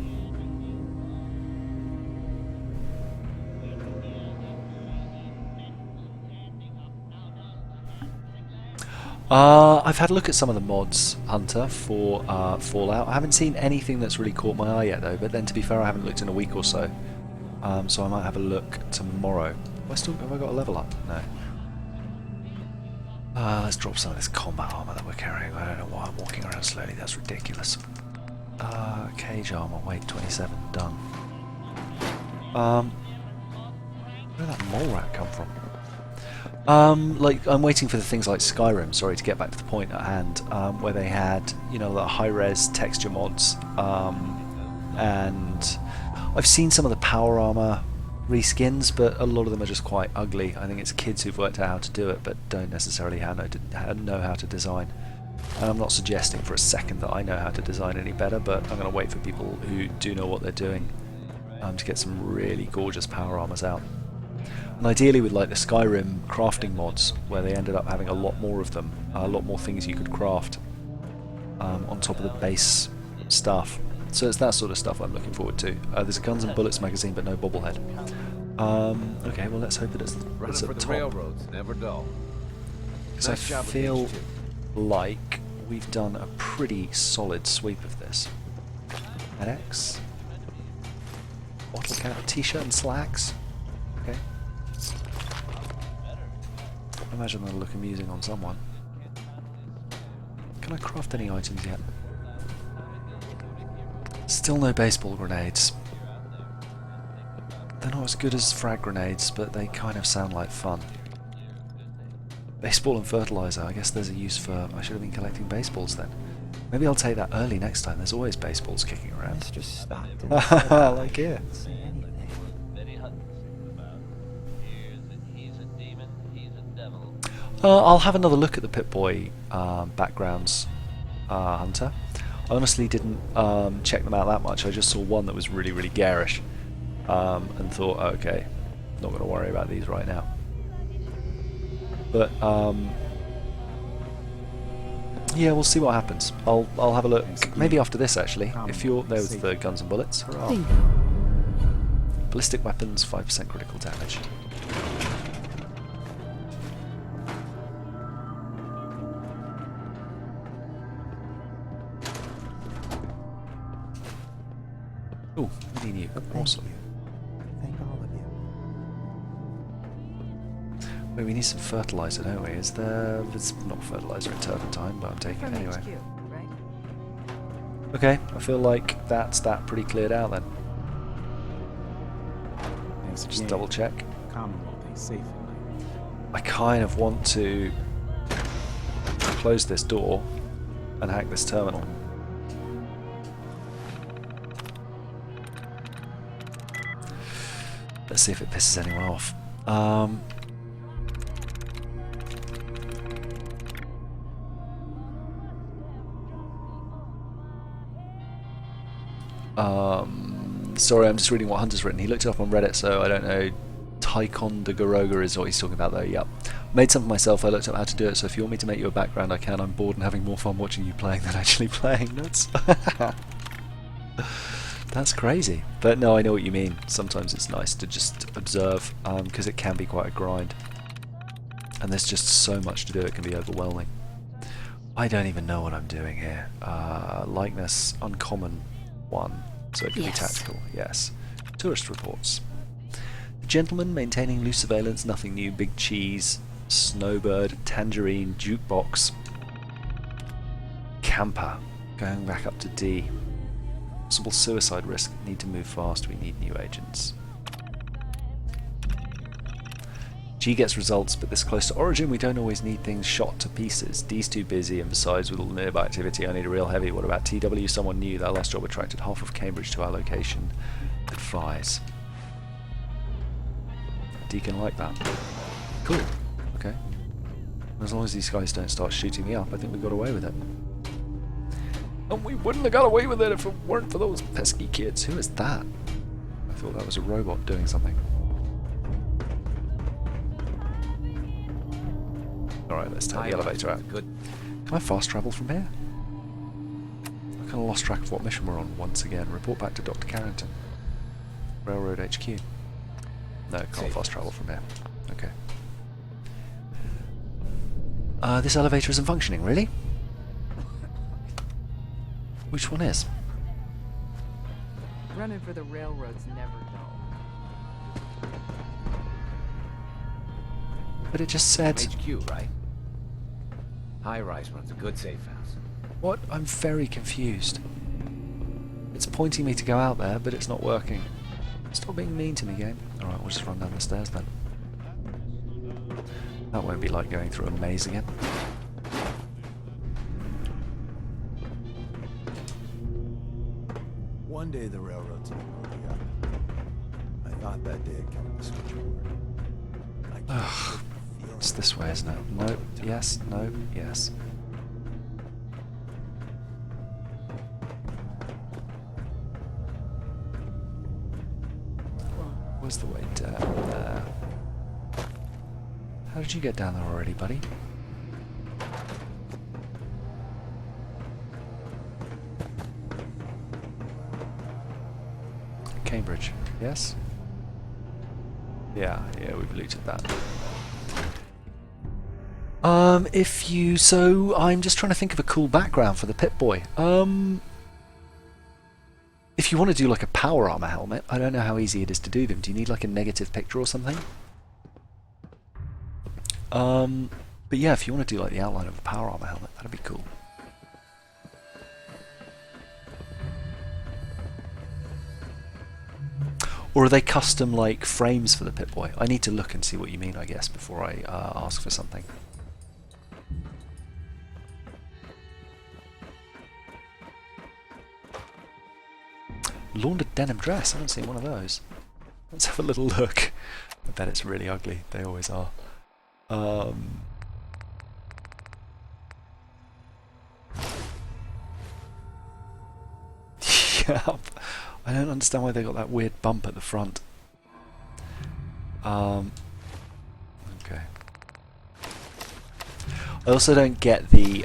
I've had a look at some of the mods, Hunter, for Fallout. I haven't seen anything that's really caught my eye yet, though, but then to be fair, I haven't looked in a week or so. So I might have a look tomorrow. Have I got a level up? No. Let's drop some of this combat armor that we're carrying. I don't know why I'm walking around slowly, that's ridiculous. Cage armor, weight 27, done. Where did that mole rat come from? Like, I'm waiting for the things like Skyrim, sorry, to get back to the point at hand, where they had, you know, the high-res texture mods, and I've seen some of the power armor reskins, but a lot of them are just quite ugly. I think it's kids who've worked out how to do it, but don't necessarily know how to design. And I'm not suggesting for a second that I know how to design any better, but I'm going to wait for people who do know what they're doing to get some really gorgeous power armors out. And ideally with like the Skyrim crafting mods, where they ended up having a lot more of them, a lot more things you could craft on top of the base stuff. So it's that sort of stuff I'm looking forward to. There's a Guns and Bullets magazine, but no bobblehead. Okay, well let's hope that it's at the top. Railroads, never dull. Because I feel like we've done a pretty solid sweep of this. FedEx. Bottle cap, t-shirt and slacks. Okay. I imagine that'll look amusing on someone. Can I craft any items yet? Still no baseball grenades. They're not as good as frag grenades, but they kind of sound like fun. Baseball and fertilizer. I guess there's a use for... I should have been collecting baseballs then. Maybe I'll take that early next time. There's always baseballs kicking around. Mr. Stockton. Like here. I'll have another look at the Pip-Boy backgrounds, Hunter. I honestly didn't check them out that much. I just saw one that was really, really garish, and thought, okay, not going to worry about these right now. But yeah, we'll see what happens. I'll have a look. Maybe after this, actually. If you're there with the guns and bullets. Hurrah. Ballistic weapons, 5% critical damage. Oh, really new. Awesome. Thank all of you. Wait, we need some fertilizer, don't we? Is there... There's not fertilizer in turpentine, but I'm taking it anyway. HQ, right? Okay, I feel like that's that pretty cleared out then. Just double check. I kind of want to close this door and hack this terminal. Let's see if it pisses anyone off. Sorry, I'm just reading what Hunter's written. He looked it up on Reddit, so I don't know. Taikon de Garoga is what he's talking about there. Yep. Made something myself. I looked up how to do it, so if you want me to make you a background, I can. I'm bored and having more fun watching you playing than actually playing. That's crazy. But no, I know what you mean. Sometimes it's nice to just observe, because it can be quite a grind. And there's just so much to do, it can be overwhelming. I don't even know what I'm doing here. Likeness, uncommon 1. So it can be tactical, yes. Tourist reports. The gentleman maintaining loose surveillance, nothing new. Big cheese, snowbird, tangerine, jukebox. Camper, going back up to D. Possible suicide risk, need to move fast, we need new agents. G gets results, but this close to Origin we don't always need things shot to pieces. D's too busy, and besides with all the nearby activity I need a real heavy. What about TW? Someone new. Their last job attracted half of Cambridge to our location. Advise. Deacon like that. Cool. Okay. As long as these guys don't start shooting me up, I think we got away with it. And we wouldn't have got away with it if it weren't for those pesky kids. Who is that? I thought that was a robot doing something. Alright, let's turn the elevator out. Good. Can I fast travel from here? I kind of lost track of what mission we're on once again. Report back to Dr. Carrington. Railroad HQ. No, can't fast travel from here. Okay. This elevator isn't functioning, really? Which one is? Running for the railroad's never dull. But it just said... HQ, right? High-rise runs a good safe house. What? I'm very confused. It's pointing me to go out there, but it's not working. Stop being mean to me, game. Alright, we'll just run down the stairs then. That won't be like going through a maze again. One day the railroad's gonna be up. I thought that day had come to the switchboard. Ugh. It's this way, isn't it? Nope. Yes. Nope. Yes. Where's the way down there? How did you get down there already, buddy? Cambridge. Yes? Yeah, we've looted that. So I'm just trying to think of a cool background for the Pip-Boy. If you want to do like a power armor helmet, I don't know how easy it is to do them. Do you need like a negative picture or something? But yeah, if you want to do like the outline of a power armor helmet, that'd be cool. Or are they custom like frames for the Pip-Boy? I need to look and see what you mean, I guess, before I ask for something. Laundered denim dress, I haven't seen one of those. Let's have a little look. I bet it's really ugly, they always are. Yeah, I don't understand why they got that weird bump at the front. Okay. I also don't get the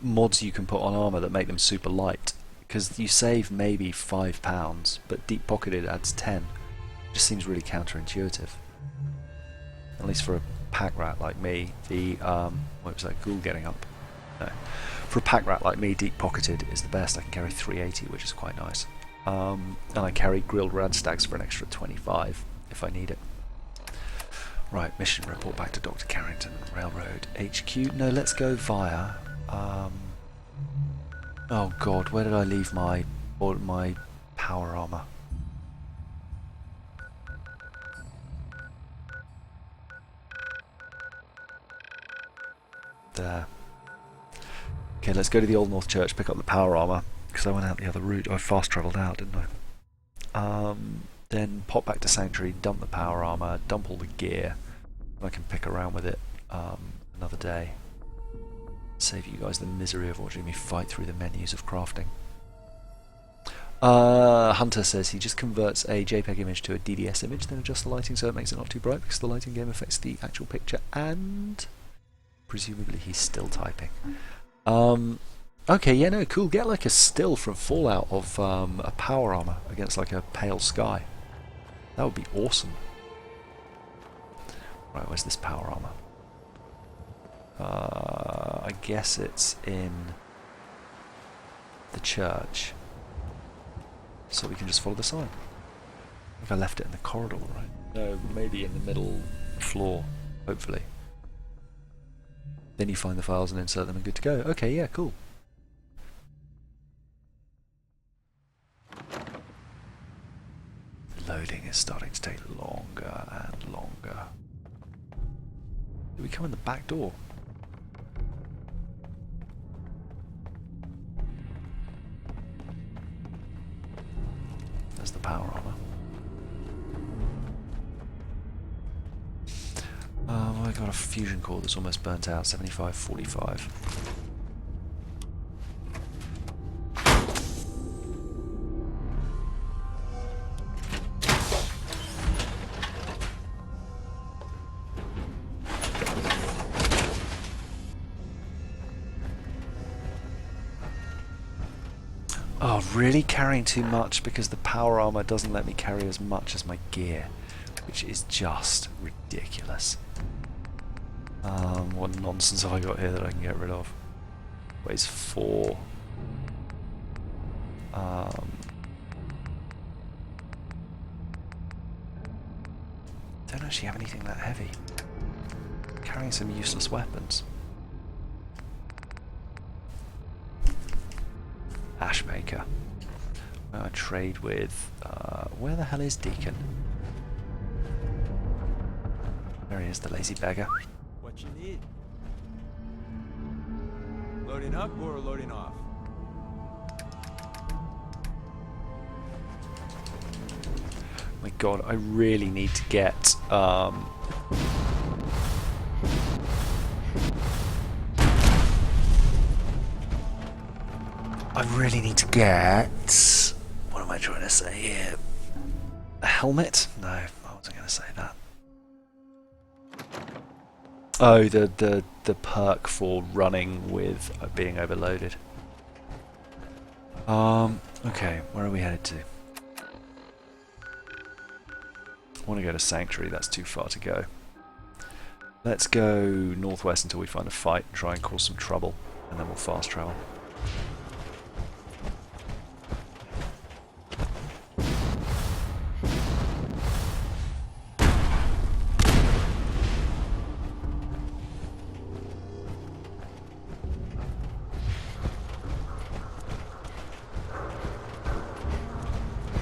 mods you can put on armor that make them super light, because you save maybe £5, but deep pocketed adds 10. Just seems really counterintuitive. At least for a pack rat like me, the what was that ghoul getting up? No. For a pack rat like me, deep pocketed is the best. I can carry 380, which is quite nice. And I carry grilled radstags for an extra 25 if I need it. Right, mission report back to Dr. Carrington, Railroad HQ. No, let's go via. Oh God, where did I leave my power armor? There. Okay, let's go to the Old North Church, pick up the power armor, because I went out the other route. I fast travelled out, didn't I? Then pop back to Sanctuary, dump the power armor, dump all the gear, and I can pick around with it another day. Save you guys the misery of watching me fight through the menus of crafting. Hunter says he just converts a JPEG image to a DDS image, then adjusts the lighting so it makes it not too bright, because the lighting game affects the actual picture, and presumably he's still typing. Okay, yeah, no, cool. Get like a still from Fallout of a power armor against like a pale sky. That would be awesome. Right, where's this power armor? I guess it's in the church. So we can just follow the sign. I think I left it in the corridor, right? No, maybe in the middle floor, hopefully. Then you find the files and insert them and good to go. Okay, yeah, cool. Loading is starting to take longer and longer. Did we come in the back door? There's the power armor. I got a fusion core that's almost burnt out, 75-45. Oh, really carrying too much because the power armor doesn't let me carry as much as my gear, which is just ridiculous. What nonsense have I got here that I can get rid of? Weighs 4. Don't actually have anything that heavy. Carrying some useless weapons. Ashmaker. I trade with. Where the hell is Deacon? There he is, the lazy beggar. What you need? Loading up or loading off? My God, I really need to get. I really need to get. What am I trying to say here? A helmet? No, I wasn't going to say that. Oh, the perk for running with being overloaded. Okay, where are we headed to? I want to go to Sanctuary, that's too far to go. Let's go northwest until we find a fight and try and cause some trouble. and then we'll fast travel.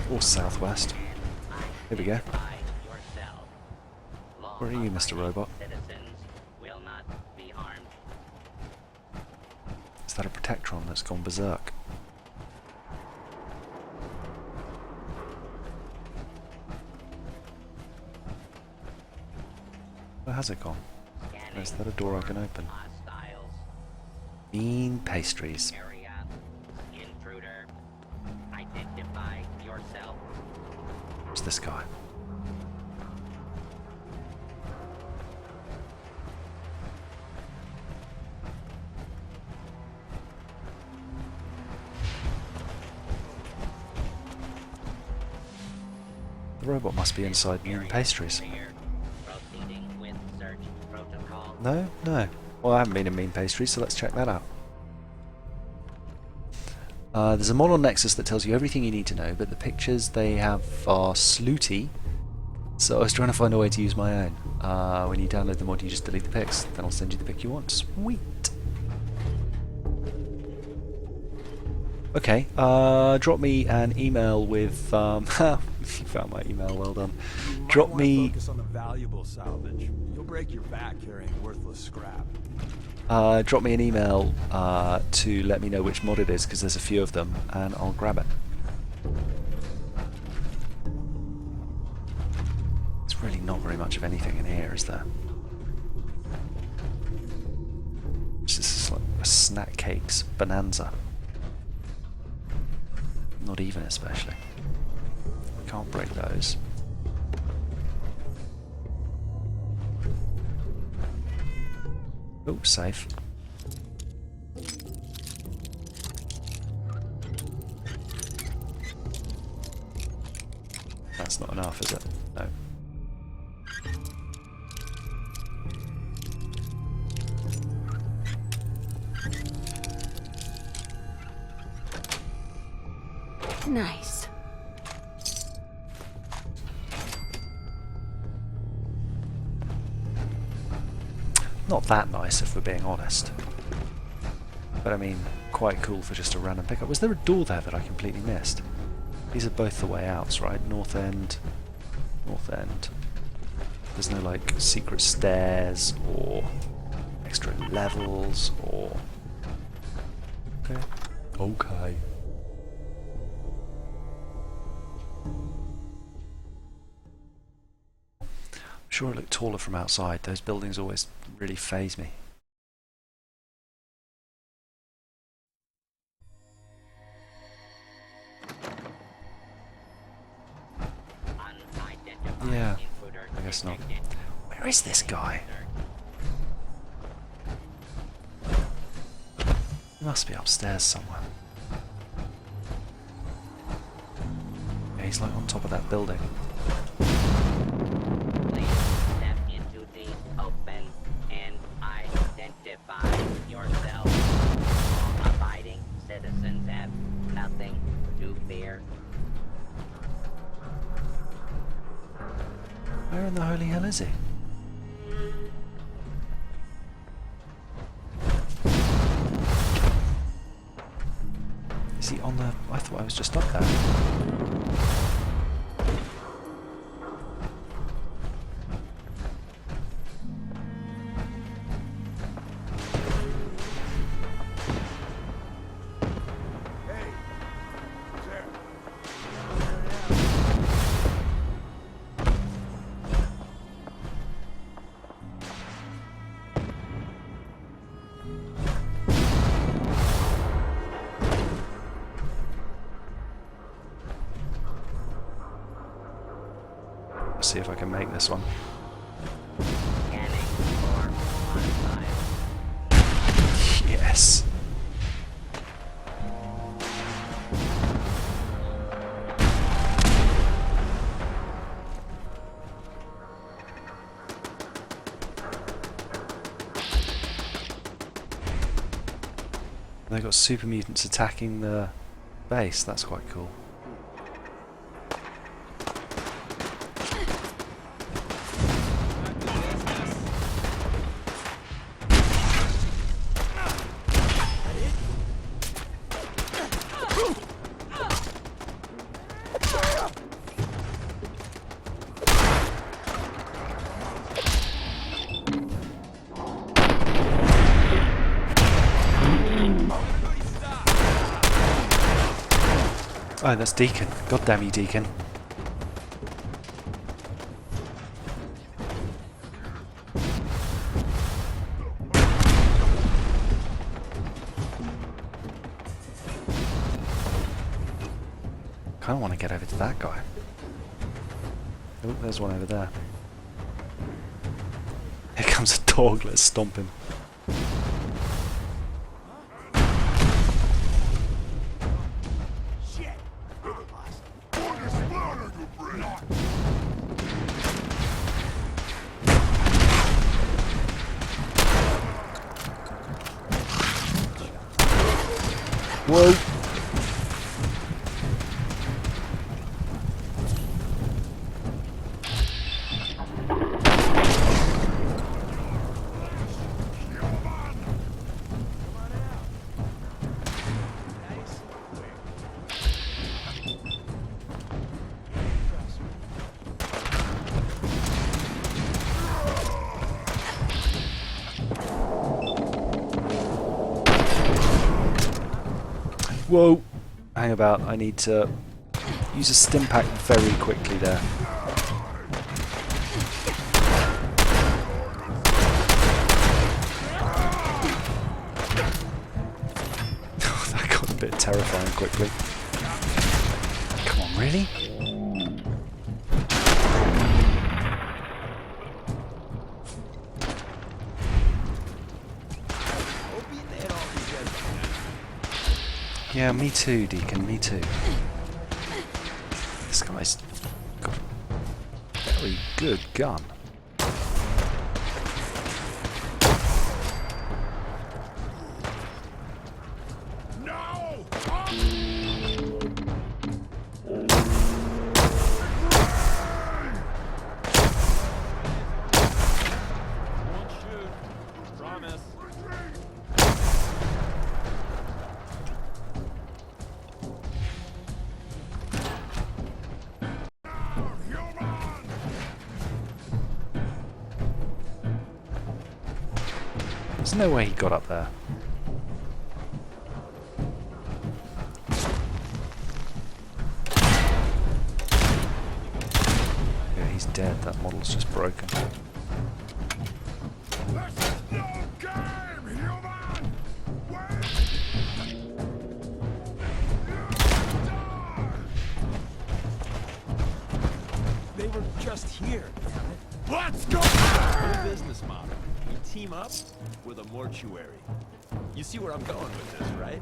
Or southwest. Here we go. Where are you, Mr. Robot? Is that a Protectron that's gone berserk? Where has it gone? Is that a door I can open? Mean pastries. What's this guy? The robot must be inside Mean Pastries. No? No. Well, I haven't been in Mean Pastries, so let's check that out. There's a mod on Nexus that tells you everything you need to know, but the pictures they have are slooty, so I was trying to find a way to use my own. When you download the mod, you just delete the pics, then I'll send you the pic you want. Sweet! Okay, drop me an email with, you found my email, well done. Drop me... Focus on the valuable salvage. You'll break your back carrying worthless scrap. Drop me an email to let me know which mod it is, because there's a few of them, and I'll grab it. There's really not very much of anything in here, is there? This is like a snack cakes bonanza. Not even especially. Can't break those. Oh, safe. That's not enough, is it? No. Nice. Not that nice, if we're being honest. But I mean, quite cool for just a random pickup. Was there a door there that I completely missed? These are both the way outs, right? North end. North end. There's no, like, secret stairs or extra levels or... Okay. Okay. I'm sure it looked taller from outside. Those buildings always really faze me. Yeah, I guess not. Where is this guy? He must be upstairs somewhere. Yeah, he's like on top of that building. Citizens have nothing to fear. Where in the holy hell is he? Is he on the... I thought I was just up there. Let's see if I can make this one. Yes. They've got super mutants attacking the base. That's quite cool. Oh, that's Deacon. God damn you, Deacon. Kinda want to get over to that guy. Oh, there's one over there. Here comes a dog, let's stomp him. Whoa! Whoa! Hang about, I need to use a stim pack very quickly there. That got a bit terrifying quickly. Come on, really? Yeah, me too, Deacon, me too. This guy's got a very good gun. There's no way he got up there. Yeah, he's dead. That model's just broken. They were just here. Let's go! Full business model. We team up with a mortuary. You see where I'm going with this, right?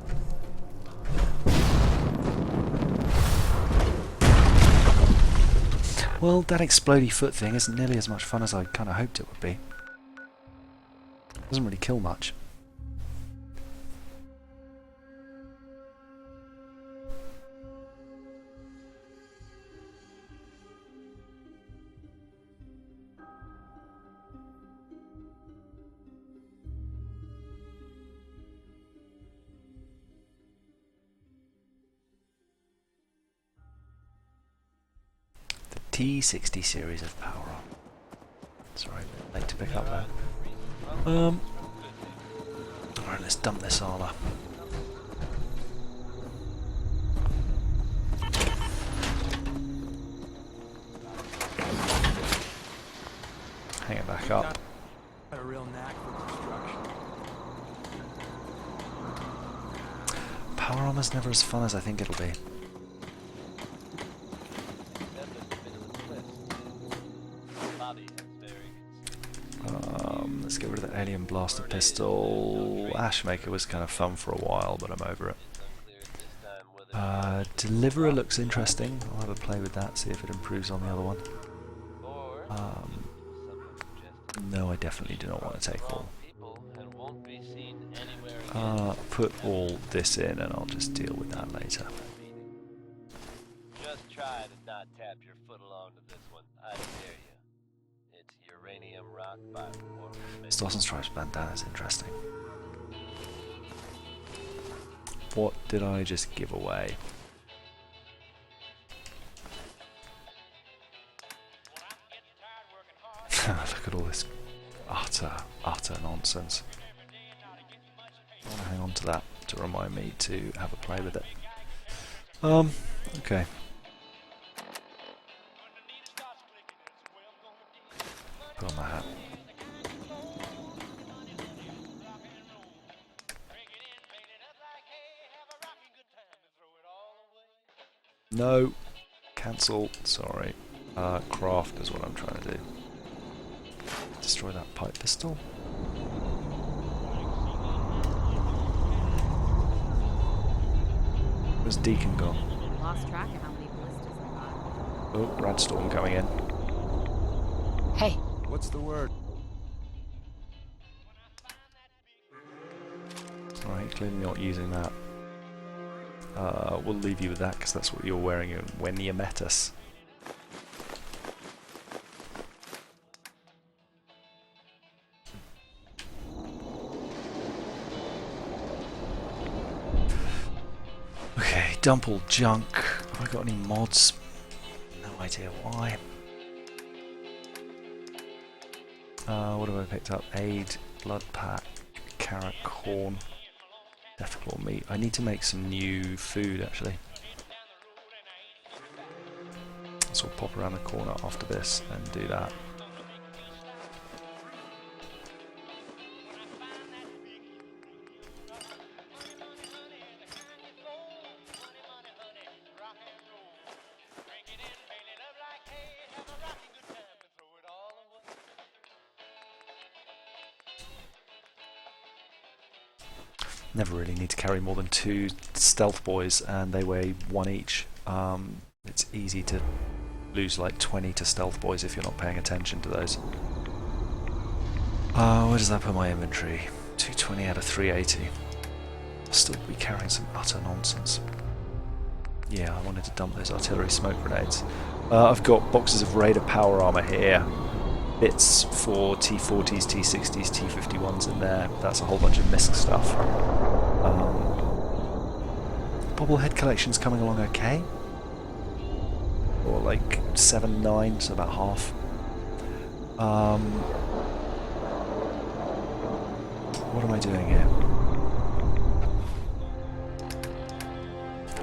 Well, that explodey foot thing isn't nearly as much fun as I kind of hoped it would be. Doesn't really kill much. T60 series of power on. Sorry, a bit late to pick up there. Alright, let's dump this armor. Hang it back up. Got a real knack for destruction. Power armor's never as fun as I think it'll be. Let's get rid of the alien blaster pistol. Ashmaker was kind of fun for a while, but I'm over it. Deliverer looks interesting. I'll have a play with that, see if it improves on the other one. No, I definitely do not want to take all. put all this in and I'll just deal with that later. Just try to not tap your foot along to this one. I dare you. It's uranium rock by Stars and Stripes bandana is interesting. What did I just give away? Look at all this utter nonsense. I want to hang on to that to remind me to have a play with it. Okay. Put on my hat. No. Cancel. Sorry. Craft is what I'm trying to do. Destroy that pipe pistol. Where's Deacon gone? Lost track of how many blisters I got. Oh, Radstorm coming in. Hey. What's the word? Alright, clearly not using that. We'll leave you with that because that's what you're wearing when you met us. Okay, dump all junk. Have I got any mods? No idea why. What have I picked up? Aid, blood pack, carrot, corn, deathclaw meat. I need to make some new food actually. So we'll pop around the corner after this and do that. Never really need to carry more than 2 stealth boys and they weigh 1 each. It's easy to lose like 20 to stealth boys if you're not paying attention to those. Where does that put my inventory? 220 out of 380. I'll still be carrying some utter nonsense. Yeah, I wanted to dump those artillery smoke grenades. I've got boxes of Raider power armor here. Bits for T40s, T60s, T51s in there. That's a whole bunch of MISC stuff. Bobblehead collection's coming along okay. Or like 7, 9, so about half. What am I doing here?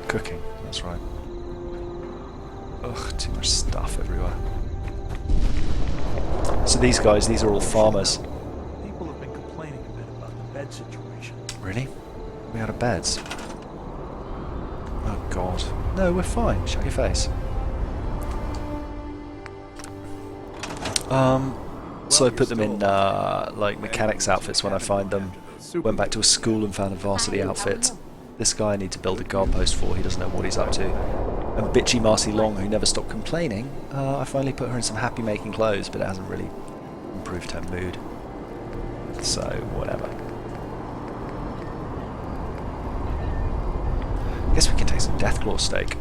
Cooking, that's right. Ugh, too much stuff everywhere. So these guys, these are all farmers. People have been complaining a bit about the bed situation. Really? We out of beds? Oh god. No, we're fine. Shut your face. So I put them in like mechanics outfits when I find them. Went back to a school and found a varsity outfit. This guy I need to build a guard post for. He doesn't know what he's up to. And bitchy Marcy Long, who never stopped complaining, I finally put her in some happy making clothes, but it hasn't really improved her mood. So, whatever. I guess we can take some Deathclaw steak.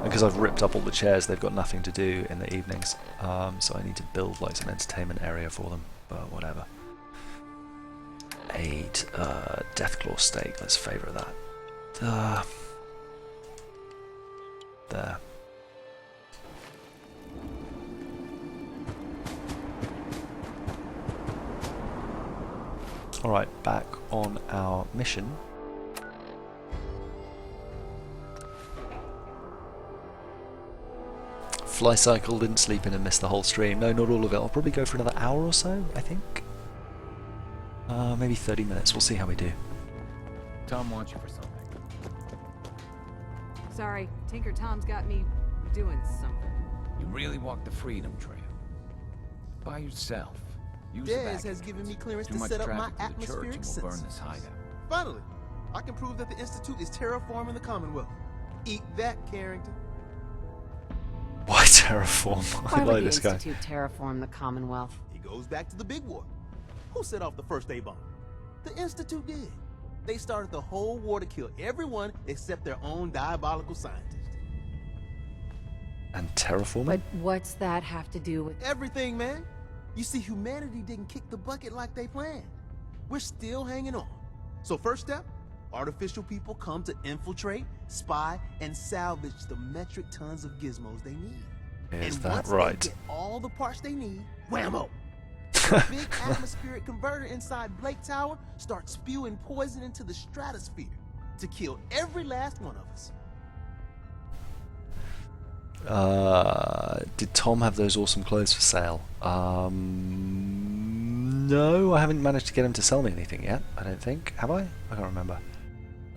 Because I've ripped up all the chairs, they've got nothing to do in the evenings. So I need to build like some entertainment area for them. But whatever. 8 Deathclaw steak. Let's favourite that. There. Alright, back on our mission. Fly cycle, didn't sleep in and missed the whole stream. No, not all of it. I'll probably go for another hour or so, I think. Maybe 30 minutes. We'll see how we do. Tom wants you for something. Sorry, Tinker Tom's got me doing something. You really walked the Freedom Trail. By yourself. Use the Dez back has given me clearance Too to much set up my traffic to the church atmospheric and we'll burn sensors. this hideout. Finally, I can prove that the Institute is terraforming the Commonwealth. Eat that, Carrington. Why terraform? Why I would like the this guy. Institute terraform the Commonwealth? It goes back to the big war. Who set off the first A-bomb? The Institute did. They started the whole war to kill everyone except their own diabolical scientists. And terraforming? But what's that have to do with... Everything, man. You see, humanity didn't kick the bucket like they planned. We're still hanging on. So first step, artificial people come to infiltrate, spy, and salvage the metric tons of gizmos they need. Is and that once right? they get all the parts they need, whammo! The big atmospheric converter inside Blake Tower starts spewing poison into the stratosphere to kill every last one of us. Did Tom have those awesome clothes for sale? No, I haven't managed to get him to sell me anything yet. I don't think. Have I? I can't remember.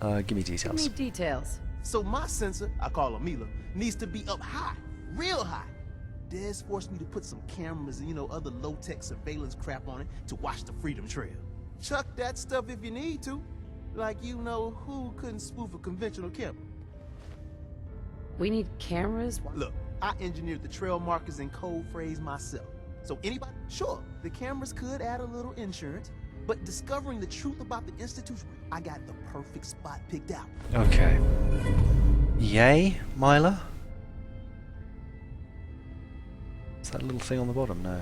Give me details. Give me details. So my sensor, I call her Mila, needs to be up high, real high. Des forced me to put some cameras and, other low-tech surveillance crap on it to watch the Freedom Trail. Chuck that stuff if you need to. Like who couldn't spoof a conventional camera. We need cameras? Look, I engineered the trail markers and code phrase myself. So anybody? Sure, the cameras could add a little insurance, but discovering the truth about the Institute, I got the perfect spot picked out. Okay. Yay, Mila? Is that little thing on the bottom? No.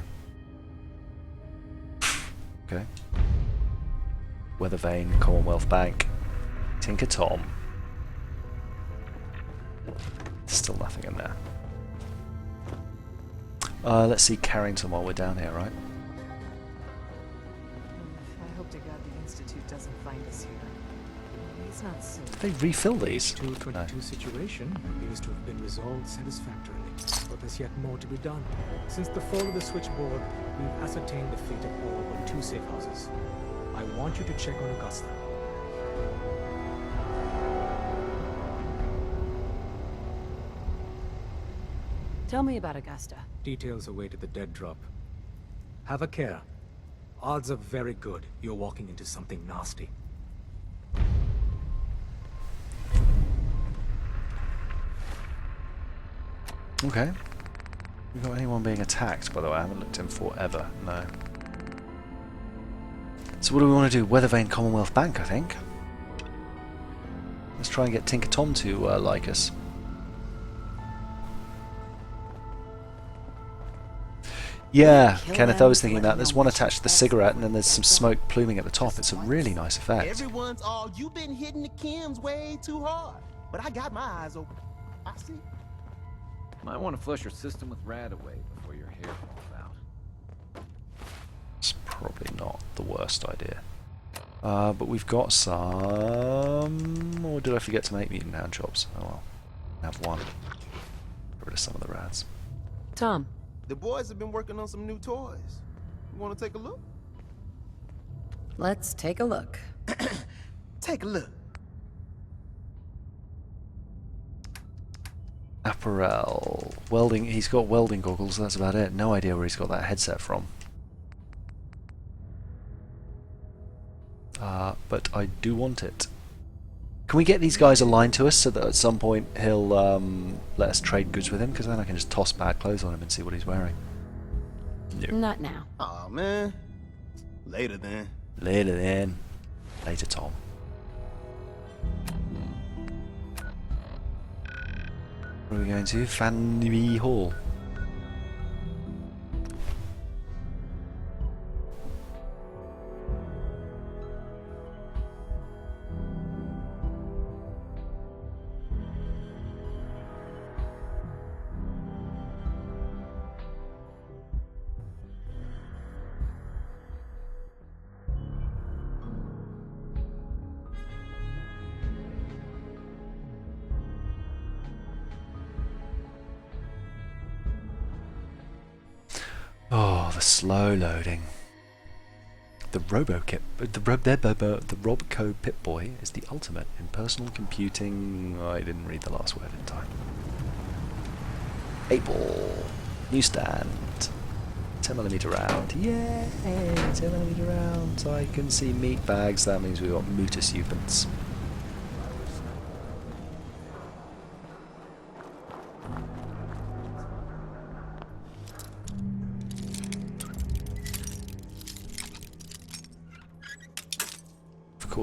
Okay. Weather Vane, Commonwealth Bank, Tinker Tom. Still nothing in there. Let's see Carrington while we're down here, right? I hope to God the Institute doesn't find us here. It's not soon. Did they refill these? 222 situation appears to have been resolved satisfactorily, but there's yet more to be done. Since the fall of the switchboard, we've ascertained the fate of all but 2 safe houses. I want you to check on Augusta. Tell me about Augusta. Details await at the dead drop. Have a care. Odds are very good you're walking into something nasty. Okay. We got anyone being attacked, by the way? I haven't looked in forever. No. So what do we want to do? Weather Vane Commonwealth Bank, I think. Let's try and get Tinker Tom to like us. Yeah, Kenneth, I was thinking that. There's one attached to the cigarette and then there's some smoke pluming at the top. It's a really nice effect. Everyone's all, you've been hitting the chems way too hard. But I got my eyes open. I see. Might want to flush your system with Radaway before your hair falls out. It's probably not the worst idea. But we've got some... Or did I forget to make mutant hand chops? Oh well. I have one. Get rid of some of the rads. Tom. The boys have been working on some new toys. You want to take a look? Let's take a look. Take a look. Apparel. Welding. He's got welding goggles, that's about it. No idea where he's got that headset from. But I do want it. Can we get these guys aligned to us so that at some point he'll let us trade goods with him? Because then I can just toss bad clothes on him and see what he's wearing. No. Not now. Aw, man. Later then. Later then. Later, Tom. Where are we going to? Fanby Hall. Oh, the slow loading. The Robco Pip-Boy is the ultimate in personal computing. Oh, I didn't read the last word in time. 8-ball. Newsstand. 10mm round. Yay! 10mm rounds. I can see meat bags. That means we've got mutus upants.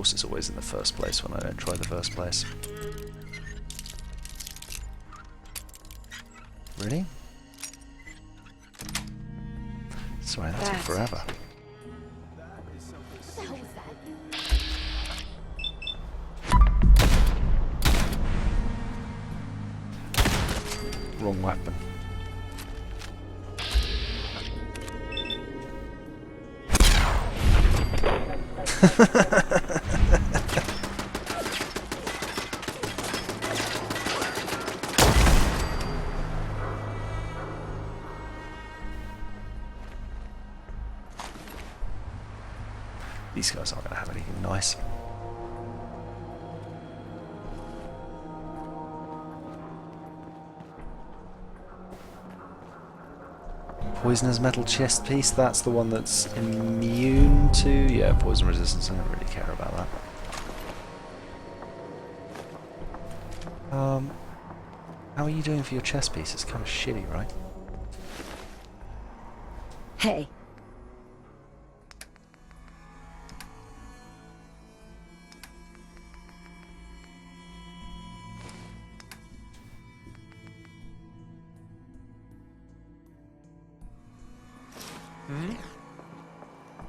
course it's always in the first place when I don't try the first place. Really? Sorry, that took forever. What the hell was that? Wrong weapon. These guys aren't going to have anything nice. Poisonous metal chest piece, that's the one that's immune to... Yeah, poison resistance, I don't really care about that. How are you doing for your chest piece? It's kind of shitty, right? Hey.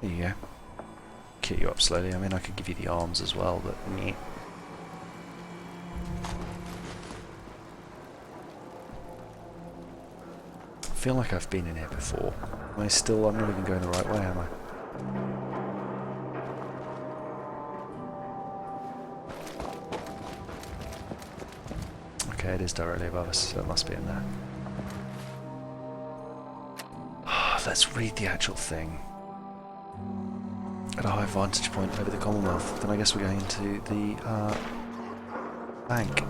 There you go. Kit you up slowly. I mean, I could give you the arms as well, but meh. I feel like I've been in here before. I'm not even going the right way, am I? Okay, it is directly above us, so it must be in there. Let's read the actual thing. At a high vantage point over the Commonwealth. Then I guess we're going into the bank.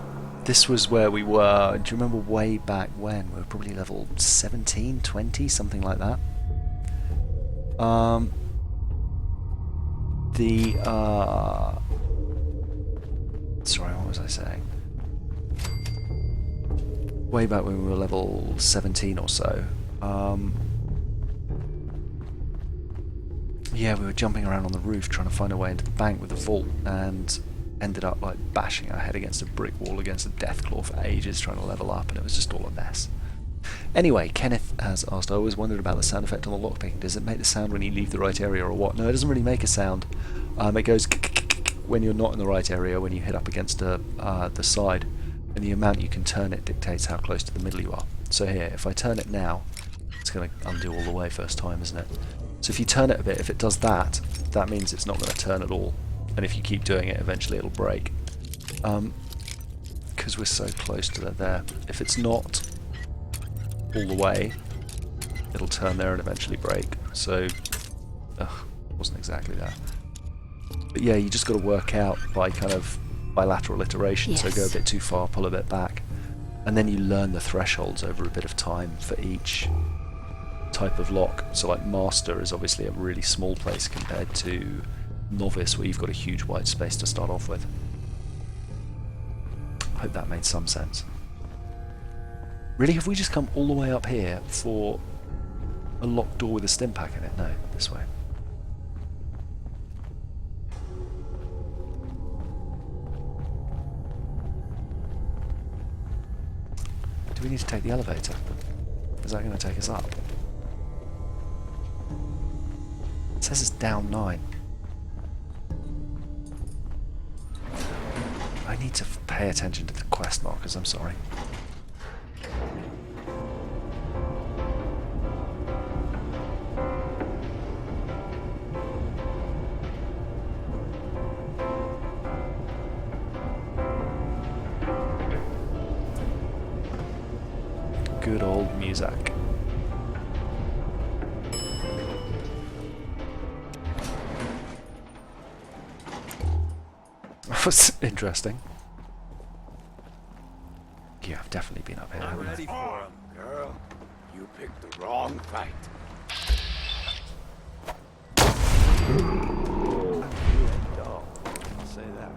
This was where we were, do you remember way back when? We were probably level 17, 20, something like that. Sorry, what was I saying? Way back when we were level 17 or so. Yeah, we were jumping around on the roof trying to find a way into the bank with the vault, and ended up like bashing our head against a brick wall against a deathclaw for ages trying to level up, and it was just all a mess. Anyway, Kenneth has asked, I always wondered about the sound effect on the lockpicking. Does it make the sound when you leave the right area or what? No, it doesn't really make a sound. It goes when you're not in the right area, when you hit up against the side, and the amount you can turn it dictates how close to the middle you are. So here, if I turn it now, it's going to undo all the way first time, isn't it? So if you turn it a bit, if it does that, that means it's not going to turn at all. And if you keep doing it, eventually it'll break. Because we're so close to it there. If it's not all the way, it'll turn there and eventually break. So, wasn't exactly that. But yeah, you just got to work out by kind of bilateral iteration. Yes. So go a bit too far, pull a bit back. And then you learn the thresholds over a bit of time for each type of lock. So like Master is obviously a really small place compared to Novice, where you've got a huge white space to start off with. I hope that made some sense. Really, have we just come all the way up here for a locked door with a stim pack in it? No, this way. Do we need to take the elevator? Is that going to take us up? It says it's down 9. I need to pay attention to the quest markers, I'm sorry. Good old music. That was interesting. Yeah, I've definitely been up here. I'm ready for him, girl. You picked the wrong fight. I'll say that.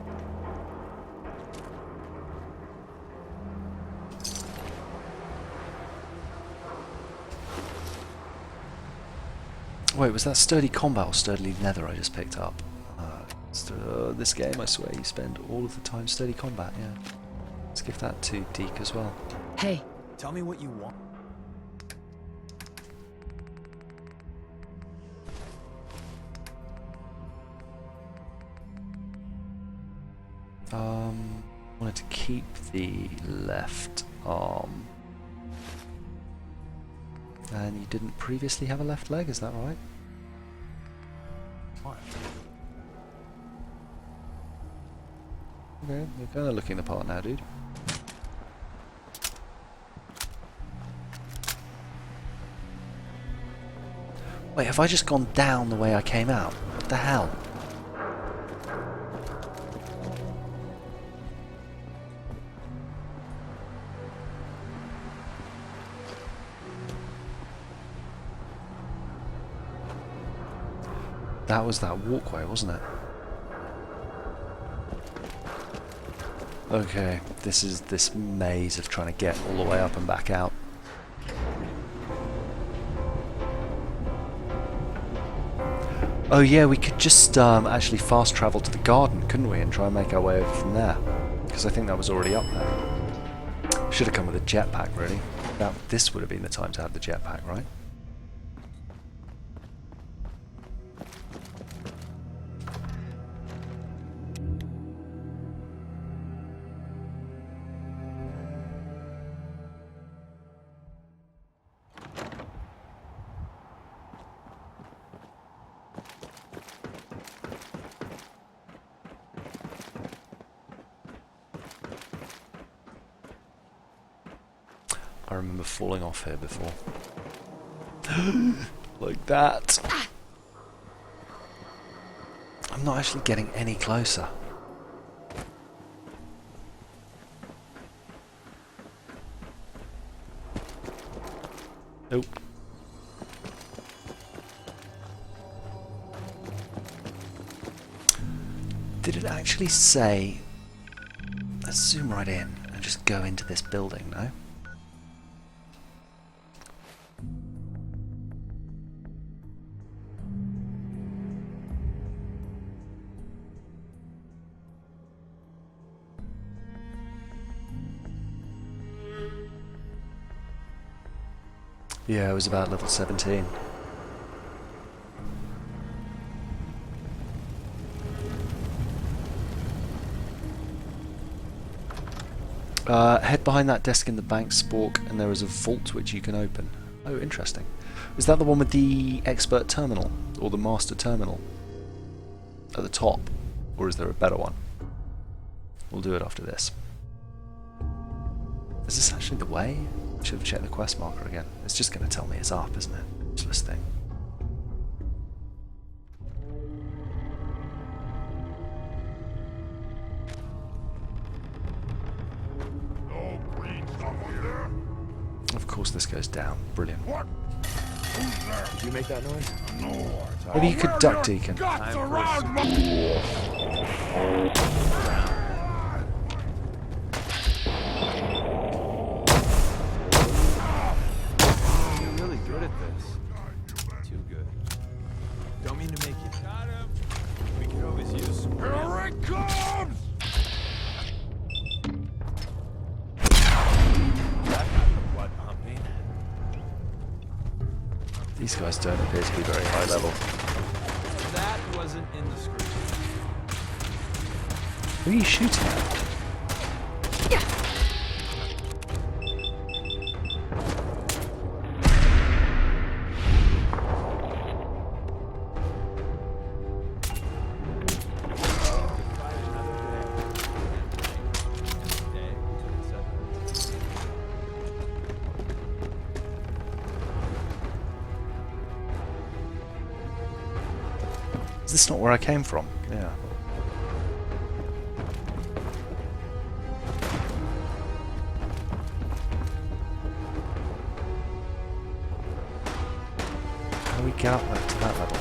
Wait, was that sturdy combat or sturdy leather I just picked up? This game, I swear, you spend all of the time steady combat, yeah. Let's give that to Deke as well. Hey. Tell me what you want. Wanted to keep the left arm. And you didn't previously have a left leg, is that right? What? Okay, you're kind of looking the part now, dude. Wait, have I just gone down the way I came out? What the hell? That was that walkway, wasn't it? Okay, this is this maze of trying to get all the way up and back out. Oh yeah, we could just actually fast travel to the garden, couldn't we, and try and make our way over from there? Because I think that was already up there. Should have come with a jetpack, really. This would have been the time to have the jetpack, right? I remember falling off here before. Like that. I'm not actually getting any closer. Nope. Did it actually say... Let's zoom right in and just go into this building, no? Yeah, it was about level 17. Head behind that desk in the bank, Spork, and there is a vault which you can open. Oh, interesting. Is that the one with the expert terminal? Or the master terminal? At the top? Or is there a better one? We'll do it after this. Is this actually the way? I should have checked the quest marker again. It's just going to tell me it's up, isn't it? Useless thing. Of course this goes down. Brilliant. What? Did you make that noise? No. Maybe you could duck, Deacon. Really good at this. Too good. Don't mean to make you. Got him. We could always use some. Here it comes! That got the blood pumping. These guys don't appear to be very high level. That wasn't in the script. Who are you shooting at? Is this not where I came from? Yeah. How do we get up to that level?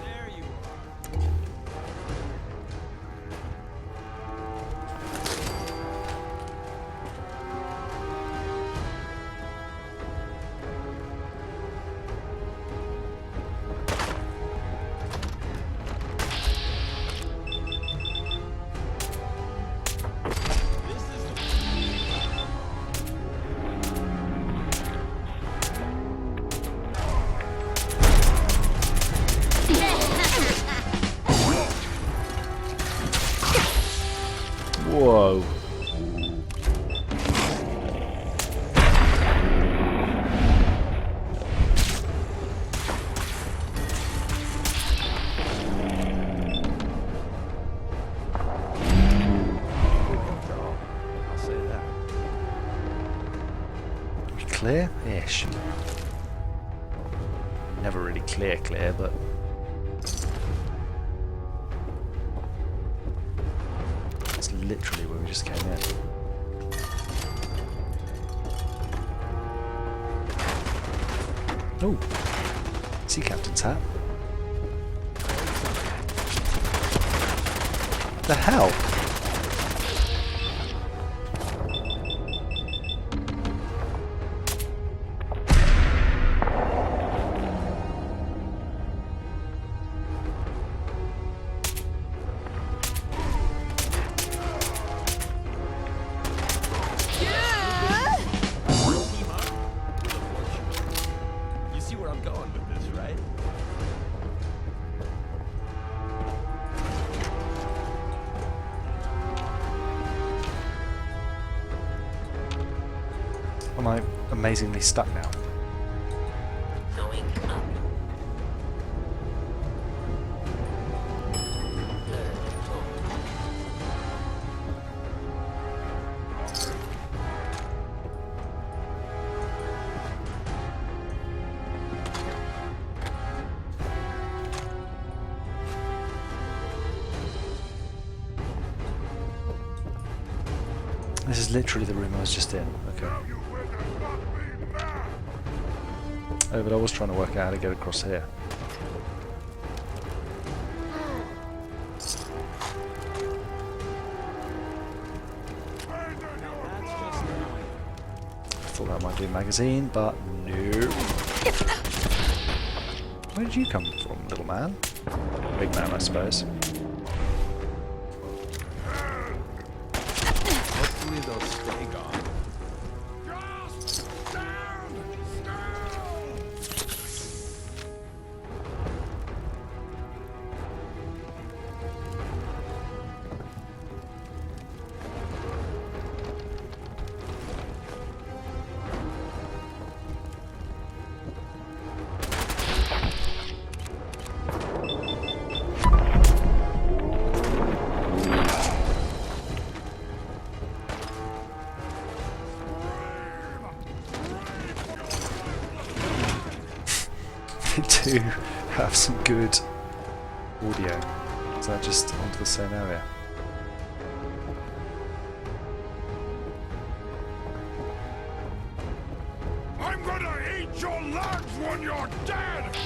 There you Whoa. I'll say that. Clear-ish. Never really clear, but it's literally where we just came in. Oh, sea captain's hat. The hell? You see where I'm going with this, right? Am I amazingly stuck now? Going up. This is literally the room I was just in. Okay. Oh, but I was trying to work out how to get across here. I thought that might be a magazine, but no. Where did you come from, little man? Big man, I suppose. Hopefully they'll stay gone. To have some good audio. Is that just onto the same area? I'm gonna eat your legs when you're dead!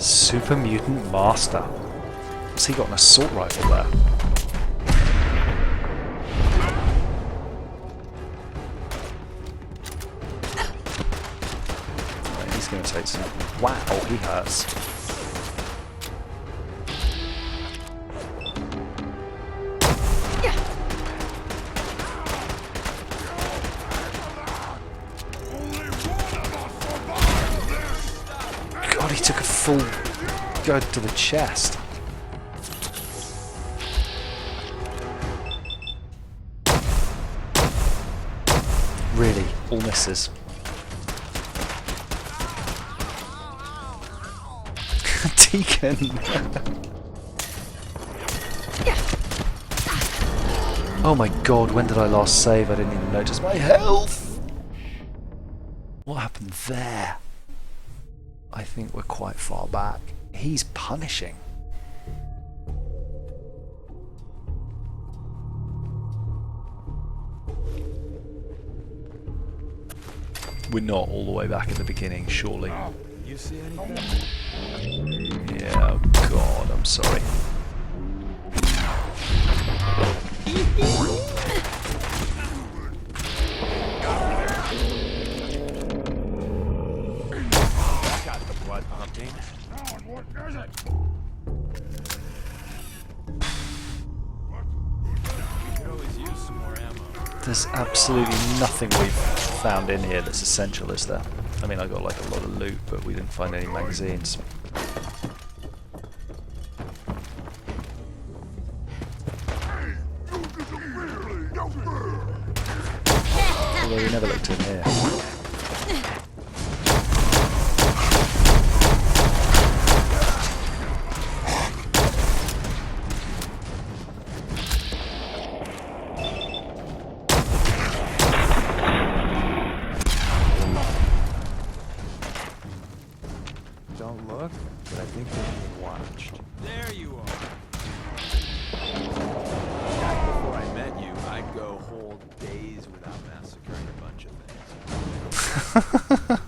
Super Mutant Master. What's he got, an assault rifle there? Right, he's going to take some. Wow, he hurts. God, he took a full go to the chest. Really, all misses. Deacon! Oh my god, when did I last save? I didn't even notice my health! What happened there? I think we're quite far back. He's punishing. We're not all the way back at the beginning, surely. You see anything? Yeah, oh god, I'm sorry. That got the blood pumping. What is it? We could always use some more ammo. There's absolutely nothing we've found in here that's essential, is there? I mean, I got like a lot of loot, but we didn't find any magazines. Although we never looked in here. Don't look, but I think they're being watched. There you are. Back before I met you, I'd go whole days without massacring a bunch of things.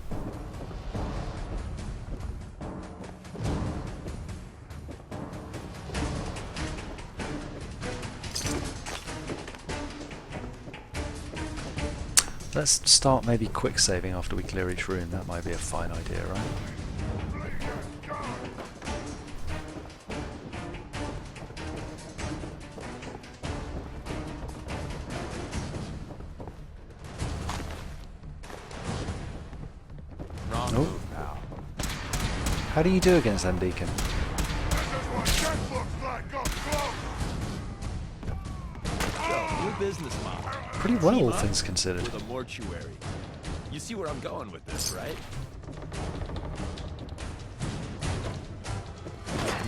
Let's start maybe quick saving after we clear each room. That might be a fine idea, right? Wrong Nope. move, pal. How do you do against them, Deacon? So, new business model. Pretty well, Team all up things considered. with a mortuary. You see where I'm going with this, right?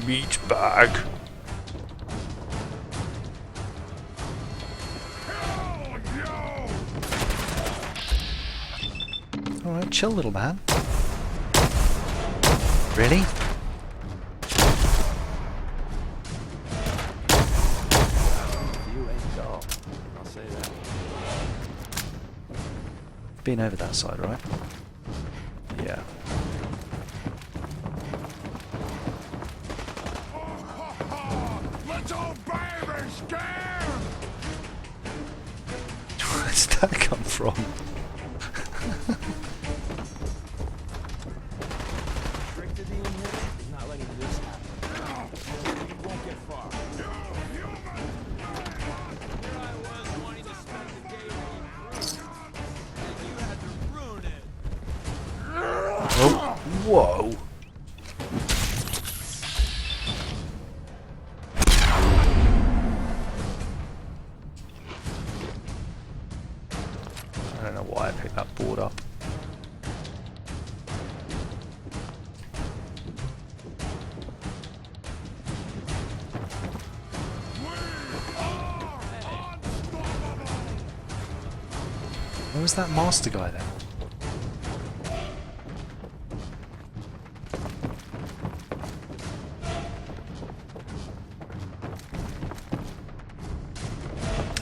Meat bag. Alright, chill, little man. Really? You ain't dull. I'll say that. Been over that side, right? Yeah. Little baby scared! Where did that come from? Trick to the inhibitor is not letting this happen. You won't get far. Here I was wanting to spend the day with you, and you had to ruin it. Oh, whoa. I don't know why I picked that board up. Where was that master guy then?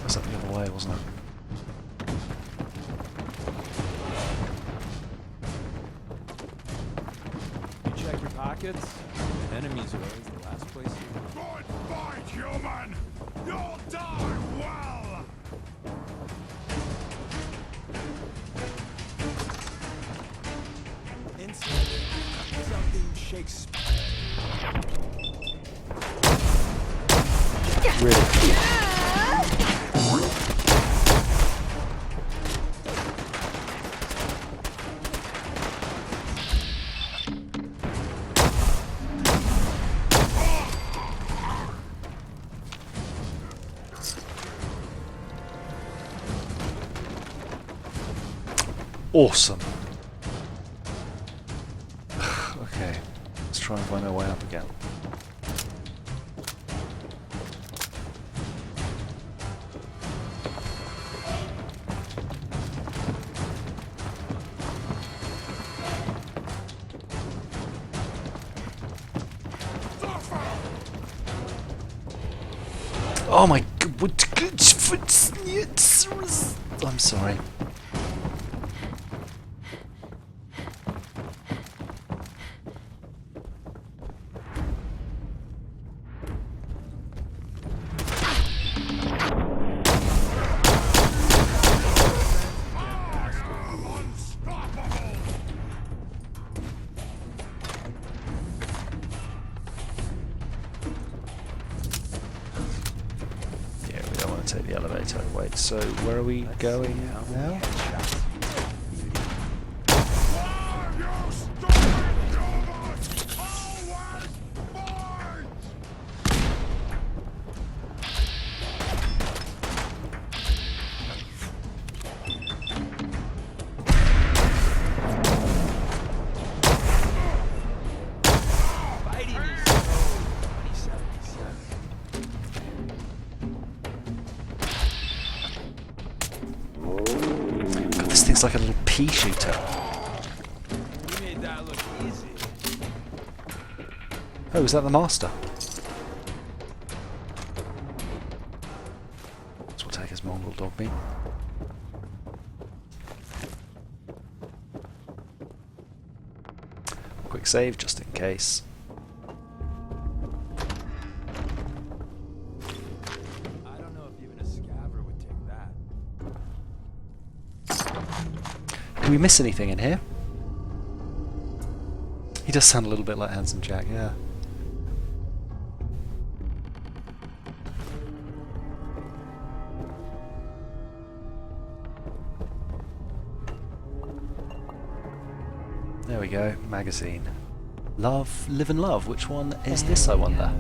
Was that the other way, wasn't it? You check your pockets. Enemies are always the last place you go. Good fight, human! You'll die well! Instead, something shakes. Really? Awesome. Okay, let's try and find our way up again. Oh my god, I'm sorry. Yeah, we don't want to take the elevator. Wait, so where are we going now? like a little pea shooter. We made that look easy. Oh, is that the master? This will take his mongrel dog meat. Quick save, just in case. I don't know if even a scaver would take that. Did we miss anything in here? He does sound a little bit like Handsome Jack, yeah. There we go, magazine. Love, live and love. Which one is this, I wonder?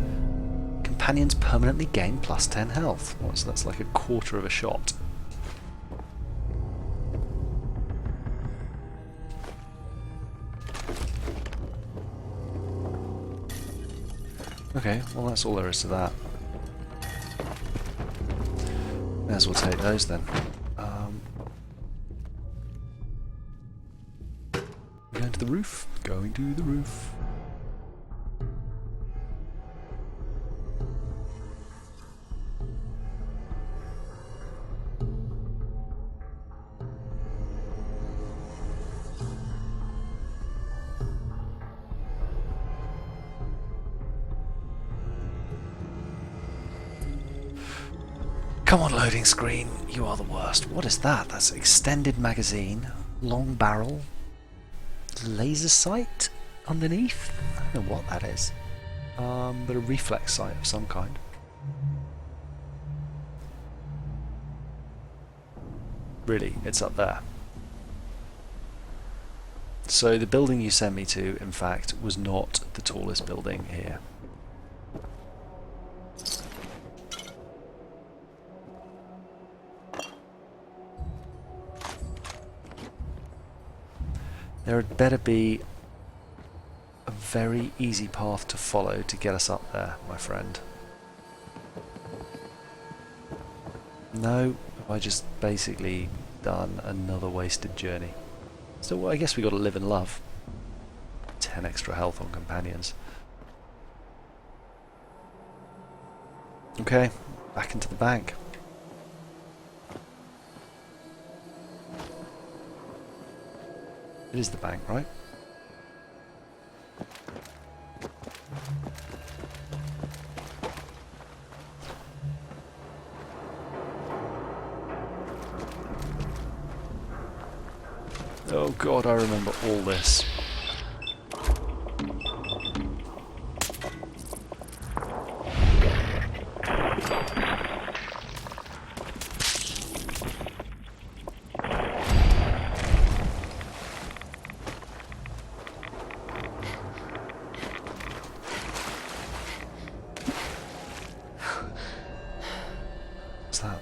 Companions permanently gain plus 10 health. What, so that's like a quarter of a shot. Okay, well that's all there is to that. May as well take those then. Going to the roof. Going to the roof. Come on, loading screen. You are the worst. What is that? That's extended magazine, long barrel, laser sight underneath? I don't know what that is. But a reflex sight of some kind. Really, it's up there. So the building you sent me to, in fact, was not the tallest building here. There had better be a very easy path to follow to get us up there, my friend. No, have I just basically done another wasted journey? So well, I guess we got to live and love. 10 extra health on companions. Okay, back into the bank. It is the bank, right? Oh god, I remember all this.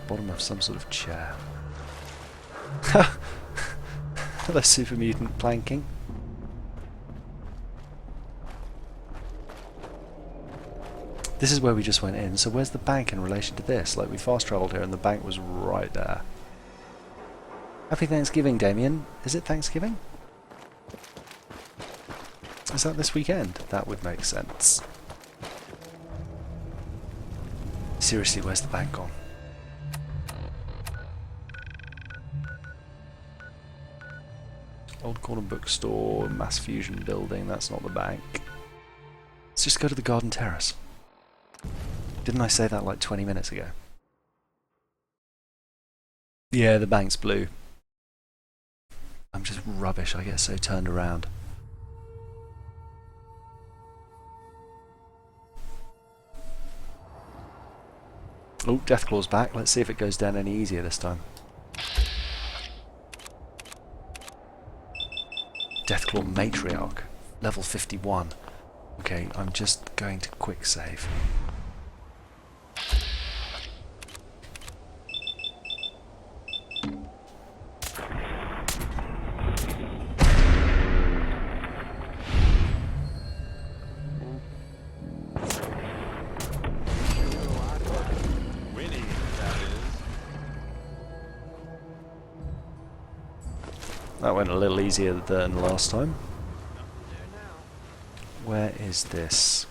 Bottom of some sort of chair. Hello, super mutant planking. This is where we just went in, so where's the bank in relation to this? Like, we fast travelled here and the bank was right there. Happy Thanksgiving, Damien. Is it Thanksgiving? Is that this weekend? That would make sense. Seriously, where's the bank gone? Old corner bookstore, mass fusion building, that's not the bank. Let's just go to the garden terrace. Didn't I say that like 20 minutes ago? Yeah, the bank's blue. I'm just rubbish, I get so turned around. Oh, Deathclaw's back. Let's see if it goes down any easier this time. Deathclaw Matriarch, level 51. Okay, I'm just going to quick save. That went a little easier than last time. Where is this?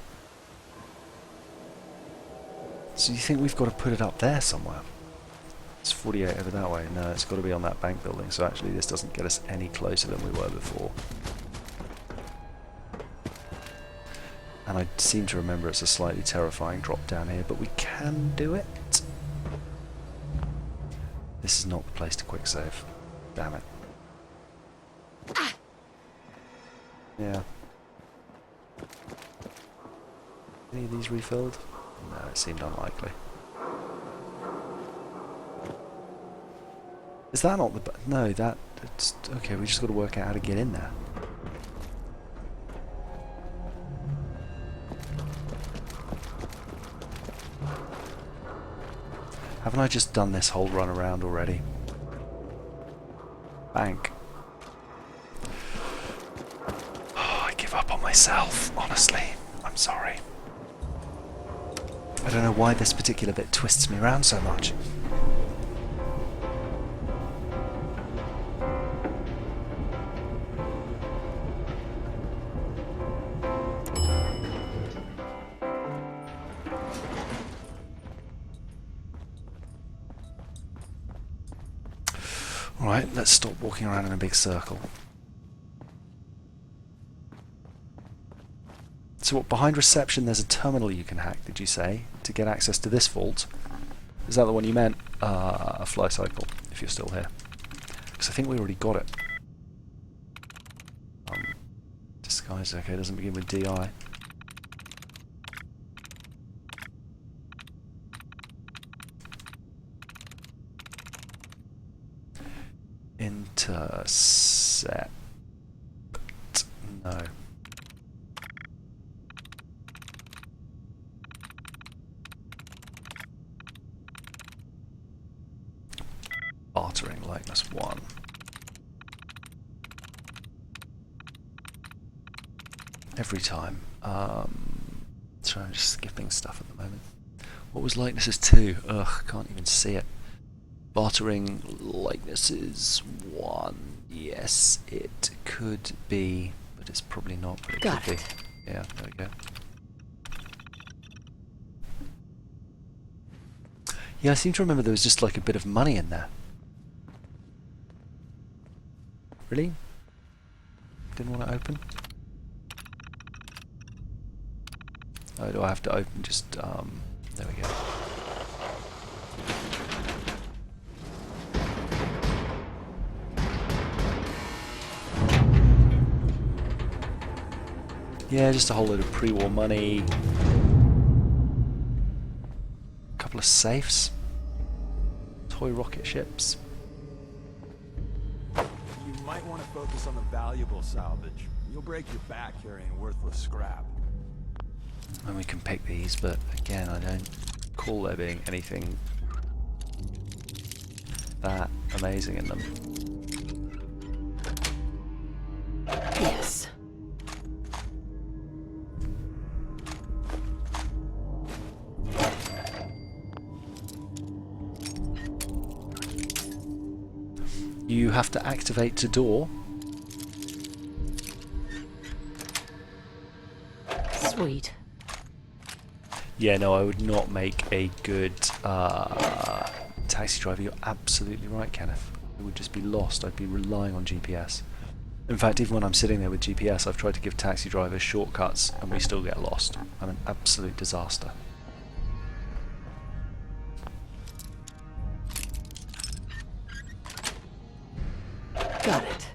So you think we've got to put it up there somewhere? It's 48 over that way. No, it's got to be on that bank building. So actually this doesn't get us any closer than we were before. And I seem to remember it's a slightly terrifying drop down here, but we can do it. This is not the place to quick save. Damn it. Yeah. Any of these refilled? No, it seemed unlikely. Is that not the... No, that... It's, okay, we just got to work out how to get in there. Haven't I just done this whole run around already? Bank. Oh, I give up on myself, honestly. I'm sorry. I don't know why this particular bit twists me around so much. Alright, let's stop walking around in a big circle. So what, behind reception there's a terminal you can hack, did you say, to get access to this vault? Is that the one you meant? A fly cycle, if you're still here. Because I think we already got it. Disguise, okay, doesn't begin with DI. Intercept. No. Bartering likeness 1. Every time. So I'm just skipping stuff at the moment. What was likenesses 2? Ugh, can't even see it. Bartering likenesses 1. Yes, it could be, but it's probably not. But it Got could it. be. Yeah, there we go. Yeah, I seem to remember there was just like a bit of money in there. Really? Didn't want to open? Oh, do I have to open just, there we go. Yeah, just a whole load of pre-war money. A couple of safes. Toy rocket ships. You might want to focus on the valuable salvage. You'll break your back carrying worthless scrap. And we can pick these, but again, I don't recall there being anything that amazing in them. Yes. You have to activate to door. Sweet. Yeah, no, I would not make a good taxi driver. You're absolutely right, Kenneth. I would just be lost. I'd be relying on GPS. In fact, even when I'm sitting there with GPS, I've tried to give taxi drivers shortcuts and we still get lost. I'm an absolute disaster. Got it.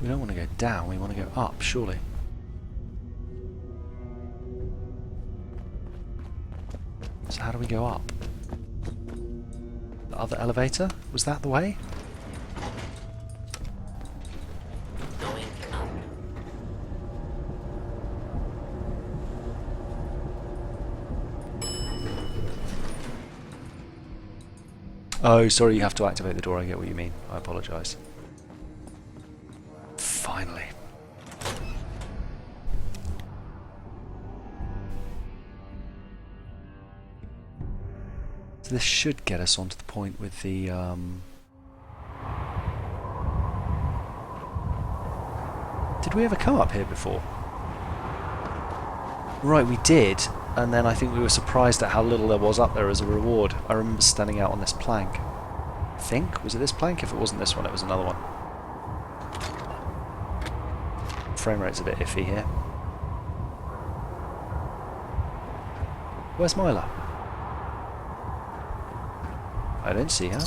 We don't want to go down, we want to go up, surely. So how do we go up? The other elevator? Was that the way? Going up. Oh, sorry, you have to activate the door. I get what you mean. I apologise. Finally. So this should get us onto the point with the Did we ever come up here before? Right, we did, and then I think we were surprised at how little there was up there as a reward. I remember standing out on this plank. I think? Was it this plank? If it wasn't this one, it was another one. Frame rate's a bit iffy here. Where's Myla? I don't see her.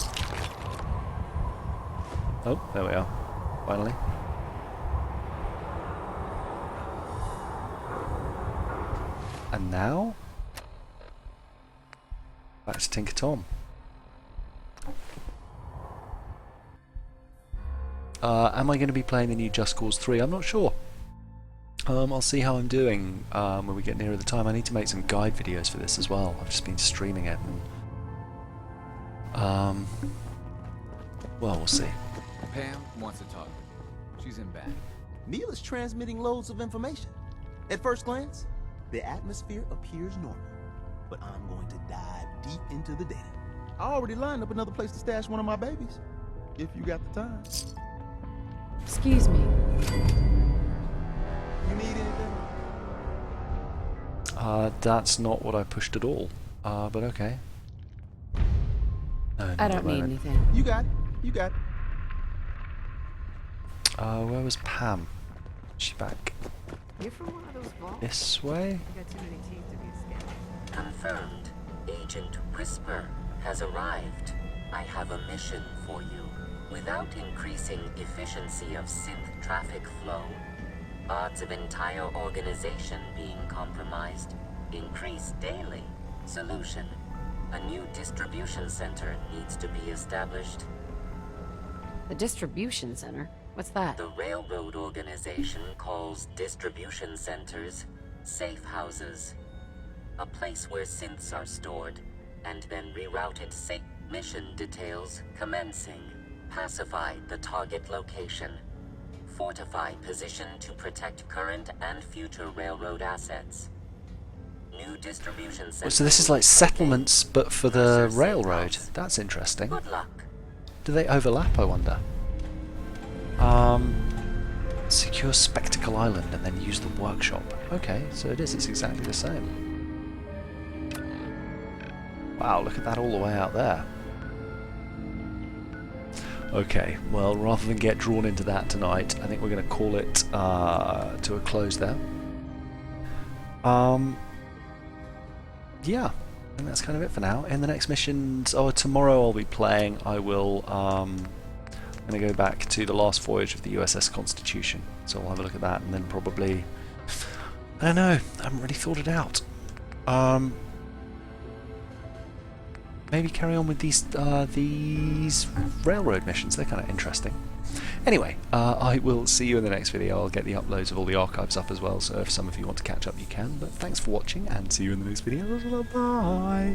Oh, there we are. Finally. And now? Back to Tinker Tom. Am I going to be playing the new Just Cause 3? I'm not sure. I'll see how I'm doing when we get nearer the time. I need to make some guide videos for this as well. I've just been streaming it and well, we'll see. Pam wants to talk. She's in back. Neil is transmitting loads of information. At first glance, the atmosphere appears normal, but I'm going to dive deep into the data. I already lined up another place to stash one of my babies, if you got the time. Excuse me. You need anything? That's not what I pushed at all. But okay. No, I don't need anything. You got it. You got it. Where was Pam? Is she back? You're from one of those vaults? This way? You got too many teeth to be a scam. Confirmed. Agent Whisper has arrived. I have a mission for you. Without increasing efficiency of synth traffic flow, odds of entire organization being compromised increase daily. Solution: a new distribution center needs to be established. The distribution center? What's that? The railroad organization calls distribution centers safe houses. A place where synths are stored and then rerouted safe. Mission details commencing. Pacify the target location. Fortify position to protect current and future railroad assets. New distribution center. So this is like settlements, but for the railroad. That's interesting. Good luck. Do they overlap, I wonder? Secure Spectacle Island and then use the workshop. Okay, so it is. It's exactly the same. Wow, look at that all the way out there. Okay, well, rather than get drawn into that tonight, I think we're going to call it to a close there. Yeah, I think that's kind of it for now. In the next missions, tomorrow I'll be playing. I will. I'm going to go back to the last voyage of the USS Constitution, so I'll have a look at that, and then probably. I don't know. I haven't really thought it out. Maybe carry on with these railroad missions. They're kind of interesting. Anyway, I will see you in the next video. I'll get the uploads of all the archives up as well, so if some of you want to catch up, you can. But thanks for watching, and see you in the next video. Bye!